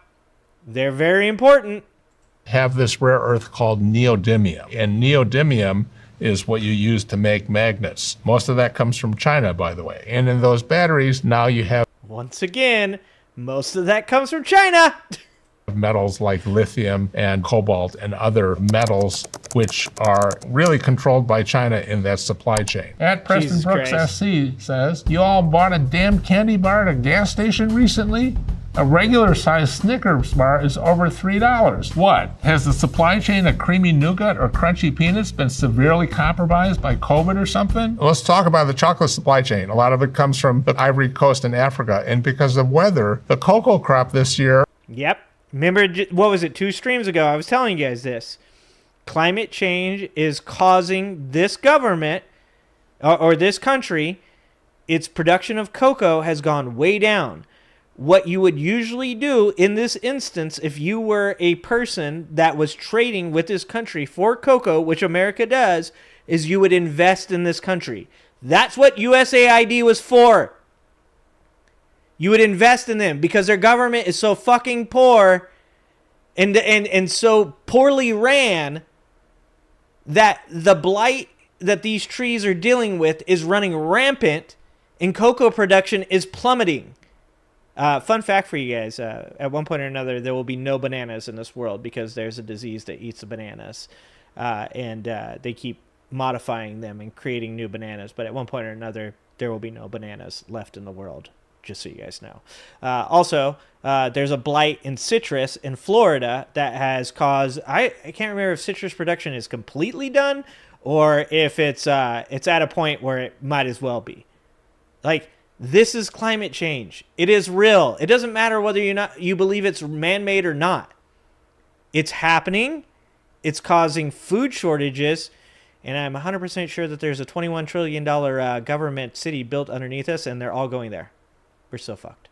They're very important. Have this rare earth called neodymium. And neodymium is what you use to make magnets. Most of that comes from China, by the way. And in those batteries, now you have... Once again, most of that comes from China. Metals like lithium and cobalt and other metals which are really controlled by China in that supply chain. At Preston Brooks SC says, you all bought a damn candy bar at a gas station recently? A regular sized Snickers bar is over $3. What? Has the supply chain of creamy nougat or crunchy peanuts been severely compromised by COVID or something? Let's talk about the chocolate supply chain. A lot of it comes from the Ivory Coast in Africa, and because of weather, the cocoa crop this year... Yep. Remember, what was it, 2 streams ago? I was telling you guys this. Climate change is causing this government, or this country, its production of cocoa has gone way down. What you would usually do in this instance, if you were a person that was trading with this country for cocoa, which America does, is you would invest in this country. That's what USAID was for. You would invest in them because their government is so fucking poor and so poorly ran that the blight that these trees are dealing with is running rampant and cocoa production is plummeting. Fun fact for you guys, at one point or another, there will be no bananas in this world because there's a disease that eats the bananas. And they keep modifying them and creating new bananas. But at one point or another, there will be no bananas left in the world. Just so you guys know. Also, there's a blight in citrus in Florida that has caused... I can't remember if citrus production is completely done or if it's at a point where it might as well be. Like, this is climate change. It is real. It doesn't matter whether you believe it's man-made or not. It's happening. It's causing food shortages. And I'm 100% sure that there's a $21 trillion government city built underneath us, and they're all going there. We're so fucked.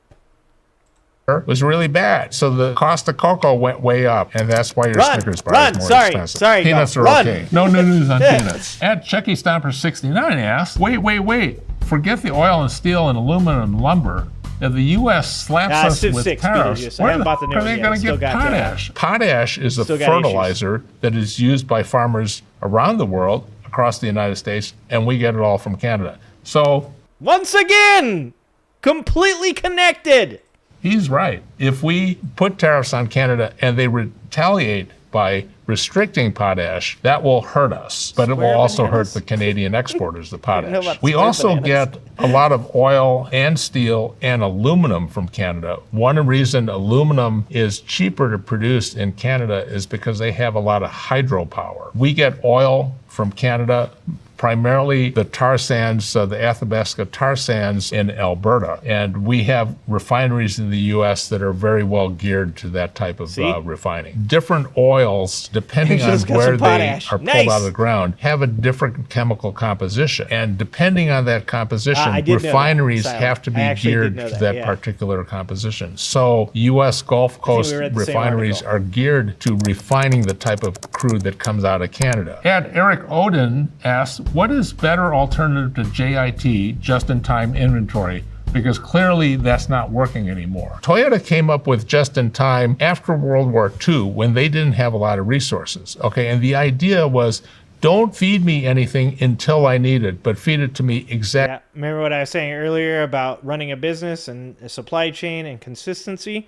was really bad. So the cost of cocoa went way up, and that's why your Snickers bar is more expensive. Sorry, peanuts go. are Run. okay. No new news on peanuts. At Checky Stomper 69 asks, wait. Forget the oil and steel and aluminum and lumber. If the U.S. slaps us with tariffs, where are they going to get potash? Potash is a fertilizer that is used by farmers around the world, across the United States, and we get it all from Canada. So, once again, completely connected. He's right. If we put tariffs on Canada and they retaliate by restricting potash, that will hurt us. But it will also hurt the Canadian exporters of potash. We also get a lot of oil and steel and aluminum from Canada. One reason aluminum is cheaper to produce in Canada is because they have a lot of hydropower. We get oil from Canada, primarily the tar sands, the Athabasca tar sands in Alberta. And we have refineries in the U.S. that are very well geared to that type of refining. Different oils, depending on where they are pulled out of the ground, have a different chemical composition. And depending on that composition, refineries have to be geared to that particular composition. So U.S. Gulf Coast refineries are geared to refining the type of crude that comes out of Canada. And Eric Odin asks, what is better alternative to JIT, just-in-time inventory? Because clearly that's not working anymore. Toyota came up with just-in-time after World War II when they didn't have a lot of resources. Okay, and the idea was, don't feed me anything until I need it, but feed it to me exactly. Yeah, remember what I was saying earlier about running a business and a supply chain and consistency?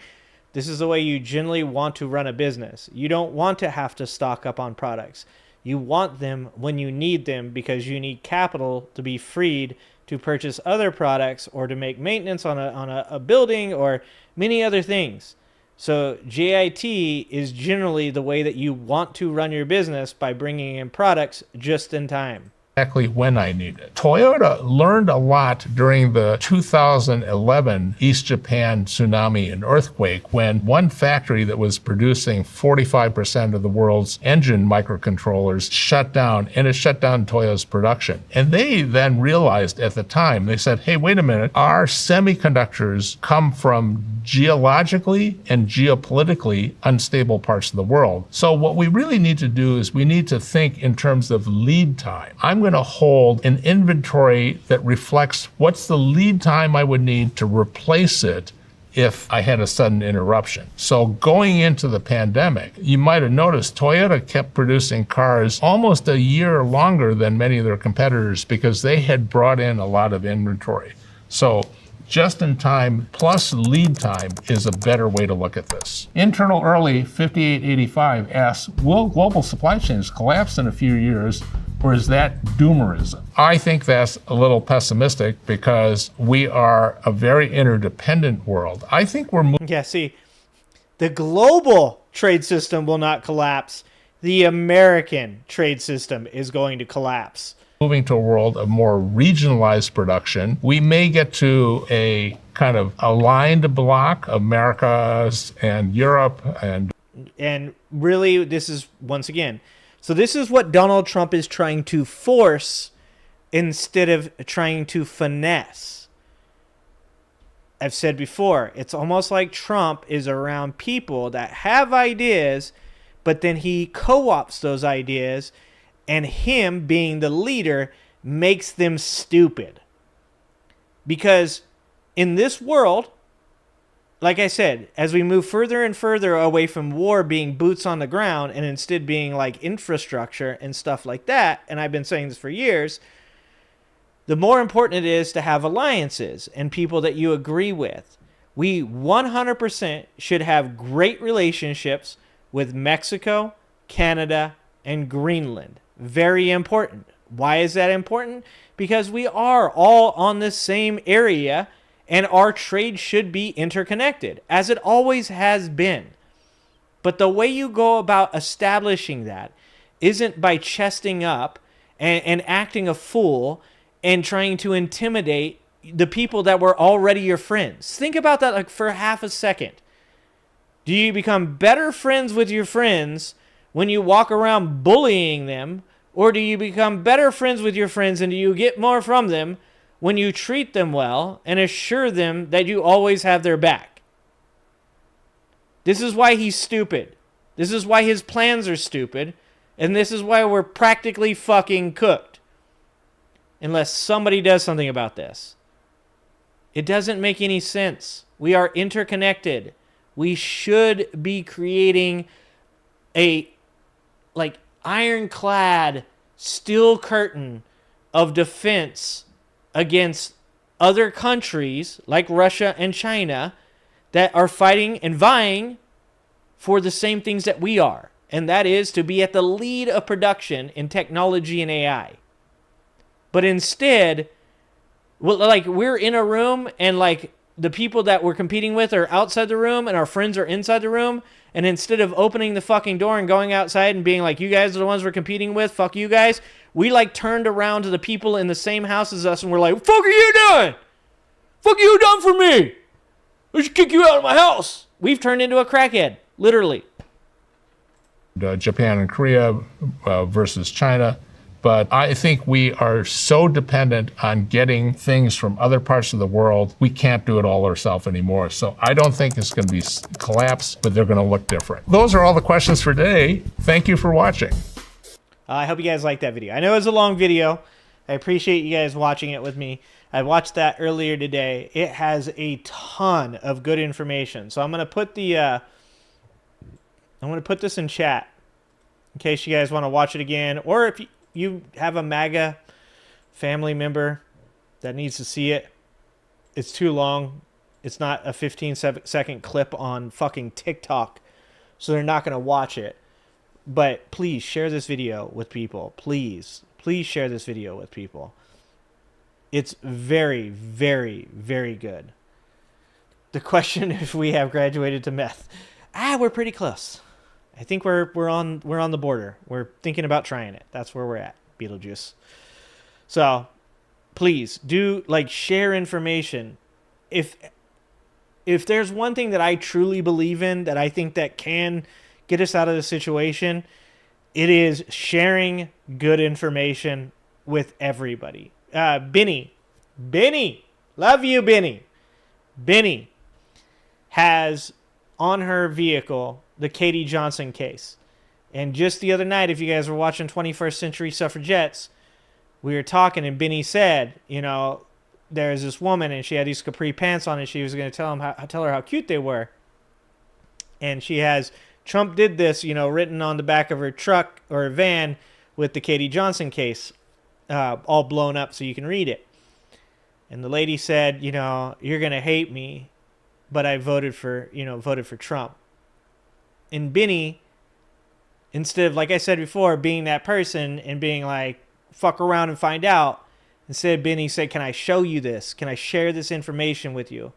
This is the way you generally want to run a business. You don't want to have to stock up on products. You want them when you need them because you need capital to be freed to purchase other products or to make maintenance on a building or many other things. So JIT is generally the way that you want to run your business by bringing in products just in time. Exactly when I need it. Toyota learned a lot during the 2011 East Japan tsunami and earthquake when one factory that was producing 45% of the world's engine microcontrollers shut down, and it shut down Toyota's production. And they then realized at the time, they said, hey, wait a minute, our semiconductors come from geologically and geopolitically unstable parts of the world. So what we really need to do is we need to think in terms of lead time. I'm going to hold an inventory that reflects what's the lead time I would need to replace it if I had a sudden interruption. So going into the pandemic, you might have noticed Toyota kept producing cars almost a year longer than many of their competitors because they had brought in a lot of inventory. So just-in-time plus lead time is a better way to look at this. Internal Early 5885 asks, will global supply chains collapse in a few years, or is that doomerism? I think that's a little pessimistic because we are a very interdependent world. I think we're moving. Yeah, see, the global trade system will not collapse. The American trade system is going to collapse. Moving to a world of more regionalized production. We may get to a kind of aligned block of Americas and Europe and really this is once again. So this is what Donald Trump is trying to force instead of trying to finesse. I've said before, it's almost like Trump is around people that have ideas, but then he co-opts those ideas, and him being the leader makes them stupid. Because in this world, like I said, as we move further and further away from war being boots on the ground and instead being like infrastructure and stuff like that, and I've been saying this for years, the more important it is to have alliances and people that you agree with. We 100% should have great relationships with Mexico, Canada, and Greenland. Very important. Why is that important? Because we are all on the same area and our trade should be interconnected, as it always has been. But the way you go about establishing that isn't by chesting up and acting a fool and trying to intimidate the people that were already your friends. Think about that like for half a second. Do you become better friends with your friends when you walk around bullying them? Or do you become better friends with your friends and do you get more from them when you treat them well and assure them that you always have their back? This is why he's stupid. This is why his plans are stupid. And this is why we're practically fucking cooked. Unless somebody does something about this. It doesn't make any sense. We are interconnected. We should be creating a ironclad steel curtain of defense against other countries like Russia and China that are fighting and vying for the same things that we are. And that is to be at the lead of production in technology and AI. But instead, we're in a room and the people that we're competing with are outside the room and our friends are inside the room. And instead of opening the fucking door and going outside and being like, you guys are the ones we're competing with, fuck you guys, we turned around to the people in the same house as us and we're like, what the fuck are you doing? Fuck you done for me? I should kick you out of my house. We've turned into a crackhead, literally. Japan and Korea versus China. But I think we are so dependent on getting things from other parts of the world, we can't do it all ourselves anymore. So I don't think it's going to be collapse, but they're going to look different. Those are all the questions for today. Thank you for watching. I hope you guys liked that video. I know it was a long video. I appreciate you guys watching it with me. I watched that earlier today. It has a ton of good information. So I'm going to put this in chat in case you guys want to watch it again, or if you have a MAGA family member that needs to see it. It's too long. It's not a 15-second clip on fucking TikTok, so they're not going to watch it. But please share this video with people. Please share this video with people. It's very, very, very good. The question if we have graduated to meth. We're pretty close. I think we're on the border. We're thinking about trying it. That's where we're at, Beetlejuice. So, please do share information. If there's one thing that I truly believe in that I think that can get us out of the situation, it is sharing good information with everybody. Benny, love you, Benny. Benny has on her vehicle the Katie Johnson case. And just the other night, if you guys were watching 21st Century Suffragettes, we were talking and Benny said, there's this woman and she had these capri pants on and she was going to tell her how cute they were. And she has Trump did this, written on the back of her truck or her van with the Katie Johnson case all blown up so you can read it. And the lady said, you're going to hate me, but I voted for Trump. And Benny, instead of, like I said before, being that person and being like, fuck around and find out, instead Benny said, can I show you this? Can I share this information with you?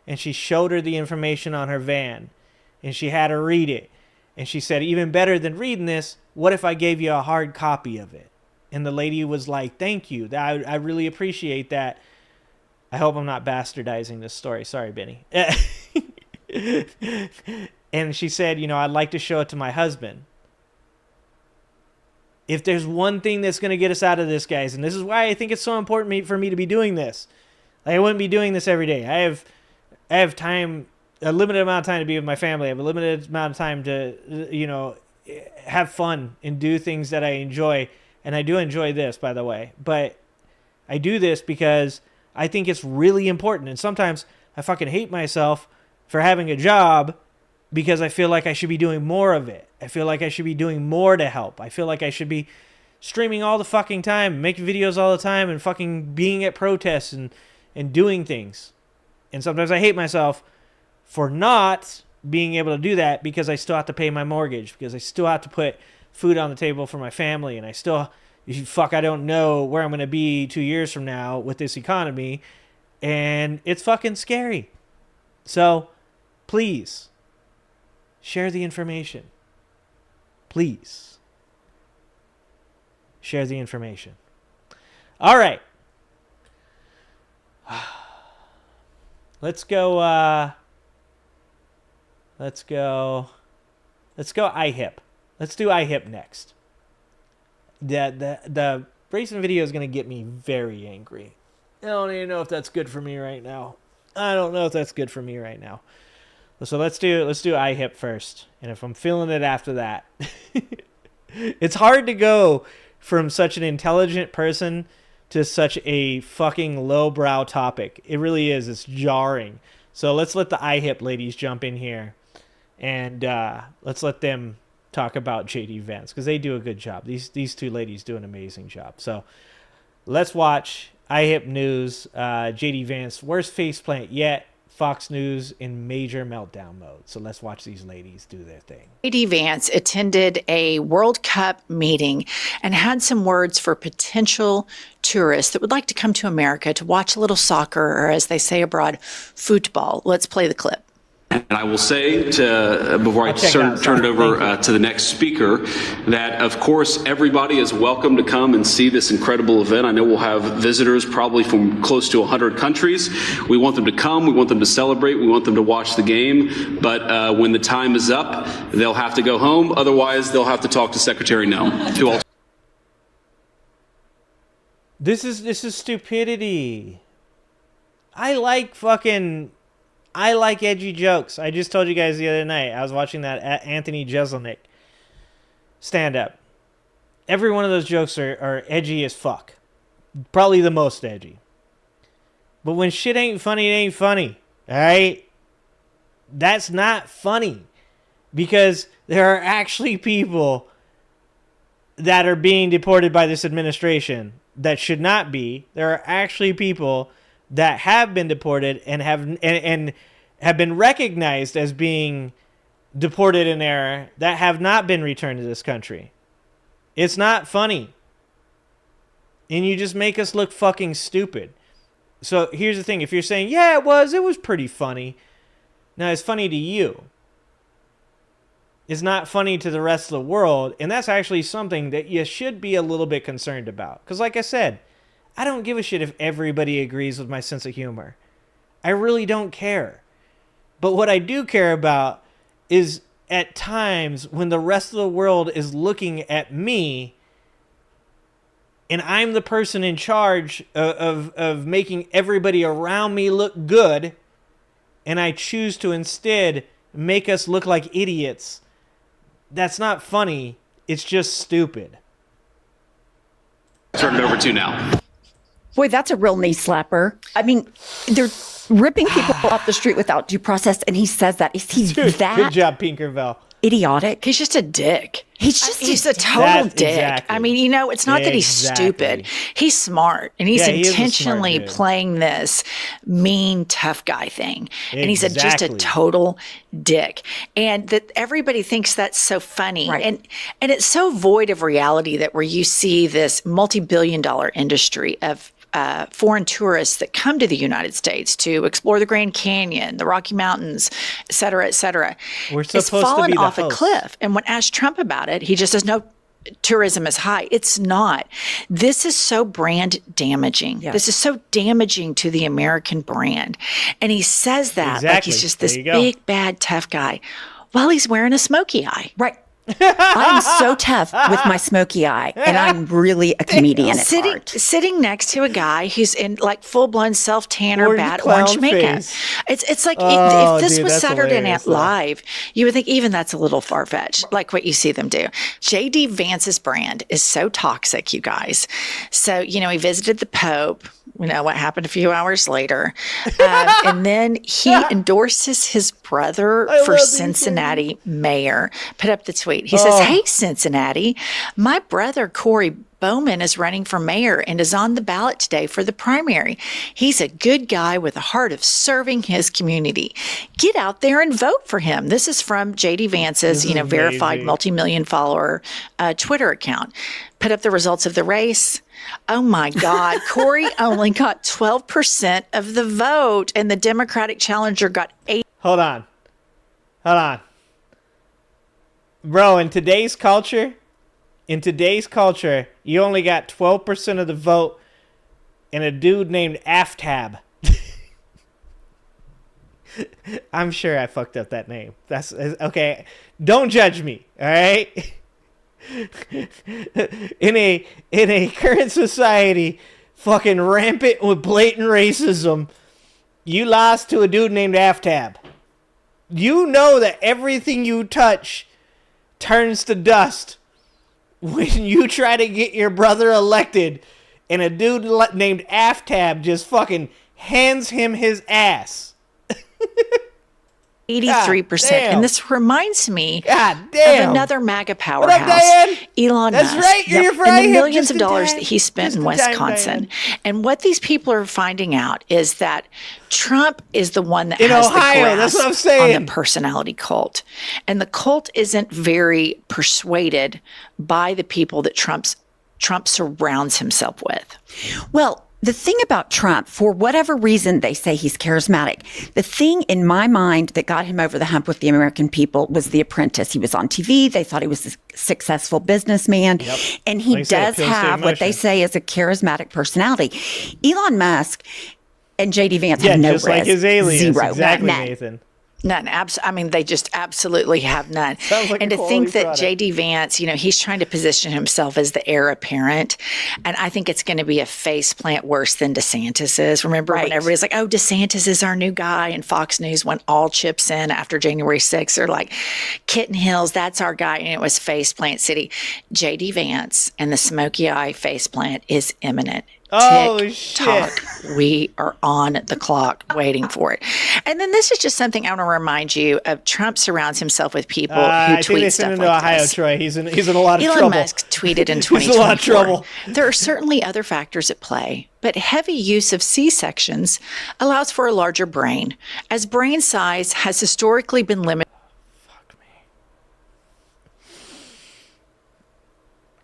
And she showed her the information on her van. And she had her read it. And she said, even better than reading this, what if I gave you a hard copy of it? And the lady was like, thank you. I really appreciate that. I hope I'm not bastardizing this story. Sorry, Benny. And she said, I'd like to show it to my husband. If there's one thing that's going to get us out of this, guys, and this is why I think it's so important for me to be doing this. I wouldn't be doing this every day. I have time, a limited amount of time to be with my family. I have a limited amount of time to, have fun and do things that I enjoy. And I do enjoy this, by the way. But I do this because I think it's really important. And sometimes I fucking hate myself for having a job because I feel like I should be doing more of it. I feel like I should be doing more to help. I feel like I should be streaming all the fucking time, making videos all the time, and fucking being at protests and doing things. And sometimes I hate myself for not being able to do that because I still have to pay my mortgage, because I still have to put food on the table for my family, and I don't know where I'm going to be 2 years from now with this economy, and it's fucking scary. So, please, share the information. Please. Share the information. All right. Let's go IHIP. Let's do IHIP next. The recent video is going to get me very angry. I don't even know if that's good for me right now. So let's do IHIP first. And if I'm feeling it after that, it's hard to go from such an intelligent person to such a fucking lowbrow topic. It really is. It's jarring. So let's let the IHIP ladies jump in here, and let's let them talk about JD Vance, because they do a good job. These two ladies do an amazing job. So let's watch IHIP News. JD Vance, worst faceplant yet. Fox News in major meltdown mode. So let's watch these ladies do their thing. JD Vance attended a World Cup meeting and had some words for potential tourists that would like to come to America to watch a little soccer, or as they say abroad, football. Let's play the clip. And I will say, before I turn it over to the next speaker, that of course everybody is welcome to come and see this incredible event. I know we'll have visitors probably from close to 100 countries. We want them to come, we want them to celebrate, we want them to watch the game. But when the time is up, they'll have to go home. Otherwise, they'll have to talk to Secretary No. This is stupidity. I like edgy jokes. I just told you guys the other night. I was watching that Anthony Jeselnik stand-up. Every one of those jokes are edgy as fuck. Probably the most edgy. But when shit ain't funny, it ain't funny. All right? That's not funny. Because there are actually people that are being deported by this administration that should not be. There are actually people that have been deported and have been recognized as being deported in error that have not been returned to this country. It's not funny. And you just make us look fucking stupid. So here's the thing. If you're saying, yeah, it was pretty funny. Now, it's funny to you. It's not funny to the rest of the world. And that's actually something that you should be a little bit concerned about. Because like I said, I don't give a shit if everybody agrees with my sense of humor. I really don't care. But what I do care about is at times when the rest of the world is looking at me and I'm the person in charge of making everybody around me look good, and I choose to instead make us look like idiots. That's not funny. It's just stupid. Turn it over to now. Boy, that's a real knee slapper. I mean, they're ripping people off the street without due process, and he says that. Is he Dude, that good job, Pinkerville. idiotic? He's just a dick. He's a total dick. Exactly. I mean, it's not that he's stupid. He's smart, and he's intentionally playing this mean, tough guy thing. And he's just a total dick. And that everybody thinks that's so funny. Right. And it's so void of reality that where you see this multi-billion-dollar industry of foreign tourists that come to the United States to explore the Grand Canyon, the Rocky Mountains, et cetera, et cetera. We're supposed it's fallen to be the off host. a cliff. And when asked Trump about it, he just says, no, tourism is high. It's not. This is so brand damaging. Yes. This is so damaging to the American brand. And he says that like he's just this big, bad, tough guy while he's wearing a smoky eye. Right. I'm so tough with my smoky eye, and I'm really a comedian at heart. Sitting next to a guy who's in like full-blown self-tanner, bad orange makeup. It's like if this was Saturday Night Live, you would think even that's a little far-fetched, like what you see them do. JD Vance's brand is so toxic, you guys. So, he visited the Pope. We know what happened a few hours later. And then he endorses his brother for Cincinnati mayor. Put up the tweet. He says, hey, Cincinnati, my brother, Corey Bowman, is running for mayor and is on the ballot today for the primary. He's a good guy with a heart of serving his community. Get out there and vote for him. This is from JD Vance's, verified multi-million follower Twitter account. Put up the results of the race. Oh my God. Corey only got 12% of the vote, and the Democratic challenger got 8. Hold on. Bro, in today's culture, you only got 12% of the vote and a dude named Aftab. I'm sure I fucked up that name. That's okay. Don't judge me, all right? In a current society fucking rampant with blatant racism, you lost to a dude named Aftab. You know that everything you touch turns to dust when you try to get your brother elected and a dude named Aftab just fucking hands him his ass. 83%. And this reminds me of another MAGA powerhouse, Elon Musk. That's right. You're right. And the millions of dollars that he spent in Wisconsin. And what these people are finding out is that Trump is the one that has Ohio, the that's what I'm grasp saying. on the personality cult. And the cult isn't very persuaded by the people that Trump surrounds himself with. Well, the thing about Trump, for whatever reason they say he's charismatic, the thing in my mind that got him over the hump with the American people was The Apprentice. He was on TV. They thought he was a successful businessman. Yep. And he does have what they say is a charismatic personality. Elon Musk and J.D. Vance have no just like his aliens. Zero. Exactly, None. Nathan. None. They just absolutely have none. Like and to think that J.D. Vance, he's trying to position himself as the heir apparent. And I think it's going to be a faceplant worse than DeSantis is. Remember when everybody's like, oh, DeSantis is our new guy. And Fox News went all chips in after January 6th. They're like, Kitten Hills, that's our guy. And it was faceplant city. J.D. Vance and the smoky eye faceplant is imminent. Oh, shit. We are on the clock waiting for it. And then this is just something I want to remind you of. Trump surrounds himself with people who tweet stuff like Ohio, this. Troy. He's in a lot of trouble. Elon Musk tweeted in 2024. He's in a lot of trouble. There are certainly other factors at play, but heavy use of C-sections allows for a larger brain, as brain size has historically been limited.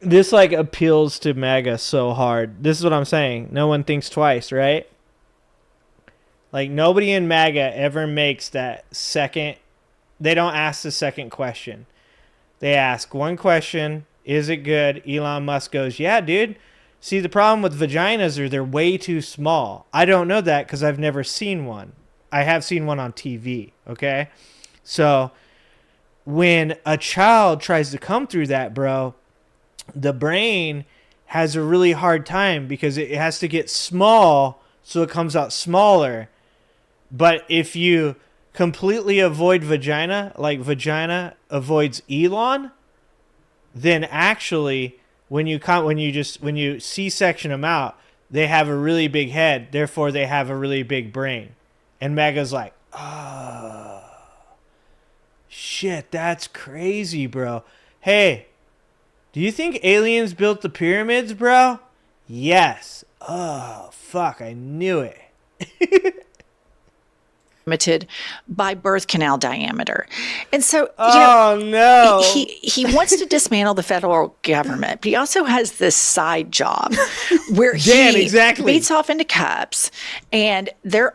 This appeals to MAGA so hard. This is what I'm saying. No one thinks twice, right? Nobody in MAGA ever makes that second. They don't ask the second question. They ask one question. Is it good? Elon Musk goes, yeah, dude. See, the problem with vaginas is they're way too small. I don't know that because I've never seen one. I have seen one on TV, okay? So when a child tries to come through that, bro, the brain has a really hard time because it has to get small so it comes out smaller. But if you completely avoid vagina, like vagina avoids Elon, then actually when you C-section them out, they have a really big head, therefore they have a really big brain. And MAGA's like, oh, shit, that's crazy, bro. Hey, do you think aliens built the pyramids, bro? Yes. Oh, fuck, I knew it. Limited by birth canal diameter. And so, no. He wants to dismantle the federal government, but he also has this side job where he beats off into cups. And there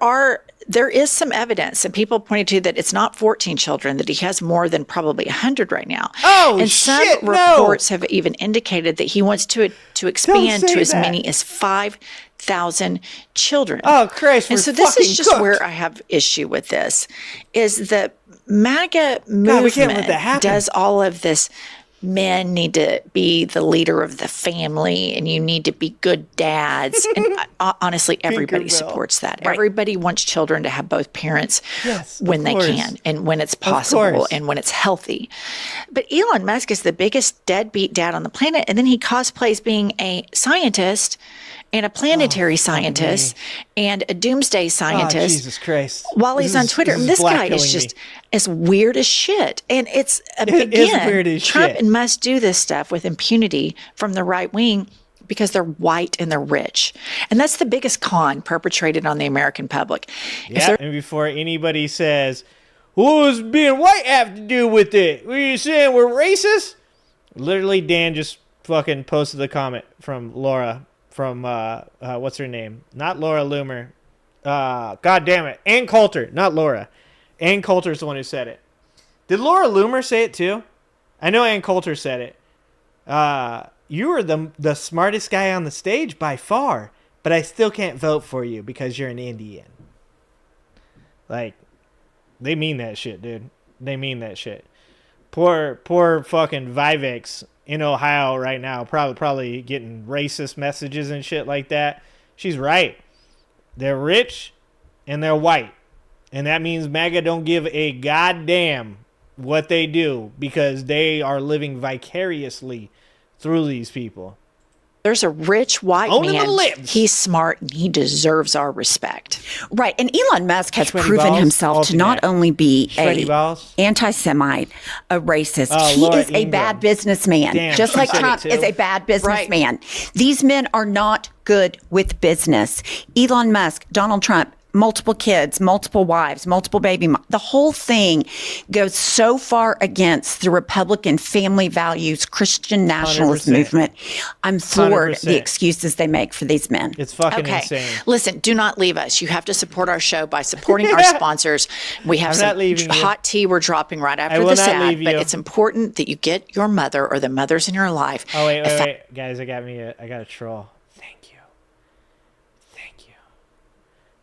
is some evidence, and people pointed to that it's not 14 children, that he has more than probably 100 right now. Oh, and some reports have even indicated that he wants to expand to as many as 5,000 children. Oh, Christ, and so this is just where I have issue with this, is the MAGA movement does all of this. Men need to be the leader of the family, and you need to be good dads. And honestly, everybody supports that. Right. Everybody wants children to have both parents when they can and when it's possible and when it's healthy. But Elon Musk is the biggest deadbeat dad on the planet, and then he cosplays being a scientist and a planetary scientist and a doomsday scientist. Jesus Christ. While he's on Twitter. And this guy is just as weird as shit. And it's, again, Trump and Musk do this stuff with impunity from the right wing because they're white and they're rich. And that's the biggest con perpetrated on the American public. Yeah, and before anybody says, what does being white have to do with it? What are you saying, we're racist? Literally, Dan just fucking posted the comment from Laura. From, what's her name? Not Laura Loomer. God damn it. Ann Coulter, not Laura. Ann Coulter's the one who said it. Did Laura Loomer say it too? I know Ann Coulter said it. You were the smartest guy on the stage by far, but I still can't vote for you because you're an Indian. They mean that shit, dude. They mean that shit. Poor fucking Vivek's in Ohio right now, probably getting racist messages and shit like that. She's right. They're rich and they're white. And that means MAGA don't give a goddamn what they do because they are living vicariously through these people. There's a rich white man. He's smart and he deserves our respect. Right. And Elon Musk has proven himself to not only be an anti-Semite, a racist, he is a bad businessman, just like Trump is a bad businessman. Right. These men are not good with business. Elon Musk, Donald Trump, multiple kids, multiple wives, multiple baby moms. The whole thing goes so far against the Republican family values, Christian nationalist 100%. Movement. I'm floored 100%. The excuses they make for these men. It's fucking insane. Listen, do not leave us. You have to support our show by supporting our sponsors. We have some hot tea we're dropping right after this ad, but it's important that you get your mother or the mothers in your life. Oh, wait. Guys, I got a troll.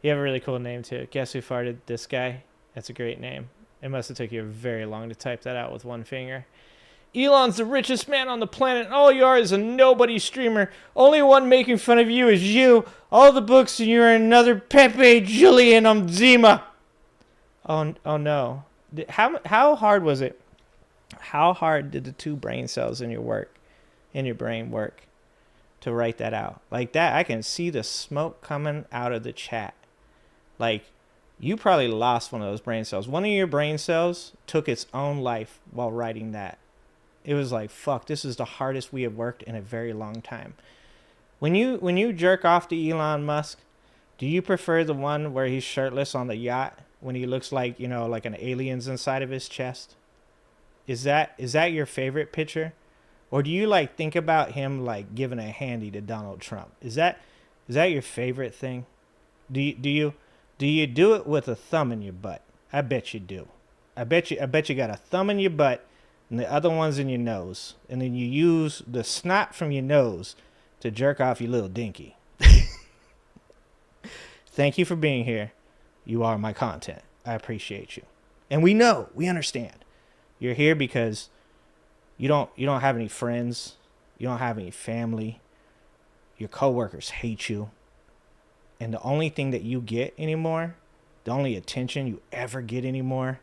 You have a really cool name, too. Guess who farted? This guy. That's a great name. It must have took you very long to type that out with one finger. Elon's the richest man on the planet, and all you are is a nobody streamer. Only one making fun of you is you. All the books, and you're another Pepe Julian Zima. Oh no. How hard was it? How hard did the 2 brain cells in your brain work to write that out? Like that, I can see the smoke coming out of the chat. Like, you probably lost one of those brain cells. One of your brain cells took its own life while writing that. It was like, fuck, this is the hardest we have worked in a very long time. When you jerk off to Elon Musk, do you prefer the one where he's shirtless on the yacht when he looks like, like an alien's inside of his chest? Is that your favorite picture? Or do you think about him giving a handy to Donald Trump? Is that your favorite thing? Do you do it with a thumb in your butt? I bet you do. I bet you got a thumb in your butt and the other one's in your nose. And then you use the snot from your nose to jerk off your little dinky. Thank you for being here. You are my content. I appreciate you. And we understand. You're here because you don't have any friends. You don't have any family. Your coworkers hate you. And the only thing that you get anymore, the only attention you ever get anymore,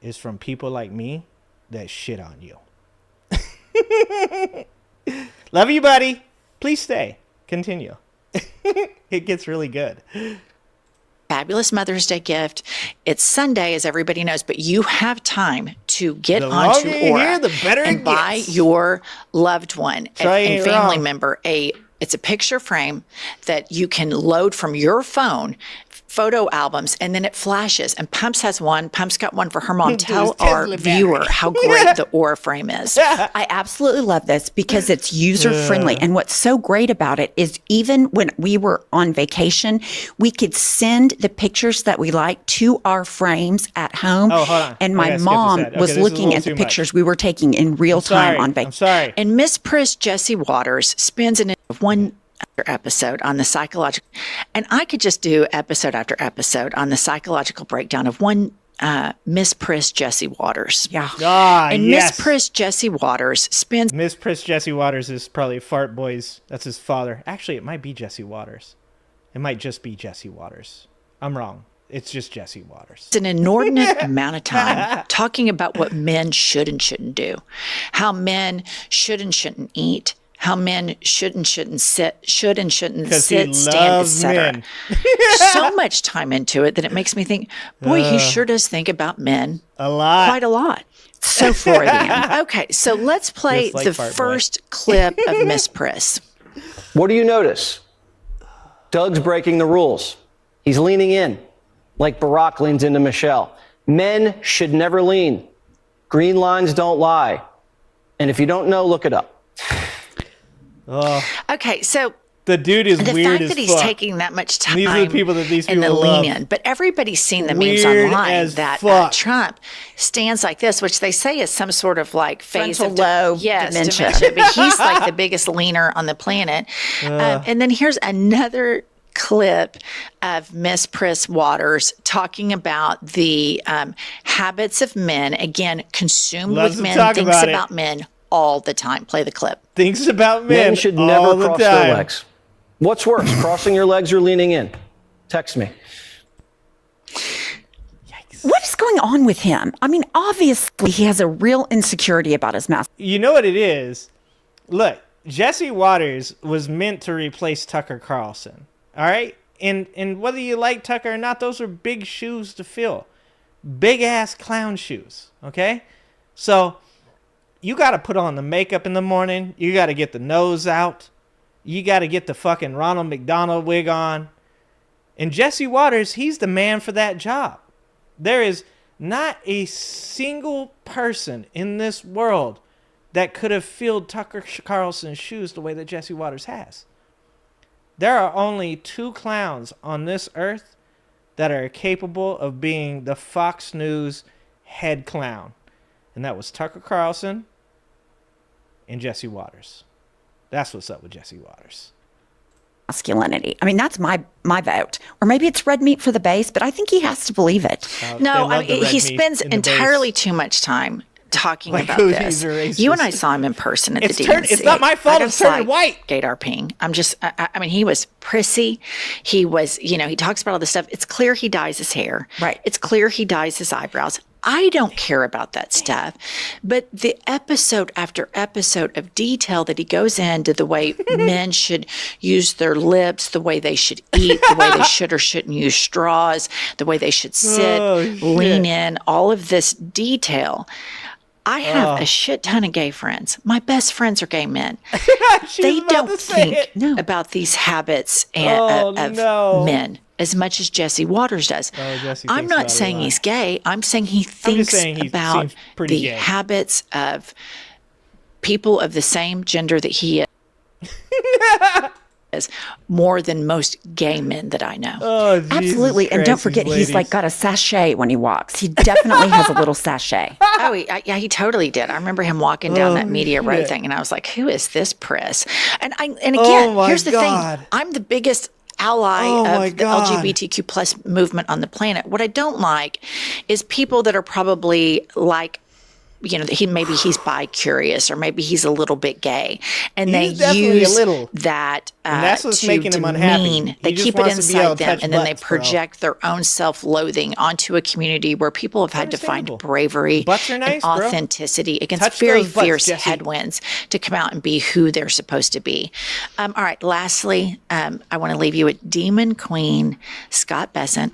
is from people like me that shit on you. Love you, buddy. Please stay. Continue. It gets really good. Fabulous Mother's Day gift. It's Sunday, as everybody knows, but you have time to get onto Aura and buy your loved one and family member it's a picture frame that you can load from your phone, photo albums, and then it flashes. And Pumps has one. Pumps got one for her mom. Tell our viewer how great the Aura frame is. I absolutely love this because it's user-friendly. And what's so great about it is even when we were on vacation, we could send the pictures that we like to our frames at home. Oh, hold on. And my mom was looking at the pictures we were taking in real time on vacation. I'm sorry. And Miss Pris Jessie Waters spends one other episode on the psychological, and I could just do episode after episode on the psychological breakdown of one Miss Pris Jessie Waters. Yeah. And yes. Miss Pris Jessie Waters spends. Miss Pris Jessie Waters is probably Fart Boy's. That's his father. Actually, it might be Jesse Waters. It might just be Jesse Waters. I'm wrong. It's just Jesse Waters. It's an inordinate amount of time talking about what men should and shouldn't do, how men should and shouldn't eat, how men should and shouldn't sit, stand, etc. So much time into it that it makes me think, boy, he sure does think about men a lot, quite a lot. So Freudian. Okay, so let's play the first clip of Miss Pris. What do you notice? Doug's breaking the rules. He's leaning in, like Barack leans into Michelle. Men should never lean. Green lines don't lie. And if you don't know, look it up. Okay, so the dude is weird as fuck. The fact that he's taking that much time these are the people that these people in the love. lean in, but everybody's seen the Weird memes online as that fuck. Trump stands like this, which they say is some sort of phase frontal of lobe dementia. But he's like the biggest leaner on the planet. And then here's another clip of Miss Pris Waters talking about the habits of men. Again, consumed with men, thinks about men all the time. Play the clip. Thinks about men. Men should never cross their legs. What's worse, crossing your legs or leaning in? Text me. going on with him? I mean, obviously he has a real insecurity about his mouth. You know what it is? Look, Jesse Waters was meant to replace Tucker Carlson. All right? And whether you like Tucker or not, those are big shoes to fill. Big ass clown shoes. Okay? So you got to put on the makeup in the morning. You got to get the nose out. You got to get the fucking Ronald McDonald wig on. And Jesse Waters, he's the man for that job. There is not a single person in this world that could have filled Tucker Carlson's shoes the way that Jesse Waters has. There are only 2 clowns on this earth that are capable of being the Fox News head clown. And that was Tucker Carlson and Jesse Waters. That's what's up with Jesse Waters. Masculinity. I mean, that's my vote. Or maybe it's red meat for the base, but I think he has to believe it. No, I mean, he spends entirely too much time talking about this. You and I saw him in person at the DNC. It's not my fault it's turning white. Gaydar Ping. I mean, he was prissy. He was, he talks about all this stuff. It's clear he dyes his hair. Right. It's clear he dyes his eyebrows. I don't care about that stuff. But the episode after episode of detail that he goes into the way men should use their lips, the way they should eat, the way they should or shouldn't use straws, the way they should sit, lean in, all of this detail. I have a shit ton of gay friends. My best friends are gay men. They don't think about these habits of men as much as Jesse Waters does. I'm not saying he's gay. I'm saying he thinks about the habits of people of the same gender that he is more than most gay men that I know. Oh, absolutely. And don't forget, he's like got a sachet when he walks. He definitely has a little sachet. Oh, yeah, he totally did. I remember him walking down that Media Row thing, and I was like, who is this priss? And again, here's the thing. I'm the biggest ally of the LGBTQ plus movement on the planet. What I don't like is people that are probably like, maybe he's bi-curious or maybe he's a little bit gay, and they use that and that's what's to making him unhappy. They keep it inside them, and then they project their own self-loathing onto a community where people have had to find bravery and authenticity against very fierce headwinds to come out and be who they're supposed to be. All right, lastly, I want to leave you with Demon Queen Scott Bessent,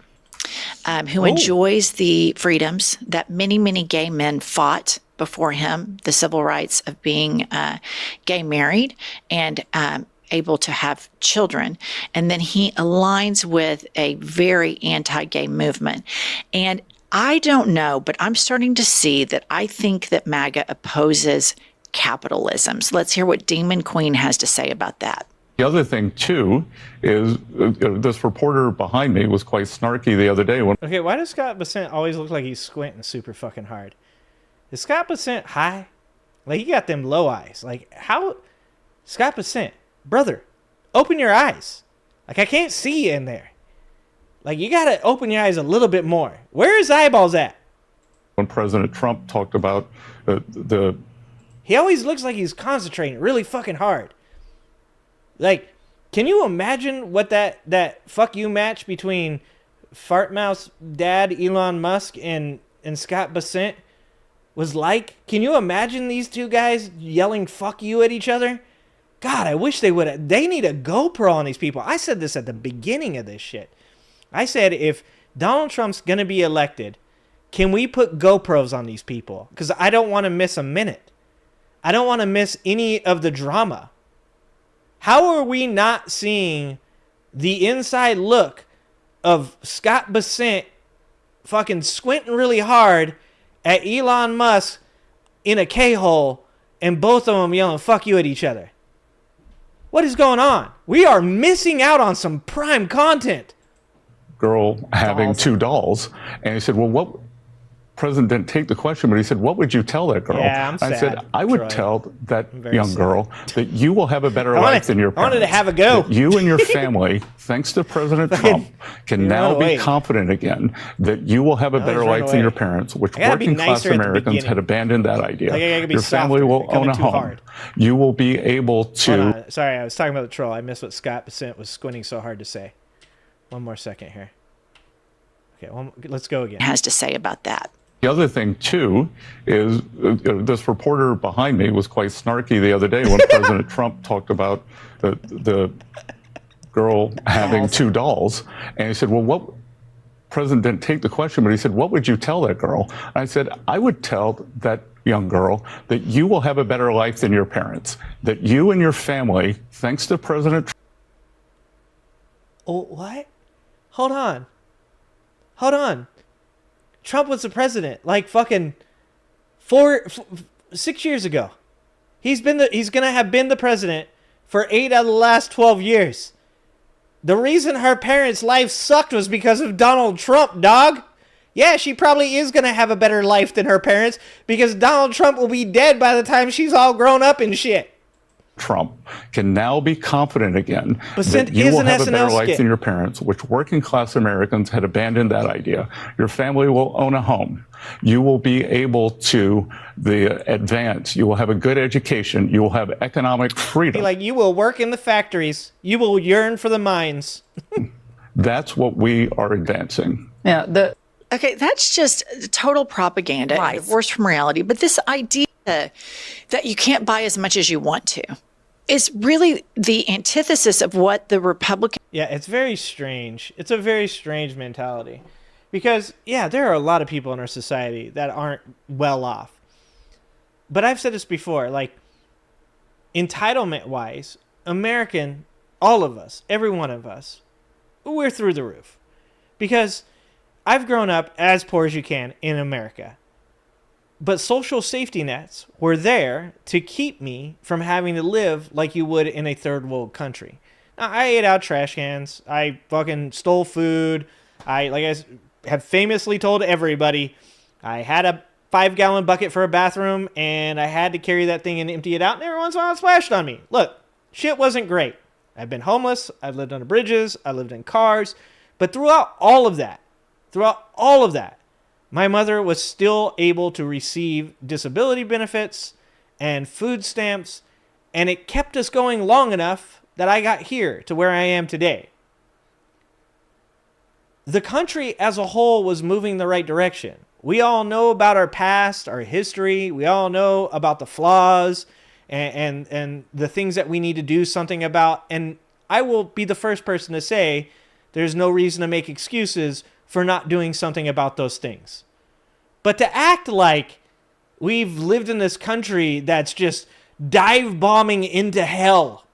who enjoys the freedoms that many, many gay men fought before him, the civil rights of being gay married and able to have children. And then he aligns with a very anti-gay movement. And I don't know, but I'm starting to see that I think that MAGA opposes capitalism. So let's hear what Demon Queen has to say about that. The other thing, too, is this reporter behind me was quite snarky the other day. Okay, why does Scott Bessent always look like he's squinting super fucking hard? Is Scott Bessent high? Like, he got them low eyes. Like, how? Scott Bessent, brother, open your eyes. Like, I can't see you in there. Like, you got to open your eyes a little bit more. Where are his eyeballs at? When President Trump talked about He always looks like he's concentrating really fucking hard. Like, can you imagine what that fuck you match between Fartmouth's dad, Elon Musk, and Scott Bessent was like? Can you imagine these two guys yelling fuck you at each other? God, I wish they would. They need a GoPro on these people. I said this at the beginning of this shit. I said, if Donald Trump's going to be elected, can we put GoPros on these people? Because I don't want to miss a minute. I don't want to miss any of the drama. How are we not seeing the inside look of Scott Bessent fucking squinting really hard at Elon Musk in a K-hole and both of them yelling fuck you at each other? What is going on? We are missing out on some prime content. Girl having 2 dolls. And he said, well, what? President didn't take the question, but he said, what would you tell that girl? Yeah, I'm sad, I said, I would tell that young sad. Girl that you will have a better life than your parents. I wanted to have a go. That you and your family, thanks to President Trump, can now be confident again that you will have a better life than your parents, which working class Americans had abandoned that idea. Like, your family will own a home. You will be able to... Sorry, I was talking about the troll. I missed what Scott Bessent was squinting so hard to say. One more second here. Okay, well, let's go again. Has to say about that. The other thing, too, is this reporter behind me was quite snarky the other day when President Trump talked about the girl having two dolls. And he said, well, what? President didn't take the question, but he said, what would you tell that girl? And I said, I would tell that young girl that you will have a better life than your parents, that you and your family, thanks to President Trump. Oh, what? Hold on. Trump was the president like fucking 6 years ago. He's gonna have been the president for 8 out of the last 12 years. The reason her parents' life sucked was because of Donald Trump, dog. Yeah, she probably is gonna have a better life than her parents because Donald Trump will be dead by the time she's all grown up and shit. Trump can now be confident again but that you will have a better life skit. than your parents, which working class Americans had abandoned that idea. Your family will own a home. You will be able to advance. You will have a good education. You will have economic freedom. Like, you will work in the factories. You will yearn for the mines. That's what we are advancing. Yeah. Okay, that's just total propaganda, and divorce from reality. But this idea that you can't buy as much as you want to is really the antithesis of what the Republican. Yeah, it's very strange. It's a very strange mentality. Because, yeah, there are a lot of people in our society that aren't well off. But I've said this before, like, entitlement-wise, American, all of us, every one of us, we're through the roof. Because I've grown up as poor as you can in America. But social safety nets were there to keep me from having to live like you would in a third world country. Now, I ate out trash cans. I fucking stole food. Like I have famously told everybody, I had a 5-gallon bucket for a bathroom, and I had to carry that thing and empty it out, and every once in a while it splashed on me. Look, shit wasn't great. I've been homeless. I've lived under bridges. I lived in cars. But throughout all of that, my mother was still able to receive disability benefits and food stamps, and it kept us going long enough that I got here to where I am today. The country as a whole was moving the right direction. We all know about our past, our history. We all know about the flaws and the things that we need to do something about. And I will be the first person to say there's no reason to make excuses for not doing something about those things. But to act like we've lived in this country that's just dive bombing into hell.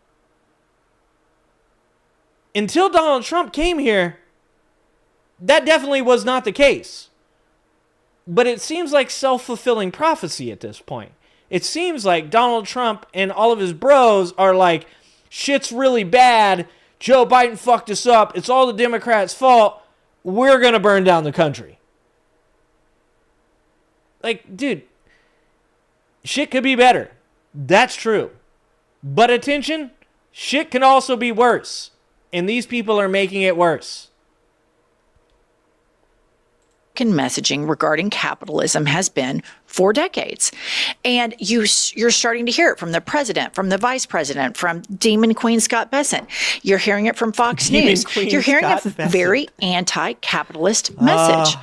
Until Donald Trump came here, that definitely was not the case. But it seems like self-fulfilling prophecy at this point. It seems like Donald Trump and all of his bros are like, shit's really bad. Joe Biden fucked us up. It's all the Democrats' fault. We're going to burn down the country. Like, dude, shit could be better. That's true. But attention, shit can also be worse. And these people are making it worse. Messaging regarding capitalism has been for decades. And you're starting to hear it from the president, from the vice president, from Demon Queen Scott Bessent. You're hearing it from Fox News. You're hearing a very anti-capitalist message.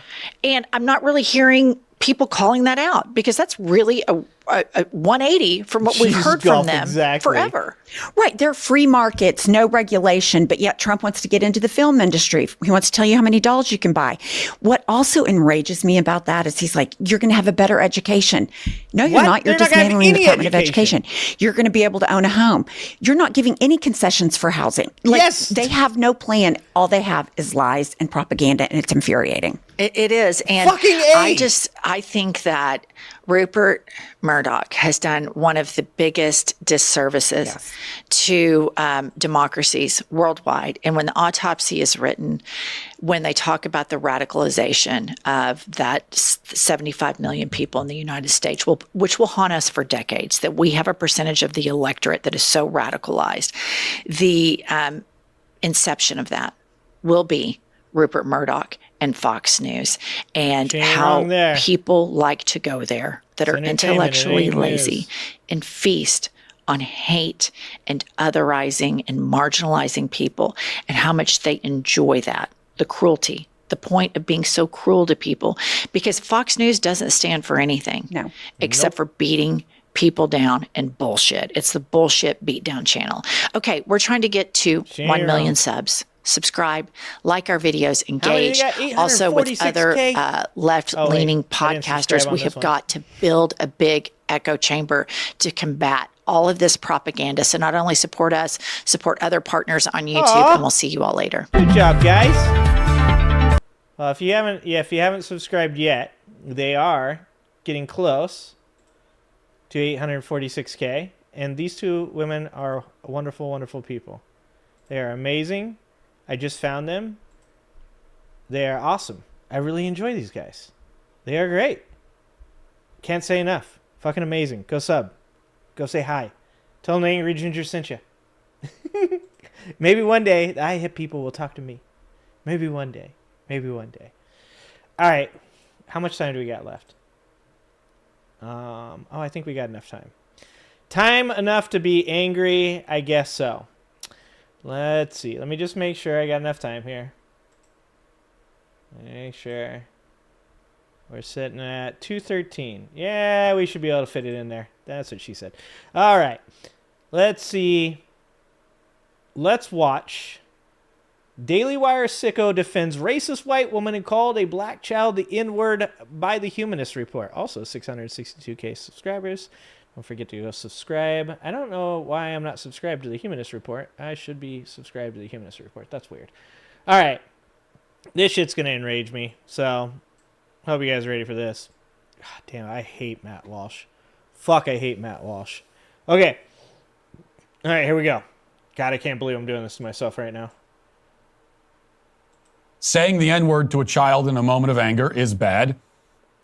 And I'm not really hearing people calling that out because that's really a 180 from what we've heard from them forever. Right. They're free markets, no regulation, but yet Trump wants to get into the film industry. He wants to tell you how many dolls you can buy. What also enrages me about that is he's like, you're going to have a better education. No, you're not. You're dismantling the Department of Education. You're going to be able to own a home. You're not giving any concessions for housing. Like, yes. They have no plan. All they have is lies and propaganda, and it's infuriating. It is. And I think that Rupert Murdoch has done one of the biggest disservices to democracies worldwide. And when the autopsy is written, when they talk about the radicalization of that 75 million people in the United States, which will haunt us for decades, that we have a percentage of the electorate that is so radicalized, the inception of that will be Rupert Murdoch and Fox News, and how people like to go there that are intellectually lazy and feast on hate and otherizing and marginalizing people, and how much they enjoy that, the cruelty the point of being so cruel to people? Because Fox News doesn't stand for anything. No. Except for beating people down and bullshit. It's the bullshit beatdown channel. Okay, we're trying to get to 1 million subs. Subscribe, like our videos, engage. Also with other left-leaning podcasters, we have got to build a big echo chamber to combat all of this propaganda. So not only support us, support other partners on YouTube, and we'll see you all later. Good job, guys. Well, if you haven't subscribed yet, they are getting close to 846K, and these two women are wonderful, wonderful people. They are amazing. I just found them. They are awesome. I really enjoy these guys. They are great. Can't say enough. Fucking amazing. Go sub. Go say hi. Tell them the Angry Ginger sent you. Maybe one day the IHIP people will talk to me. Maybe one day. Maybe one day. All right. How much time do we got left? I think we got enough time. Time enough to be angry? I guess so. Let's see. Let me just make sure I got enough time here. Make sure. We're sitting at 2:13. Yeah, we should be able to fit it in there. That's what she said. All right. Let's see. Let's watch. Daily Wire sicko defends racist white woman and called a black child the N-word by the Humanist Report. Also 662K subscribers. Don't forget to go subscribe. I don't know why I'm not subscribed to the Humanist Report. I should be subscribed to the Humanist Report. That's weird. All right. This shit's going to enrage me. So, hope you guys are ready for this. God damn, I hate Matt Walsh. Fuck, I hate Matt Walsh. Okay. All right, here we go. God, I can't believe I'm doing this to myself right now. Saying the N-word to a child in a moment of anger is bad.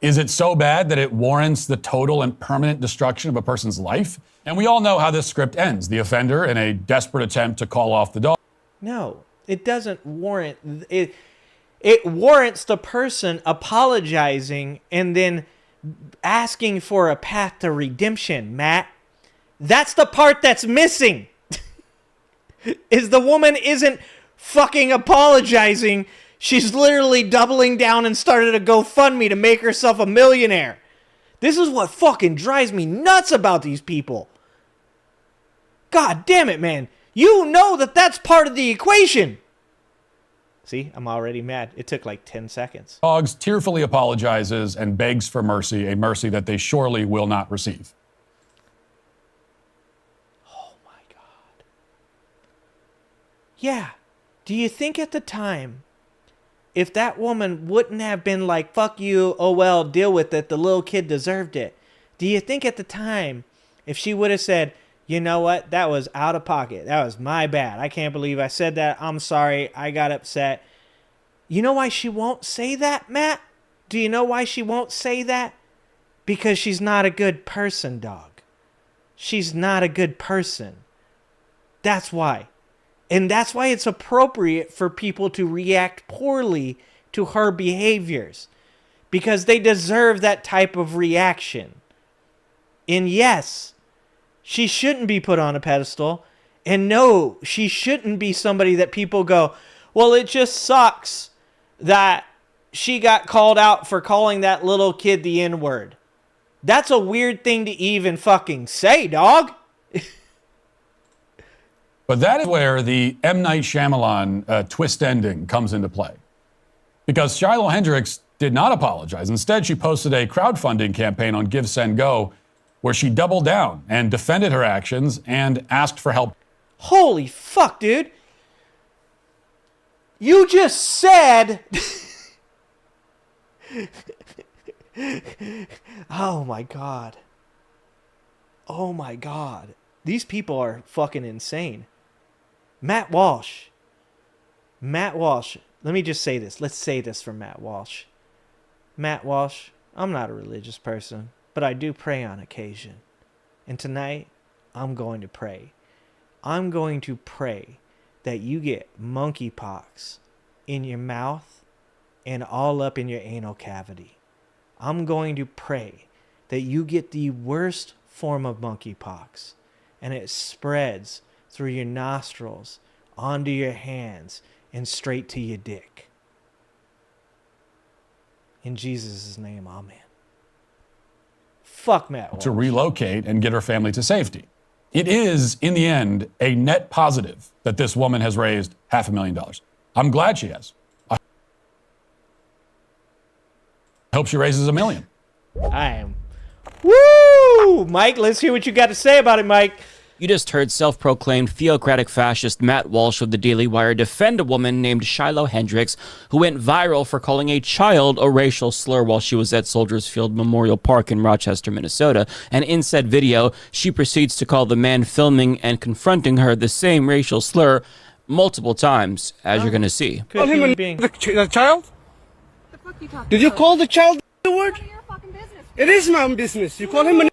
Is it so bad that it warrants the total and permanent destruction of a person's life? And we all know how this script ends. The offender, in a desperate attempt to call off the dog. No, it doesn't warrant it. It warrants the person apologizing and then asking for a path to redemption, Matt. That's the part that's missing. Is the woman isn't fucking apologizing. She's literally doubling down and started a GoFundMe to make herself a millionaire. This is what fucking drives me nuts about these people. God damn it, man. You know that that's part of the equation. See, I'm already mad. It took like 10 seconds. Dogs tearfully apologizes and begs for mercy, a mercy that they surely will not receive. Oh my God. Yeah. Do you think at the time, if that woman wouldn't have been like, fuck you, oh well, deal with it, the little kid deserved it. Do you think at the time, if she would have said, you know what, that was out of pocket, that was my bad, I can't believe I said that, I'm sorry, I got upset. You know why she won't say that, Matt? Do you know why she won't say that? Because she's not a good person, dog. She's not a good person. That's why. And that's why it's appropriate for people to react poorly to her behaviors. Because they deserve that type of reaction. And yes, she shouldn't be put on a pedestal. And no, she shouldn't be somebody that people go, well, it just sucks that she got called out for calling that little kid the N-word. That's a weird thing to even fucking say, dog. But that is where the M. Night Shyamalan twist ending comes into play. Because Shiloh Hendricks did not apologize. Instead, she posted a crowdfunding campaign on Give, Send, Go, where she doubled down and defended her actions and asked for help. Holy fuck, dude. You just said... Oh my God. Oh my God. These people are fucking insane. Matt Walsh. Matt Walsh. Let me just say this. Let's say this for Matt Walsh. Matt Walsh, I'm not a religious person, but I do pray on occasion. And tonight, I'm going to pray. I'm going to pray that you get monkeypox in your mouth and all up in your anal cavity. I'm going to pray that you get the worst form of monkeypox and it spreads through your nostrils, onto your hands, and straight to your dick. In Jesus' name, amen. Fuck Matt Walsh. To relocate and get her family to safety. It is, in the end, a net positive that this woman has raised $500,000. I'm glad she has. I hope she raises $1 million. I am. Woo! Mike, let's hear what you got to say about it, Mike. You just heard self-proclaimed theocratic fascist Matt Walsh of the Daily Wire defend a woman named Shiloh Hendricks who went viral for calling a child a racial slur while she was at Soldiers Field Memorial Park in Rochester, Minnesota. And in said video, she proceeds to call the man filming and confronting her the same racial slur multiple times, as you're going to see. Call him the child? The fuck you talking Did you about? call the child the word? None of your fucking business. It is my own business. You call him a...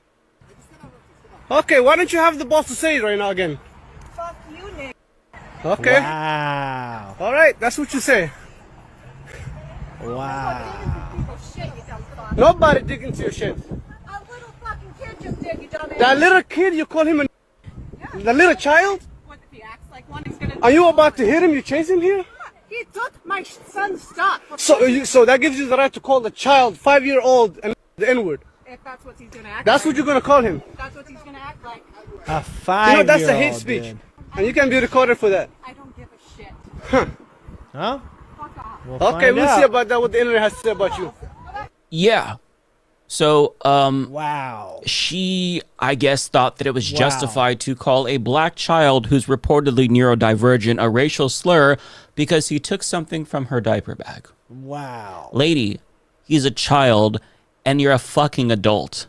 Okay, why don't you have the boss to say it right now again? Fuck you, Nick. Okay. Wow. All right, that's what you say. Wow. Shit, you dumb fuck. Nobody dig into your shit. A little fucking kid just did, you dumbass. That little kid, you call him a... Yeah. The little child? What if he acts like one, he's gonna... Are you about to hit him? You chase him here? He took my son's stuff. So that gives you the right to call the child 5-year-old and the N-word. If that's what he's gonna act That's like. what you're gonna call him. That's what he's gonna act like. A 5-year-old. You know, that's a hate speech. Dude. And you can be recorded for that. I don't give a shit. Huh? Fuck off. We'll Okay, find we'll out. see about that, what the internet has to say about you. Yeah. So, Wow. she, I guess, thought that it was Wow. justified to call a black child who's reportedly neurodivergent a racial slur because he took something from her diaper bag. Wow. Lady, he's a child and you're a fucking adult.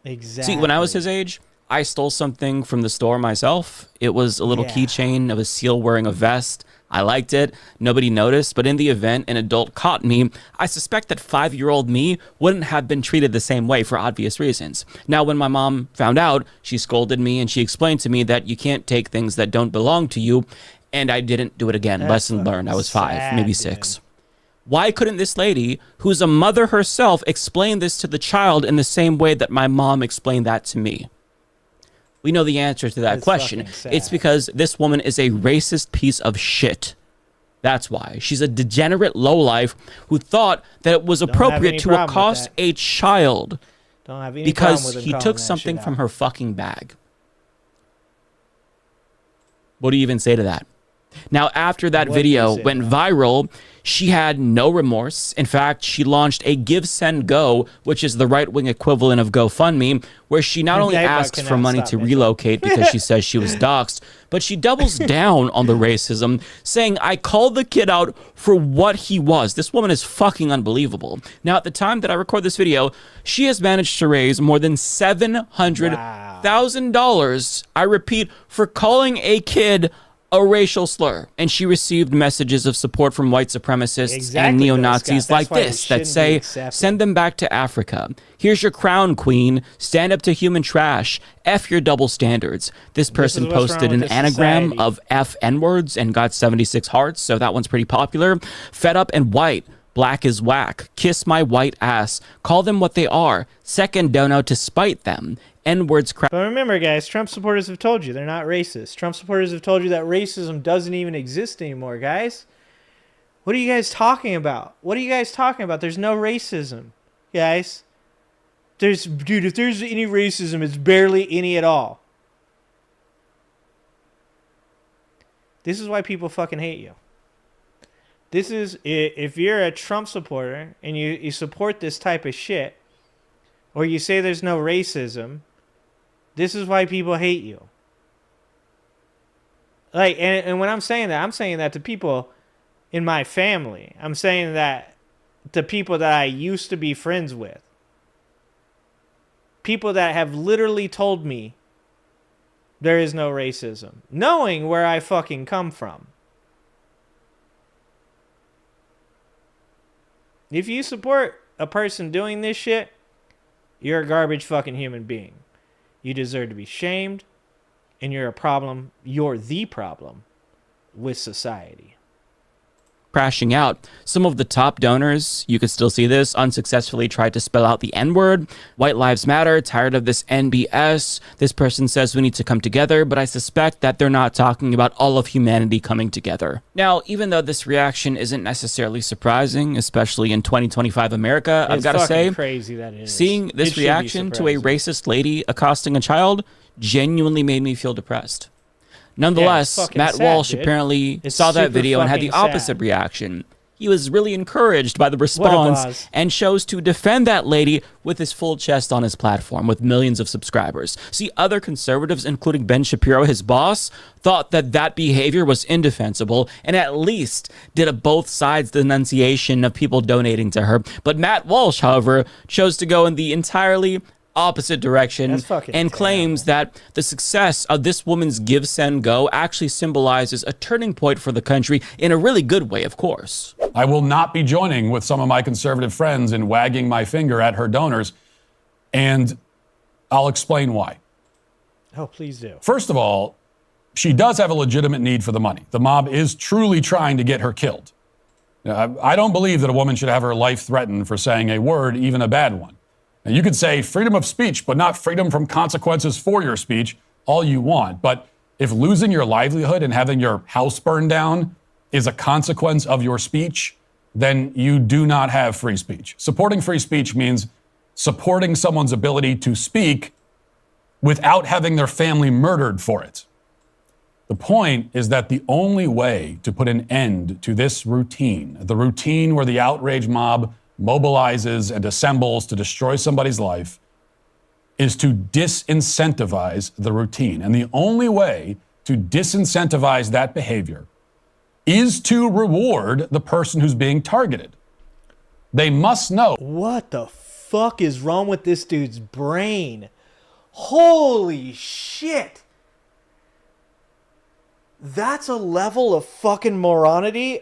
Exactly. See, when I was his age, I stole something from the store myself. It was a little Yeah. keychain of a seal wearing a vest. I liked it. Nobody noticed. But in the event an adult caught me, I suspect that 5-year-old me wouldn't have been treated the same way for obvious reasons. Now, when my mom found out, she scolded me and she explained to me that you can't take things that don't belong to you. And I didn't do it again. That's Lesson learned. I was 5, sad, maybe dude. 6. Why couldn't this lady, who's a mother herself, explain this to the child in the same way that my mom explained that to me? We know the answer to that That's question. fucking sad. It's because this woman is a racist piece of shit. That's why. She's a degenerate lowlife who thought that it was have appropriate any to problem with accost that. a child Don't have any problem because with him he calling took that something shit from out. her fucking bag. What do you even say to that? Now, after that What do you video say went to viral, she had no remorse. In fact, she launched a Give, Send, Go, which is the right-wing equivalent of GoFundMe, where she not only That asks for cannot money stop to me. relocate because she says she was doxxed, but she doubles down on the racism, saying, I called the kid out for what he was. This woman is fucking unbelievable. Now, at the time that I record this video, she has managed to raise more than $700,000, I repeat, for calling a kid a racial slur. And she received messages of support from white supremacists and Exactly, neo-Nazis Scott. like That's why it this that shouldn't be say, accepted. send them back to Africa. Here's your crown, queen. Stand up to human trash. F your double standards. This person is what's posted wrong an with this anagram society. of F N-words and got 76 hearts, so that one's pretty popular. Fed up and white. Black is whack. Kiss my white ass. Call them what they are. Second dono to spite them. N-words crap. But remember, guys, Trump supporters have told you they're not racist. Trump supporters have told you that racism doesn't even exist anymore, guys. What are you guys talking about? What are you guys talking about? There's no racism, guys. Dude, if there's any racism, it's barely any at all. This is why people fucking hate you. This is, if you're a Trump supporter and you support this type of shit, or you say there's no racism, this is why people hate you. Like, and when I'm saying that to people in my family. I'm saying that to people that I used to be friends with. People that have literally told me there is no racism, knowing where I fucking come from. If you support a person doing this shit, you're a garbage fucking human being. You deserve to be shamed, and you're a problem. You're the problem with society. crashing out. Some of the top donors, you could still see this, unsuccessfully tried to spell out the N-word. White Lives Matter, tired of this NBS. This person says we need to come together, but I suspect that they're not talking about all of humanity coming together. Now, even though this reaction isn't necessarily surprising, especially in 2025 America, I've got to say, crazy that is. Seeing this reaction to a racist lady accosting a child genuinely made me feel depressed. Nonetheless, Matt Walsh apparently saw that video and had the opposite reaction. He was really encouraged by the response and chose to defend that lady with his full chest on his platform with millions of subscribers. See, other conservatives, including Ben Shapiro, his boss, thought that that behavior was indefensible and at least did a both sides denunciation of people donating to her. But Matt Walsh, however, chose to go in the entirely opposite direction and claims that the success of this woman's Give, Send, Go actually symbolizes a turning point for the country in a really good way, of course. I will not be joining with some of my conservative friends in wagging my finger at her donors, and I'll explain why. Oh, please do. First of all, she does have a legitimate need for the money. The mob is truly trying to get her killed. I don't believe that a woman should have her life threatened for saying a word, even a bad one. Now, you could say freedom of speech, but not freedom from consequences for your speech, all you want. But if losing your livelihood and having your house burned down is a consequence of your speech, then you do not have free speech. Supporting free speech means supporting someone's ability to speak without having their family murdered for it. The point is that the only way to put an end to this routine, the routine where the outrage mob mobilizes and assembles to destroy somebody's life, is to disincentivize the routine. And the only way to disincentivize that behavior is to reward the person who's being targeted. They must know. What the fuck is wrong with this dude's brain? Holy shit. That's a level of fucking moronity.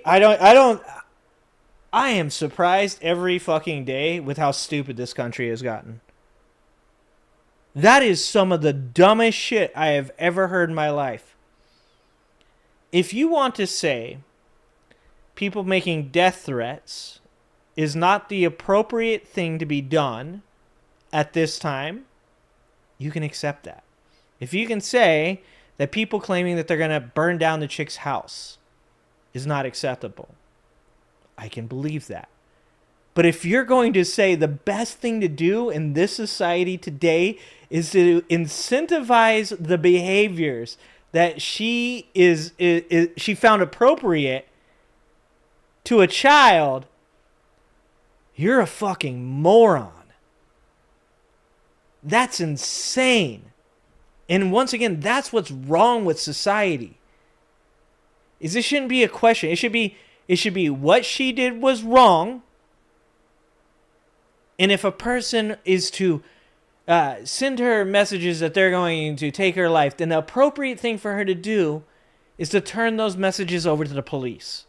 I am surprised every fucking day with how stupid this country has gotten. That is some of the dumbest shit I have ever heard in my life. If you want to say people making death threats is not the appropriate thing to be done at this time, you can accept that. If you can say that people claiming that they're going to burn down the chick's house is not acceptable, I can believe that. But if you're going to say the best thing to do in this society today is to incentivize the behaviors that she found appropriate to a child, you're a fucking moron. That's insane. And once again, that's what's wrong with society. Is this shouldn't be a question. It should be what she did was wrong. And if a person is to send her messages that they're going to take her life, then the appropriate thing for her to do is to turn those messages over to the police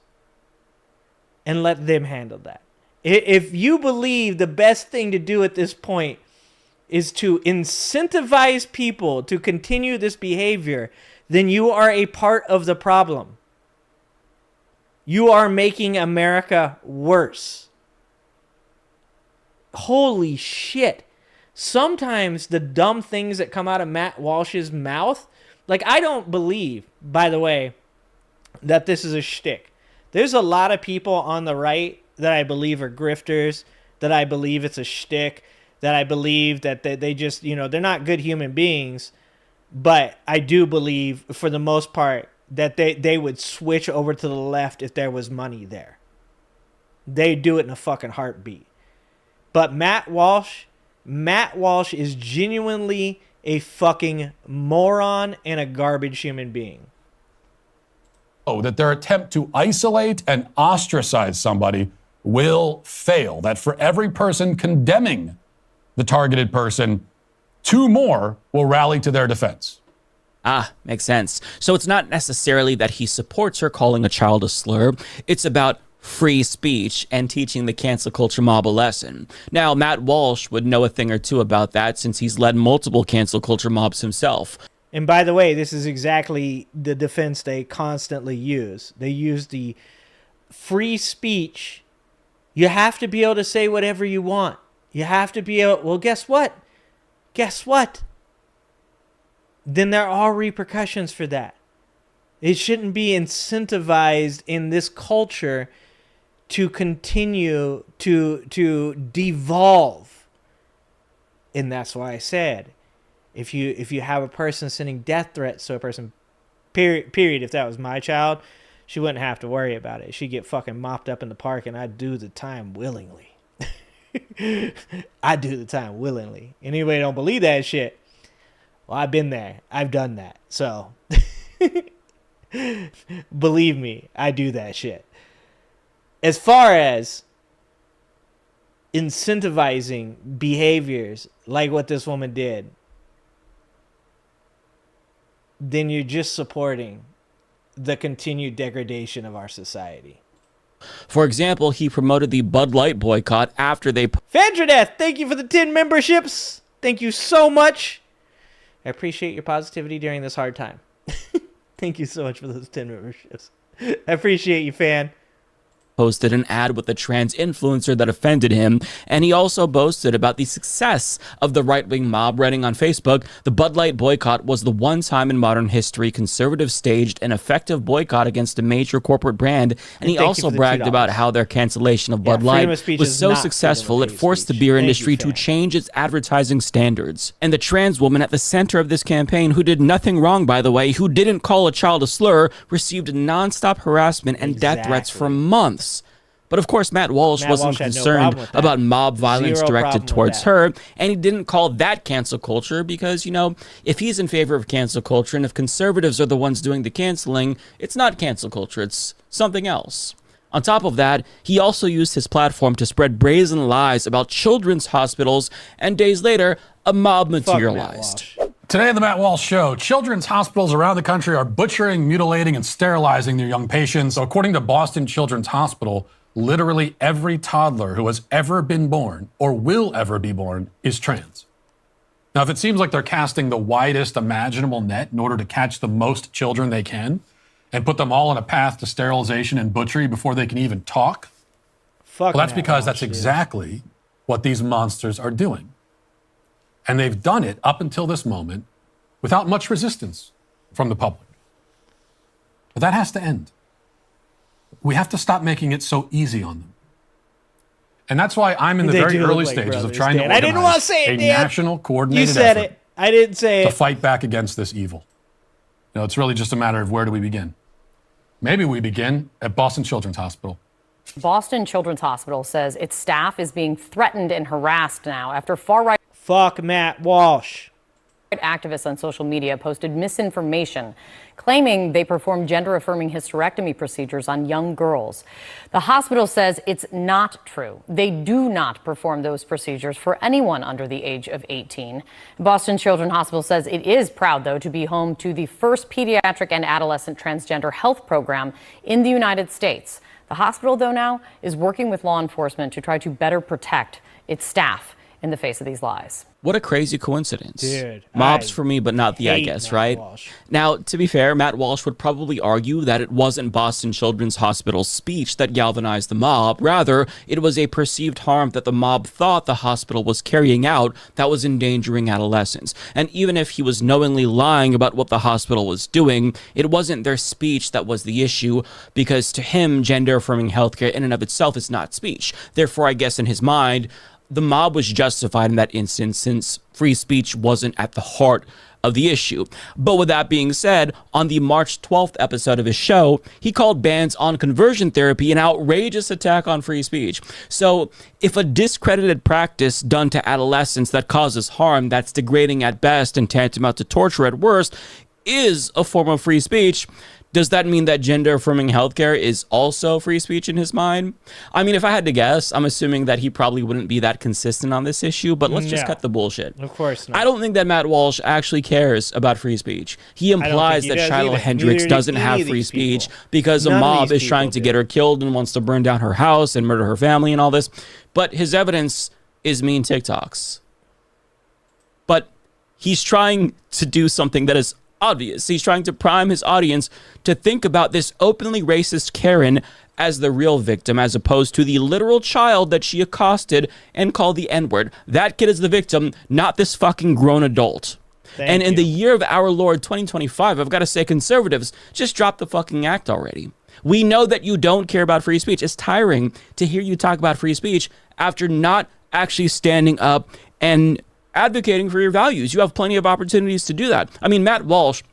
and let them handle that. If you believe the best thing to do at this point is to incentivize people to continue this behavior, then you are a part of the problem. You are making America worse. Holy shit. Sometimes the dumb things that come out of Matt Walsh's mouth, like, I don't believe, by the way, that this is a shtick. There's a lot of people on the right that I believe are grifters, that I believe it's a shtick, that I believe that they just, they're not good human beings. But I do believe, for the most part, that they would switch over to the left if there was money there. They'd do it in a fucking heartbeat. But Matt Walsh is genuinely a fucking moron and a garbage human being. Oh, that their attempt to isolate and ostracize somebody will fail. That for every person condemning the targeted person, two more will rally to their defense. Ah, makes sense. So it's not necessarily that he supports her calling a child a slur. It's about free speech and teaching the cancel culture mob a lesson. Now, Matt Walsh would know a thing or two about that since he's led multiple cancel culture mobs himself. And by the way, this is exactly the defense they constantly use. They use the free speech, you have to be able to say whatever you want. You have to be able, well, guess what? Guess what? Then there are repercussions for that. It shouldn't be incentivized in this culture to continue to devolve. And that's why I said, if you have a person sending death threats to a person, period, if that was my child, she wouldn't have to worry about it. She'd get fucking mopped up in the park, and I'd do the time willingly. I do the time willingly. Anybody don't believe that shit? Well, I've been there. I've done that. So, believe me, I do that shit. As far as incentivizing behaviors like what this woman did, then you're just supporting the continued degradation of our society. For example, he promoted the Bud Light boycott after they... Fandradeath, thank you for the 10 memberships. Thank you so much. I appreciate your positivity during this hard time. Thank you so much for those 10 memberships. I appreciate you, fan. Posted an ad with a trans influencer that offended him, and he also boasted about the success of the right-wing mob, writing on Facebook, the Bud Light boycott was the one time in modern history conservatives staged an effective boycott against a major corporate brand, and he also bragged about how their cancellation of Bud Light was so successful it forced the beer industry to change its advertising standards. And the trans woman at the center of this campaign, who did nothing wrong, by the way, who didn't call a child a slur, received nonstop harassment and death threats for months. But of course, Matt Walsh wasn't concerned about mob violence directed towards her, and he didn't call that cancel culture because, you know, if he's in favor of cancel culture and if conservatives are the ones doing the canceling, it's not cancel culture, it's something else. On top of that, he also used his platform to spread brazen lies about children's hospitals, and days later, a mob materialized. Today on the Matt Walsh Show, children's hospitals around the country are butchering, mutilating, and sterilizing their young patients. So according to Boston Children's Hospital, literally every toddler who has ever been born or will ever be born is trans. Now, if it seems like they're casting the widest imaginable net in order to catch the most children they can and put them all on a path to sterilization and butchery before they can even talk, well, that's because that's exactly what these monsters are doing. And they've done it up until this moment without much resistance from the public. But that has to end. We have to stop making it so easy on them. And that's why I'm in the very early stages of trying to organize a national coordinated effort. You said it. I didn't say it. To fight back against this evil. You know, it's really just a matter of where do we begin. Maybe we begin at Boston Children's Hospital. Boston Children's Hospital says its staff is being threatened and harassed now after far-right... Fuck Matt Walsh. Activists on social media posted misinformation claiming they perform gender-affirming hysterectomy procedures on young girls. The hospital says it's not true. They do not perform those procedures for anyone under the age of 18. Boston Children's Hospital says it is proud, though, to be home to the first pediatric and adolescent transgender health program in the United States. The hospital, though, now is working with law enforcement to try to better protect its staff in the face of these lies. What a crazy coincidence. Dude, Mobs for me, but not the I guess, right? Walsh. Now, to be fair, Matt Walsh would probably argue that it wasn't Boston Children's Hospital's speech that galvanized the mob. Rather, it was a perceived harm that the mob thought the hospital was carrying out that was endangering adolescents. And even if he was knowingly lying about what the hospital was doing, it wasn't their speech that was the issue, because to him, gender-affirming healthcare in and of itself is not speech. Therefore, I guess in his mind, the mob was justified in that instance since free speech wasn't at the heart of the issue. But with that being said, on the March 12th episode of his show, he called bans on conversion therapy an outrageous attack on free speech. So if a discredited practice done to adolescents that causes harm, that's degrading at best and tantamount to torture at worst, is a form of free speech, does that mean that gender-affirming healthcare is also free speech in his mind? I mean, if I had to guess, I'm assuming that he probably wouldn't be that consistent on this issue, but let's just cut the bullshit. Of course not. I don't think that Matt Walsh actually cares about free speech. He implies that Shiloh Hendricks doesn't have free speech because a mob is trying to get her killed and wants to burn down her house and murder her family and all this. But his evidence is mean TikToks. But he's trying to do something that is obvious. He's trying to prime his audience to think about this openly racist Karen as the real victim, as opposed to the literal child that she accosted and called the N-word. That kid is the victim, not this fucking grown adult. And in the year of our Lord 2025, I've got to say, conservatives, just drop the fucking act already. We know that you don't care about free speech. It's tiring to hear you talk about free speech after not actually standing up and advocating for your values. You have plenty of opportunities to do that. I mean, Matt Walsh,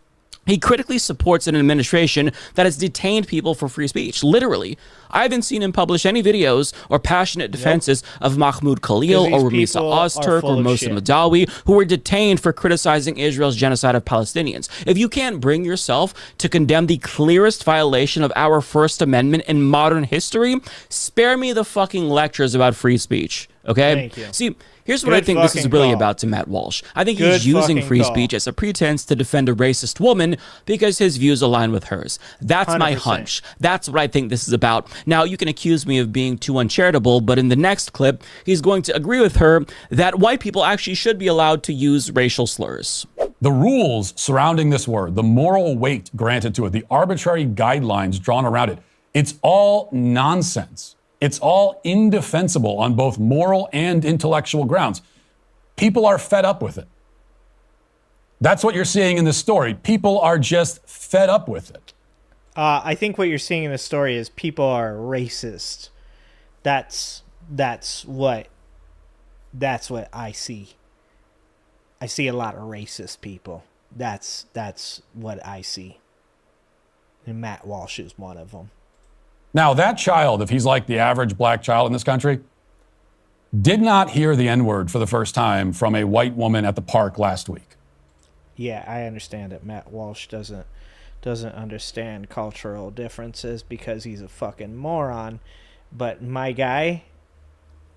he critically supports an administration that has detained people for free speech. Literally. I haven't seen him publish any videos or passionate defenses of Mahmoud Khalil or Ramisa Ozturk or Mohsen Madawi, who were detained for criticizing Israel's genocide of Palestinians. If you can't bring yourself to condemn the clearest violation of our First Amendment in modern history, spare me the fucking lectures about free speech. Okay? Thank you. See, here's what I think this is really about to Matt Walsh. I think he's using free speech as a pretense to defend a racist woman because his views align with hers. That's my 100%. hunch. That's what I think this is about. Now, you can accuse me of being too uncharitable, but in the next clip, he's going to agree with her that white people actually should be allowed to use racial slurs. The rules surrounding this word, the moral weight granted to it, the arbitrary guidelines drawn around it, it's all nonsense. It's all indefensible on both moral and intellectual grounds. People are fed up with it. That's what you're seeing in this story. People are just fed up with it. I think what you're seeing in the story is people are racist. That's what I see. I see a lot of racist people. That's what I see. And Matt Walsh is one of them. Now, that child, if he's like the average black child in this country, did not hear the N-word for the first time from a white woman at the park last week. Yeah, I understand that Matt Walsh doesn't understand cultural differences because he's a fucking moron. But my guy,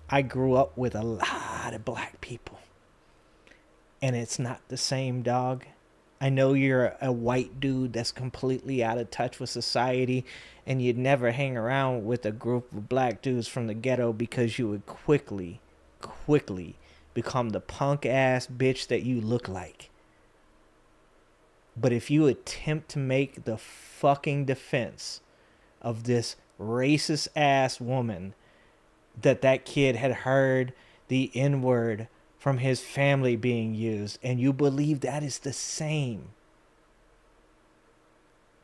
I grew up with a lot of black people. And it's not the same, dog. I know you're a white dude that's completely out of touch with society, and you'd never hang around with a group of black dudes from the ghetto because you would quickly become the punk ass bitch that you look like. But if you attempt to make the fucking defense of this racist ass woman that kid had heard the N-word from his family being used, and you believe that is the same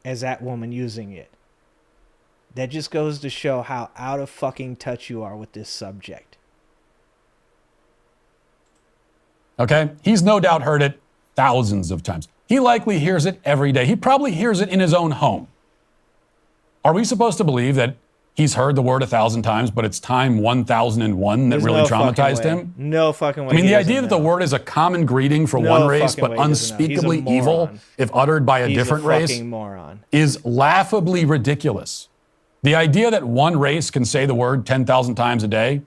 as that woman using it, that just goes to show how out of fucking touch you are with this subject. Okay? He's no doubt heard it thousands of times. He likely hears it every day. He probably hears it in his own home. Are we supposed to believe that he's heard the word 1,000 times, but it's time 1,001 that really traumatized him? No fucking way. I mean, the idea that the word is a common greeting for one race, but unspeakably evil if uttered by a different race, is laughably ridiculous. The idea that one race can say the word 10,000 times a day,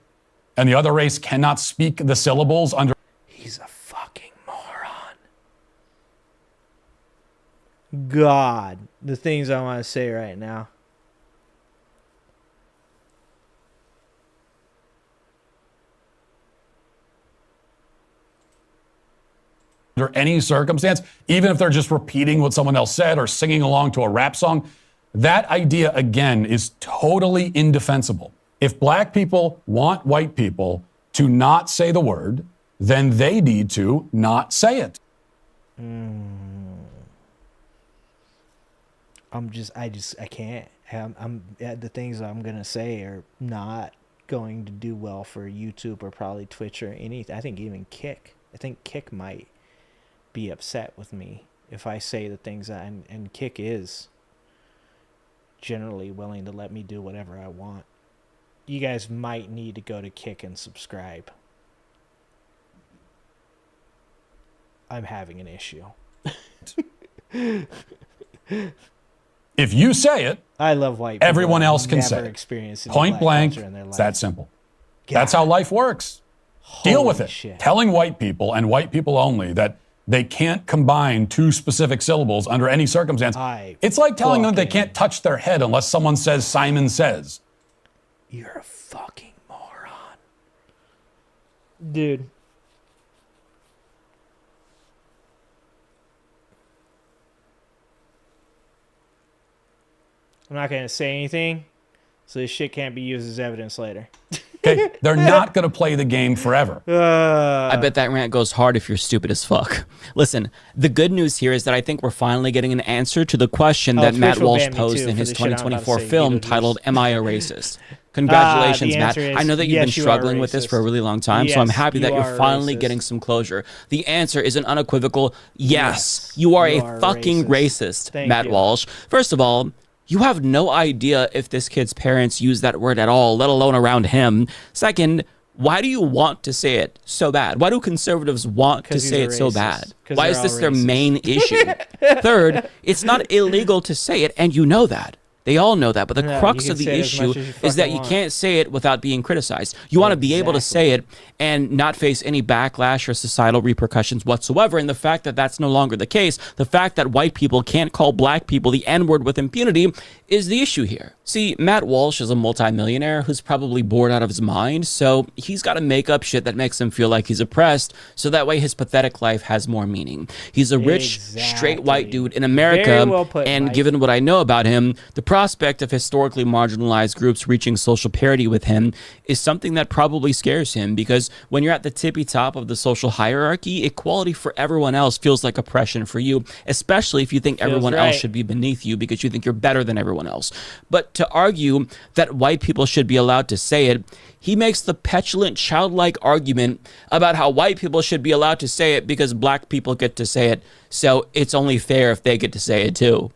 and the other race cannot speak the syllables under... He's a fucking moron. God, the things I want to say right now. Under any circumstance, even if they're just repeating what someone else said or singing along to a rap song, that idea, again, is totally indefensible. If black people want white people to not say the word, then they need to not say it. I can't. The things I'm going to say are not going to do well for YouTube or probably Twitch or anything. I think even Kick. I think Kick might be upset with me if I say the things and Kick is generally willing to let me do whatever I want. You guys might need to go to Kick and subscribe. I'm having an issue. If you say it, I love white people. Everyone else can say it. Point blank, it's that simple. God. That's how life works. Deal with it. Shit. Telling white people and white people only that they can't combine two specific syllables under any circumstance. It's like telling them they can't touch their head unless someone says Simon Says. You're a fucking moron. Dude. I'm not going to say anything, so this shit can't be used as evidence later. Okay, they're not going to play the game forever. I bet that rant goes hard if you're stupid as fuck. Listen, the good news here is that I think we're finally getting an answer to the question that Matt Walsh posed in his 2024 film titled, Am I a Racist? Congratulations, Matt. I know that you've been struggling with this for a really long time, so I'm happy that you're finally getting some closure. The answer is an unequivocal yes. You are a fucking racist, Matt Walsh. First of all, you have no idea if this kid's parents use that word at all, let alone around him. Second, why do you want to say it so bad? Why do conservatives want to say it so bad? Why is this their main issue? Third, it's not illegal to say it, and you know that. They all know that, but the crux of the issue is that you can't say it without being criticized. You want to be able to say it and not face any backlash or societal repercussions whatsoever. And the fact that that's no longer the case, the fact that white people can't call black people the N-word with impunity is the issue here. See, Matt Walsh is a multimillionaire who's probably bored out of his mind, so he's got to make up shit that makes him feel like he's oppressed, so that way his pathetic life has more meaning. He's a rich, straight white dude in America, and given what I know about him, the prospect of historically marginalized groups reaching social parity with him is something that probably scares him, because when you're at the tippy top of the social hierarchy, equality for everyone else feels like oppression for you, especially if you think everyone else should be beneath you because you think you're better than everyone else. But to argue that white people should be allowed to say it, he makes the petulant, childlike argument about how white people should be allowed to say it because black people get to say it, so it's only fair if they get to say it too.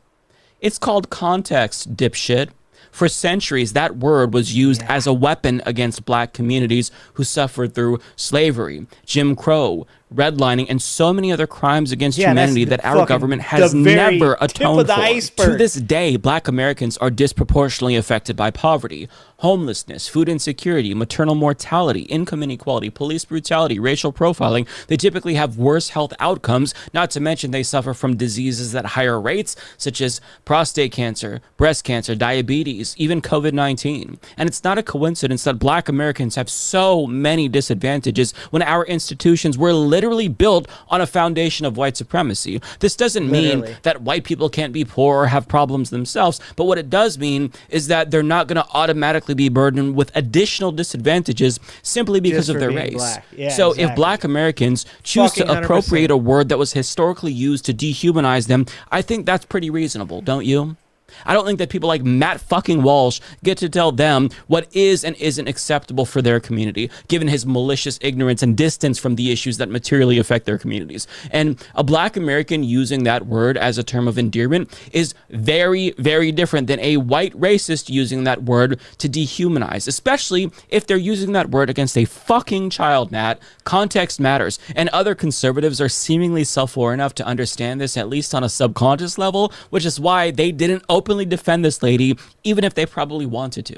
It's called context, dipshit. For centuries, that word was used as a weapon against black communities who suffered through slavery, Jim Crow, redlining, and so many other crimes against humanity that our government has never atoned for. To this day, black Americans are disproportionately affected by poverty, homelessness, food insecurity, maternal mortality, income inequality, police brutality, racial profiling. They typically have worse health outcomes, not to mention they suffer from diseases at higher rates, such as prostate cancer, breast cancer, diabetes, even COVID-19. And it's not a coincidence that black Americans have so many disadvantages when our institutions were literally built on a foundation of white supremacy. This doesn't mean that white people can't be poor or have problems themselves, but what it does mean is that they're not going to automatically be burdened with additional disadvantages simply because of their race. So if black Americans choose to appropriate a word that was historically used to dehumanize them, I think that's pretty reasonable, don't you? I don't think that people like Matt fucking Walsh get to tell them what is and isn't acceptable for their community, given his malicious ignorance and distance from the issues that materially affect their communities. And a black American using that word as a term of endearment is very, very different than a white racist using that word to dehumanize, especially if they're using that word against a fucking child, Matt. Context matters. And other conservatives are seemingly self-aware enough to understand this, at least on a subconscious level, which is why they didn't openly defend this lady, even if they probably wanted to.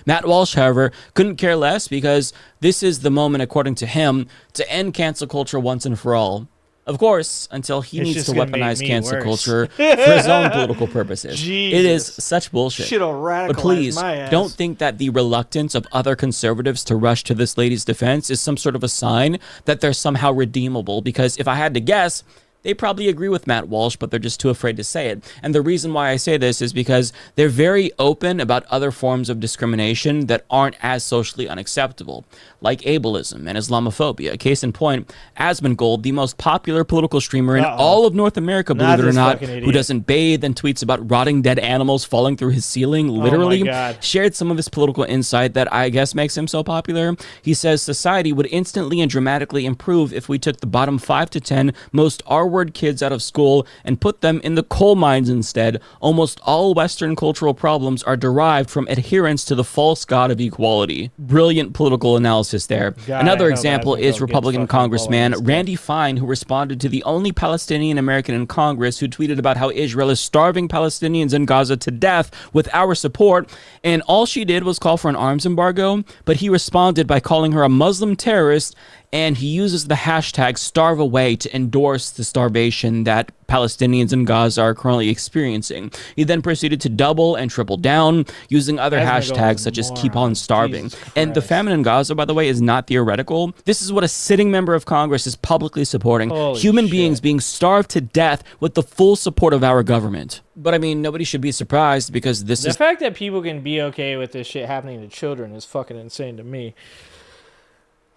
Matt Walsh, however, couldn't care less because this is the moment, according to him, to end cancel culture once and for all. Of course, until he needs to weaponize cancel culture for his own political purposes. It is such bullshit. But please, don't think that the reluctance of other conservatives to rush to this lady's defense is some sort of a sign that they're somehow redeemable, because if I had to guess, they probably agree with Matt Walsh, but they're just too afraid to say it. And the reason why I say this is because they're very open about other forms of discrimination that aren't as socially unacceptable, like ableism and Islamophobia. Case in point, Asmongold, the most popular political streamer in all of North America, believe it or not, who doesn't bathe and tweets about rotting dead animals falling through his ceiling, literally, shared some of his political insight that I guess makes him so popular. He says society would instantly and dramatically improve if we took the bottom 5 to 10 most R-word kids out of school and put them in the coal mines instead. Almost all Western cultural problems are derived from adherence to the false god of equality. Brilliant political analysis there. Another example is Republican Congressman Randy Fine, who responded to the only Palestinian American in Congress who tweeted about how Israel is starving Palestinians in Gaza to death with our support, and all she did was call for an arms embargo, but he responded by calling her a Muslim terrorist and he uses the hashtag starve away to endorse the starvation that Palestinians in Gaza are currently experiencing. He then proceeded to double and triple down using other hashtags such as keep on starving. And the famine in Gaza, by the way, is not theoretical. This is what a sitting member of Congress is publicly supporting. Human beings being starved to death with the full support of our government. But I mean, nobody should be surprised because this The is... fact that people can be okay with this shit happening to children is fucking insane to me.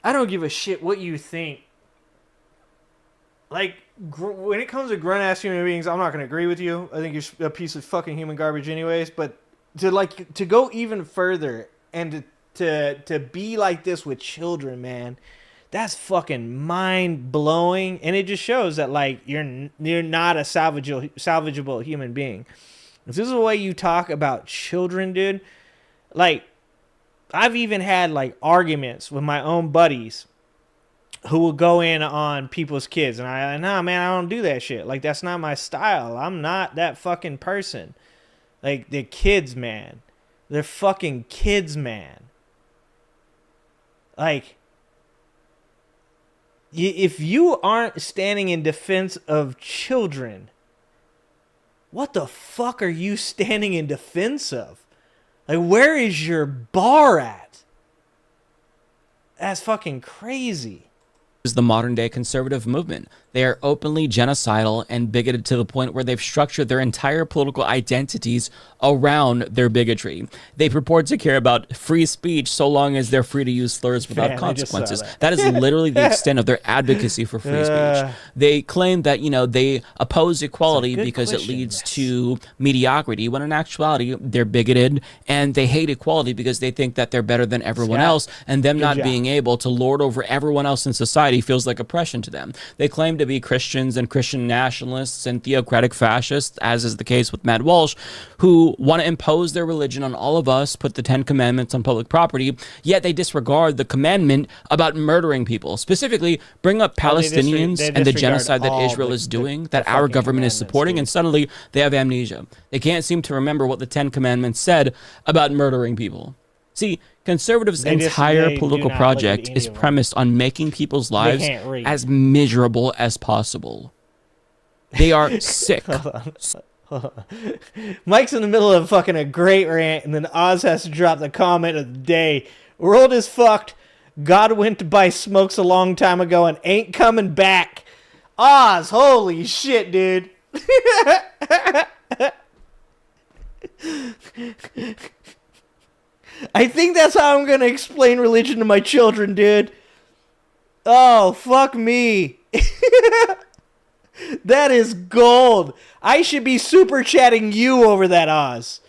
I don't give a shit what you think. Like, when it comes to grown-ass human beings, I'm not going to agree with you. I think you're a piece of fucking human garbage anyways. But to go even further and to be like this with children, man, that's fucking mind-blowing. And it just shows that, like, you're not a salvageable human being. If this is the way you talk about children, dude, like, I've even had, like, arguments with my own buddies who will go in on people's kids. And nah, man, I don't do that shit. Like, that's not my style. I'm not that fucking person. Like, they're kids, man. They're fucking kids, man. Like, if you aren't standing in defense of children, what the fuck are you standing in defense of? Like, where is your bar at? That's fucking crazy. Is the modern day conservative movement. They are openly genocidal and bigoted to the point where they've structured their entire political identities around their bigotry. They purport to care about free speech so long as they're free to use slurs without consequences. That is literally the extent of their advocacy for free speech. They claim that, you know, they oppose equality because it leads to mediocrity, when in actuality, they're bigoted and they hate equality because they think that they're better than everyone else, and them not being able to lord over everyone else in society feels like oppression to them. They claim to be Christians and Christian nationalists and theocratic fascists, as is the case with Matt Walsh, who want to impose their religion on all of us, put the 10 Commandments on public property, yet they disregard the commandment about murdering people. Specifically, bring up Palestinians and the genocide that Israel is doing, that our government is supporting, and suddenly they have amnesia. They can't seem to remember what the 10 Commandments said about murdering people. See, conservatives' entire political project is premised on making people's lives as miserable as possible. They are sick. Hold on. Mike's in the middle of fucking a great rant, and then Oz has to drop the comment of the day. World is fucked. God went to buy smokes a long time ago and ain't coming back. Oz, holy shit, dude. I think that's how I'm going to explain religion to my children, dude. Oh, fuck me. That is gold. I should be super chatting you over that, Oz.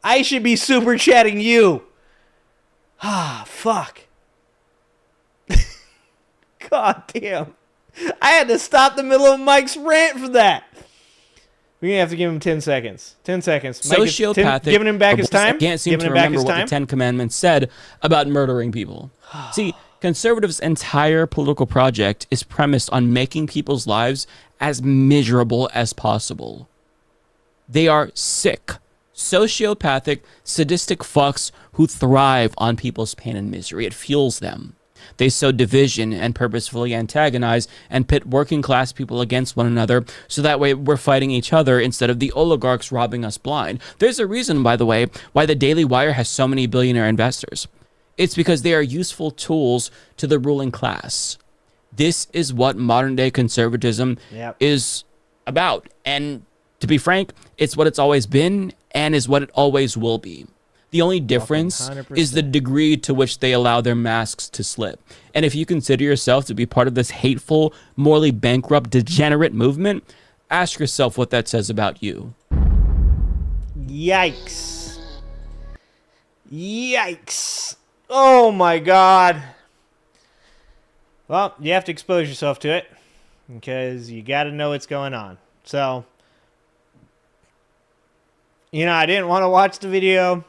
I should be super chatting you. Ah, fuck. God damn. I had to stop the middle of Mike's rant for that. We're going to have to give him 10 seconds. 10 seconds. Sociopathic. Giving him back his time? Can't seem to remember what the 10 Commandments said about murdering people. See, conservatives' entire political project is premised on making people's lives as miserable as possible. They are sick, sociopathic, sadistic fucks who thrive on people's pain and misery. It fuels them. They sow division and purposefully antagonize and pit working class people against one another, so that way we're fighting each other instead of the oligarchs robbing us blind. There's a reason, by the way, why the Daily Wire has so many billionaire investors. It's because they are useful tools to the ruling class. This is what modern day conservatism is about. And to be frank, it's what it's always been and is what it always will be. The only difference is the degree to which they allow their masks to slip. And if you consider yourself to be part of this hateful, morally bankrupt, degenerate movement, ask yourself what that says about you. Yikes. Yikes. Oh my God. Well, you have to expose yourself to it because you got to know what's going on. So, you know, I didn't want to watch the video.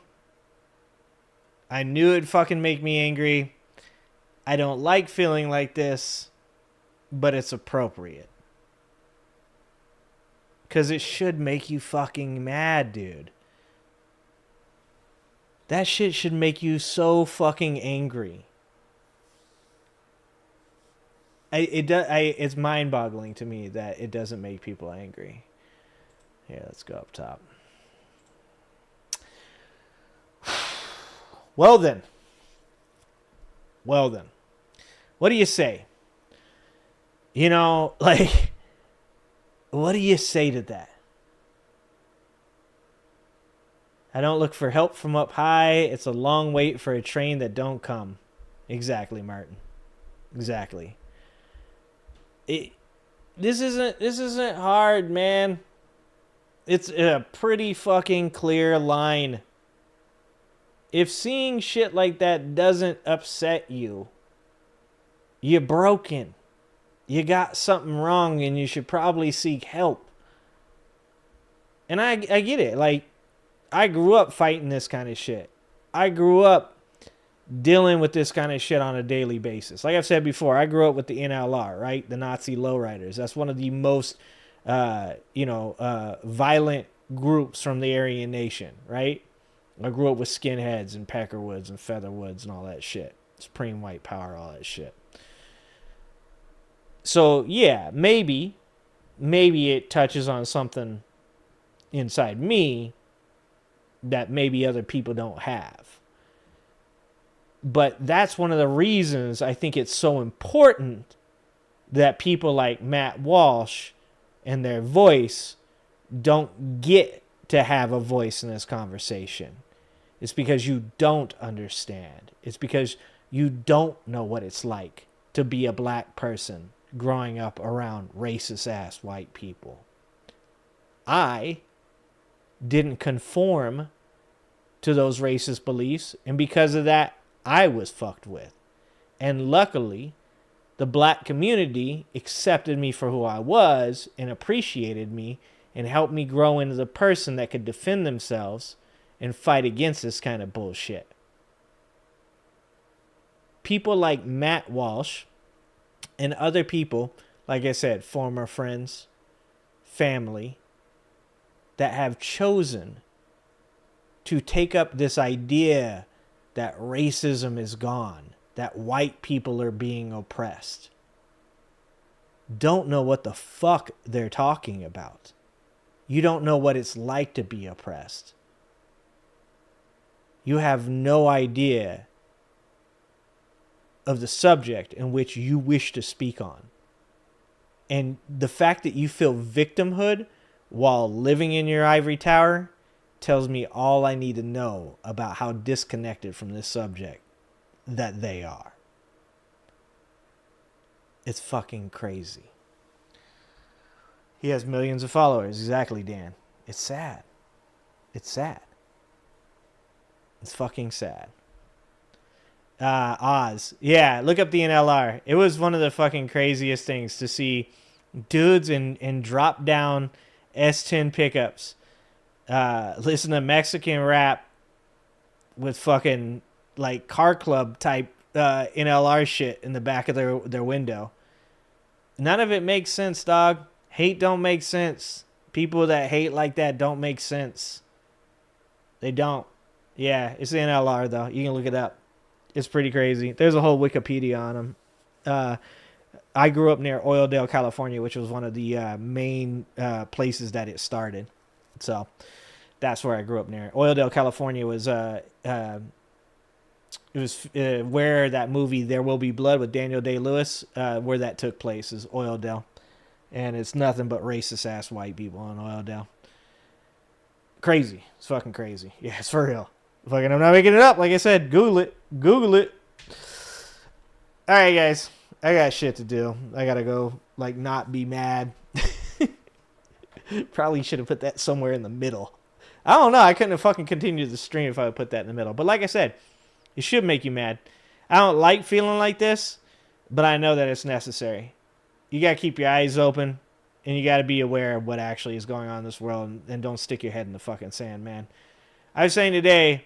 I knew it'd fucking make me angry. I don't like feeling like this, but it's appropriate. Because it should make you fucking mad, dude. That shit should make you so fucking angry. It's mind-boggling to me that it doesn't make people angry. Here, let's go up top. Well then. What do you say? You know, like, what do you say to that? I don't look for help from up high. It's a long wait for a train that don't come. Exactly, Martin. Exactly. This isn't hard, man. It's a pretty fucking clear line. If seeing shit like that doesn't upset you, you're broken. You got something wrong and you should probably seek help. And I get it. Like, I grew up fighting this kind of shit. I grew up dealing with this kind of shit on a daily basis. Like I've said before, I grew up with the NLR, right? The Nazi lowriders. That's one of the most, violent groups from the Aryan Nation, right? I grew up with skinheads and Peckerwoods and Featherwoods and all that shit. Supreme White Power, all that shit. So, yeah, maybe it touches on something inside me that maybe other people don't have. But that's one of the reasons I think it's so important that people like Matt Walsh and their voice don't get to have a voice in this conversation. It's because you don't understand. It's because you don't know what it's like to be a black person growing up around racist-ass white people. I didn't conform to those racist beliefs, and because of that, I was fucked with. And luckily, the black community accepted me for who I was and appreciated me and helped me grow into the person that could defend themselves and fight against this kind of bullshit. People like Matt Walsh and other people, like I said, former friends, family, that have chosen to take up this idea that racism is gone, that white people are being oppressed, don't know what the fuck they're talking about. You don't know what it's like to be oppressed. You have no idea of the subject in which you wish to speak on. And the fact that you feel victimhood while living in your ivory tower tells me all I need to know about how disconnected from this subject that they are. It's fucking crazy. He has millions of followers. Exactly, Dan. It's sad. It's sad. It's fucking sad. Oz. Yeah, look up the NLR. It was one of the fucking craziest things to see dudes in drop down S10 pickups listen to Mexican rap with fucking like car club type NLR shit in the back of their window. None of it makes sense, dog. Hate don't make sense. People that hate like that don't make sense. They don't. Yeah, it's the NLR though. You can look it up. It's pretty crazy. There's a whole Wikipedia on them. I grew up near Oildale, California, which was one of the main places that it started. So that's where I grew up near. Oildale, California was where that movie There Will Be Blood with Daniel Day-Lewis, where that took place is Oildale. And it's nothing but racist ass white people in Oildale. Crazy. It's fucking crazy. Yeah, it's for real. Fucking, I'm not making it up. Like I said, Google it. Google it. All right, guys. I got shit to do. I gotta go, like, not be mad. Probably should have put that somewhere in the middle. I don't know. I couldn't have fucking continued the stream if I would put that in the middle. But like I said, it should make you mad. I don't like feeling like this, but I know that it's necessary. You gotta keep your eyes open, and you gotta be aware of what actually is going on in this world, and don't stick your head in the fucking sand, man. I was saying today,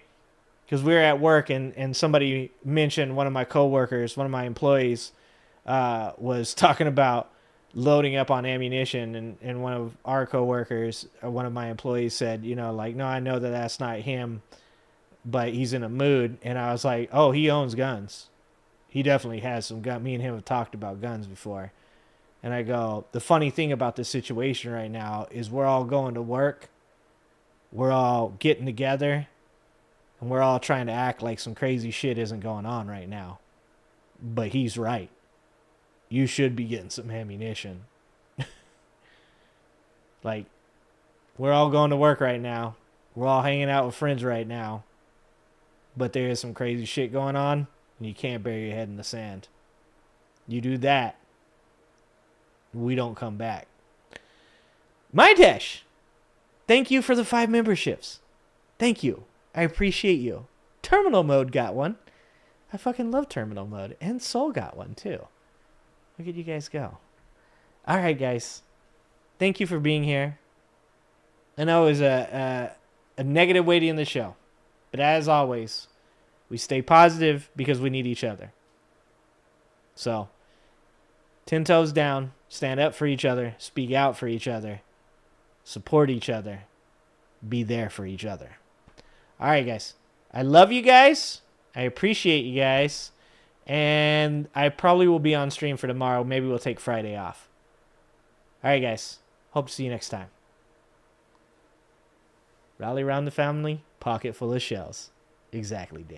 because we were at work, and somebody mentioned one of my coworkers, one of my employees, was talking about loading up on ammunition, and one of our coworkers, one of my employees said, no, I know that that's not him, but he's in a mood. And I was like, oh, he owns guns. he definitely has some gun. Me and him have talked about guns before. And I go, the funny thing about this situation right now is we're all going to work. We're all getting together. And we're all trying to act like some crazy shit isn't going on right now. But he's right. You should be getting some ammunition. Like, we're all going to work right now. We're all hanging out with friends right now. But there is some crazy shit going on, and you can't bury your head in the sand. You do that, we don't come back. Mitesh, thank you for the 5 memberships. Thank you. I appreciate you. Terminal Mode got one. I fucking love Terminal Mode. And Soul got one, too. Look at you guys go. All right, guys. Thank you for being here. I know it was a negative way to end the show. But as always, we stay positive because we need each other. So, 10 toes down, stand up for each other, speak out for each other, support each other, be there for each other. All right, guys. I love you guys. I appreciate you guys. And I probably will be on stream for tomorrow. Maybe we'll take Friday off. All right, guys. Hope to see you next time. Rally around the family, pocket full of shells. Exactly, Dan.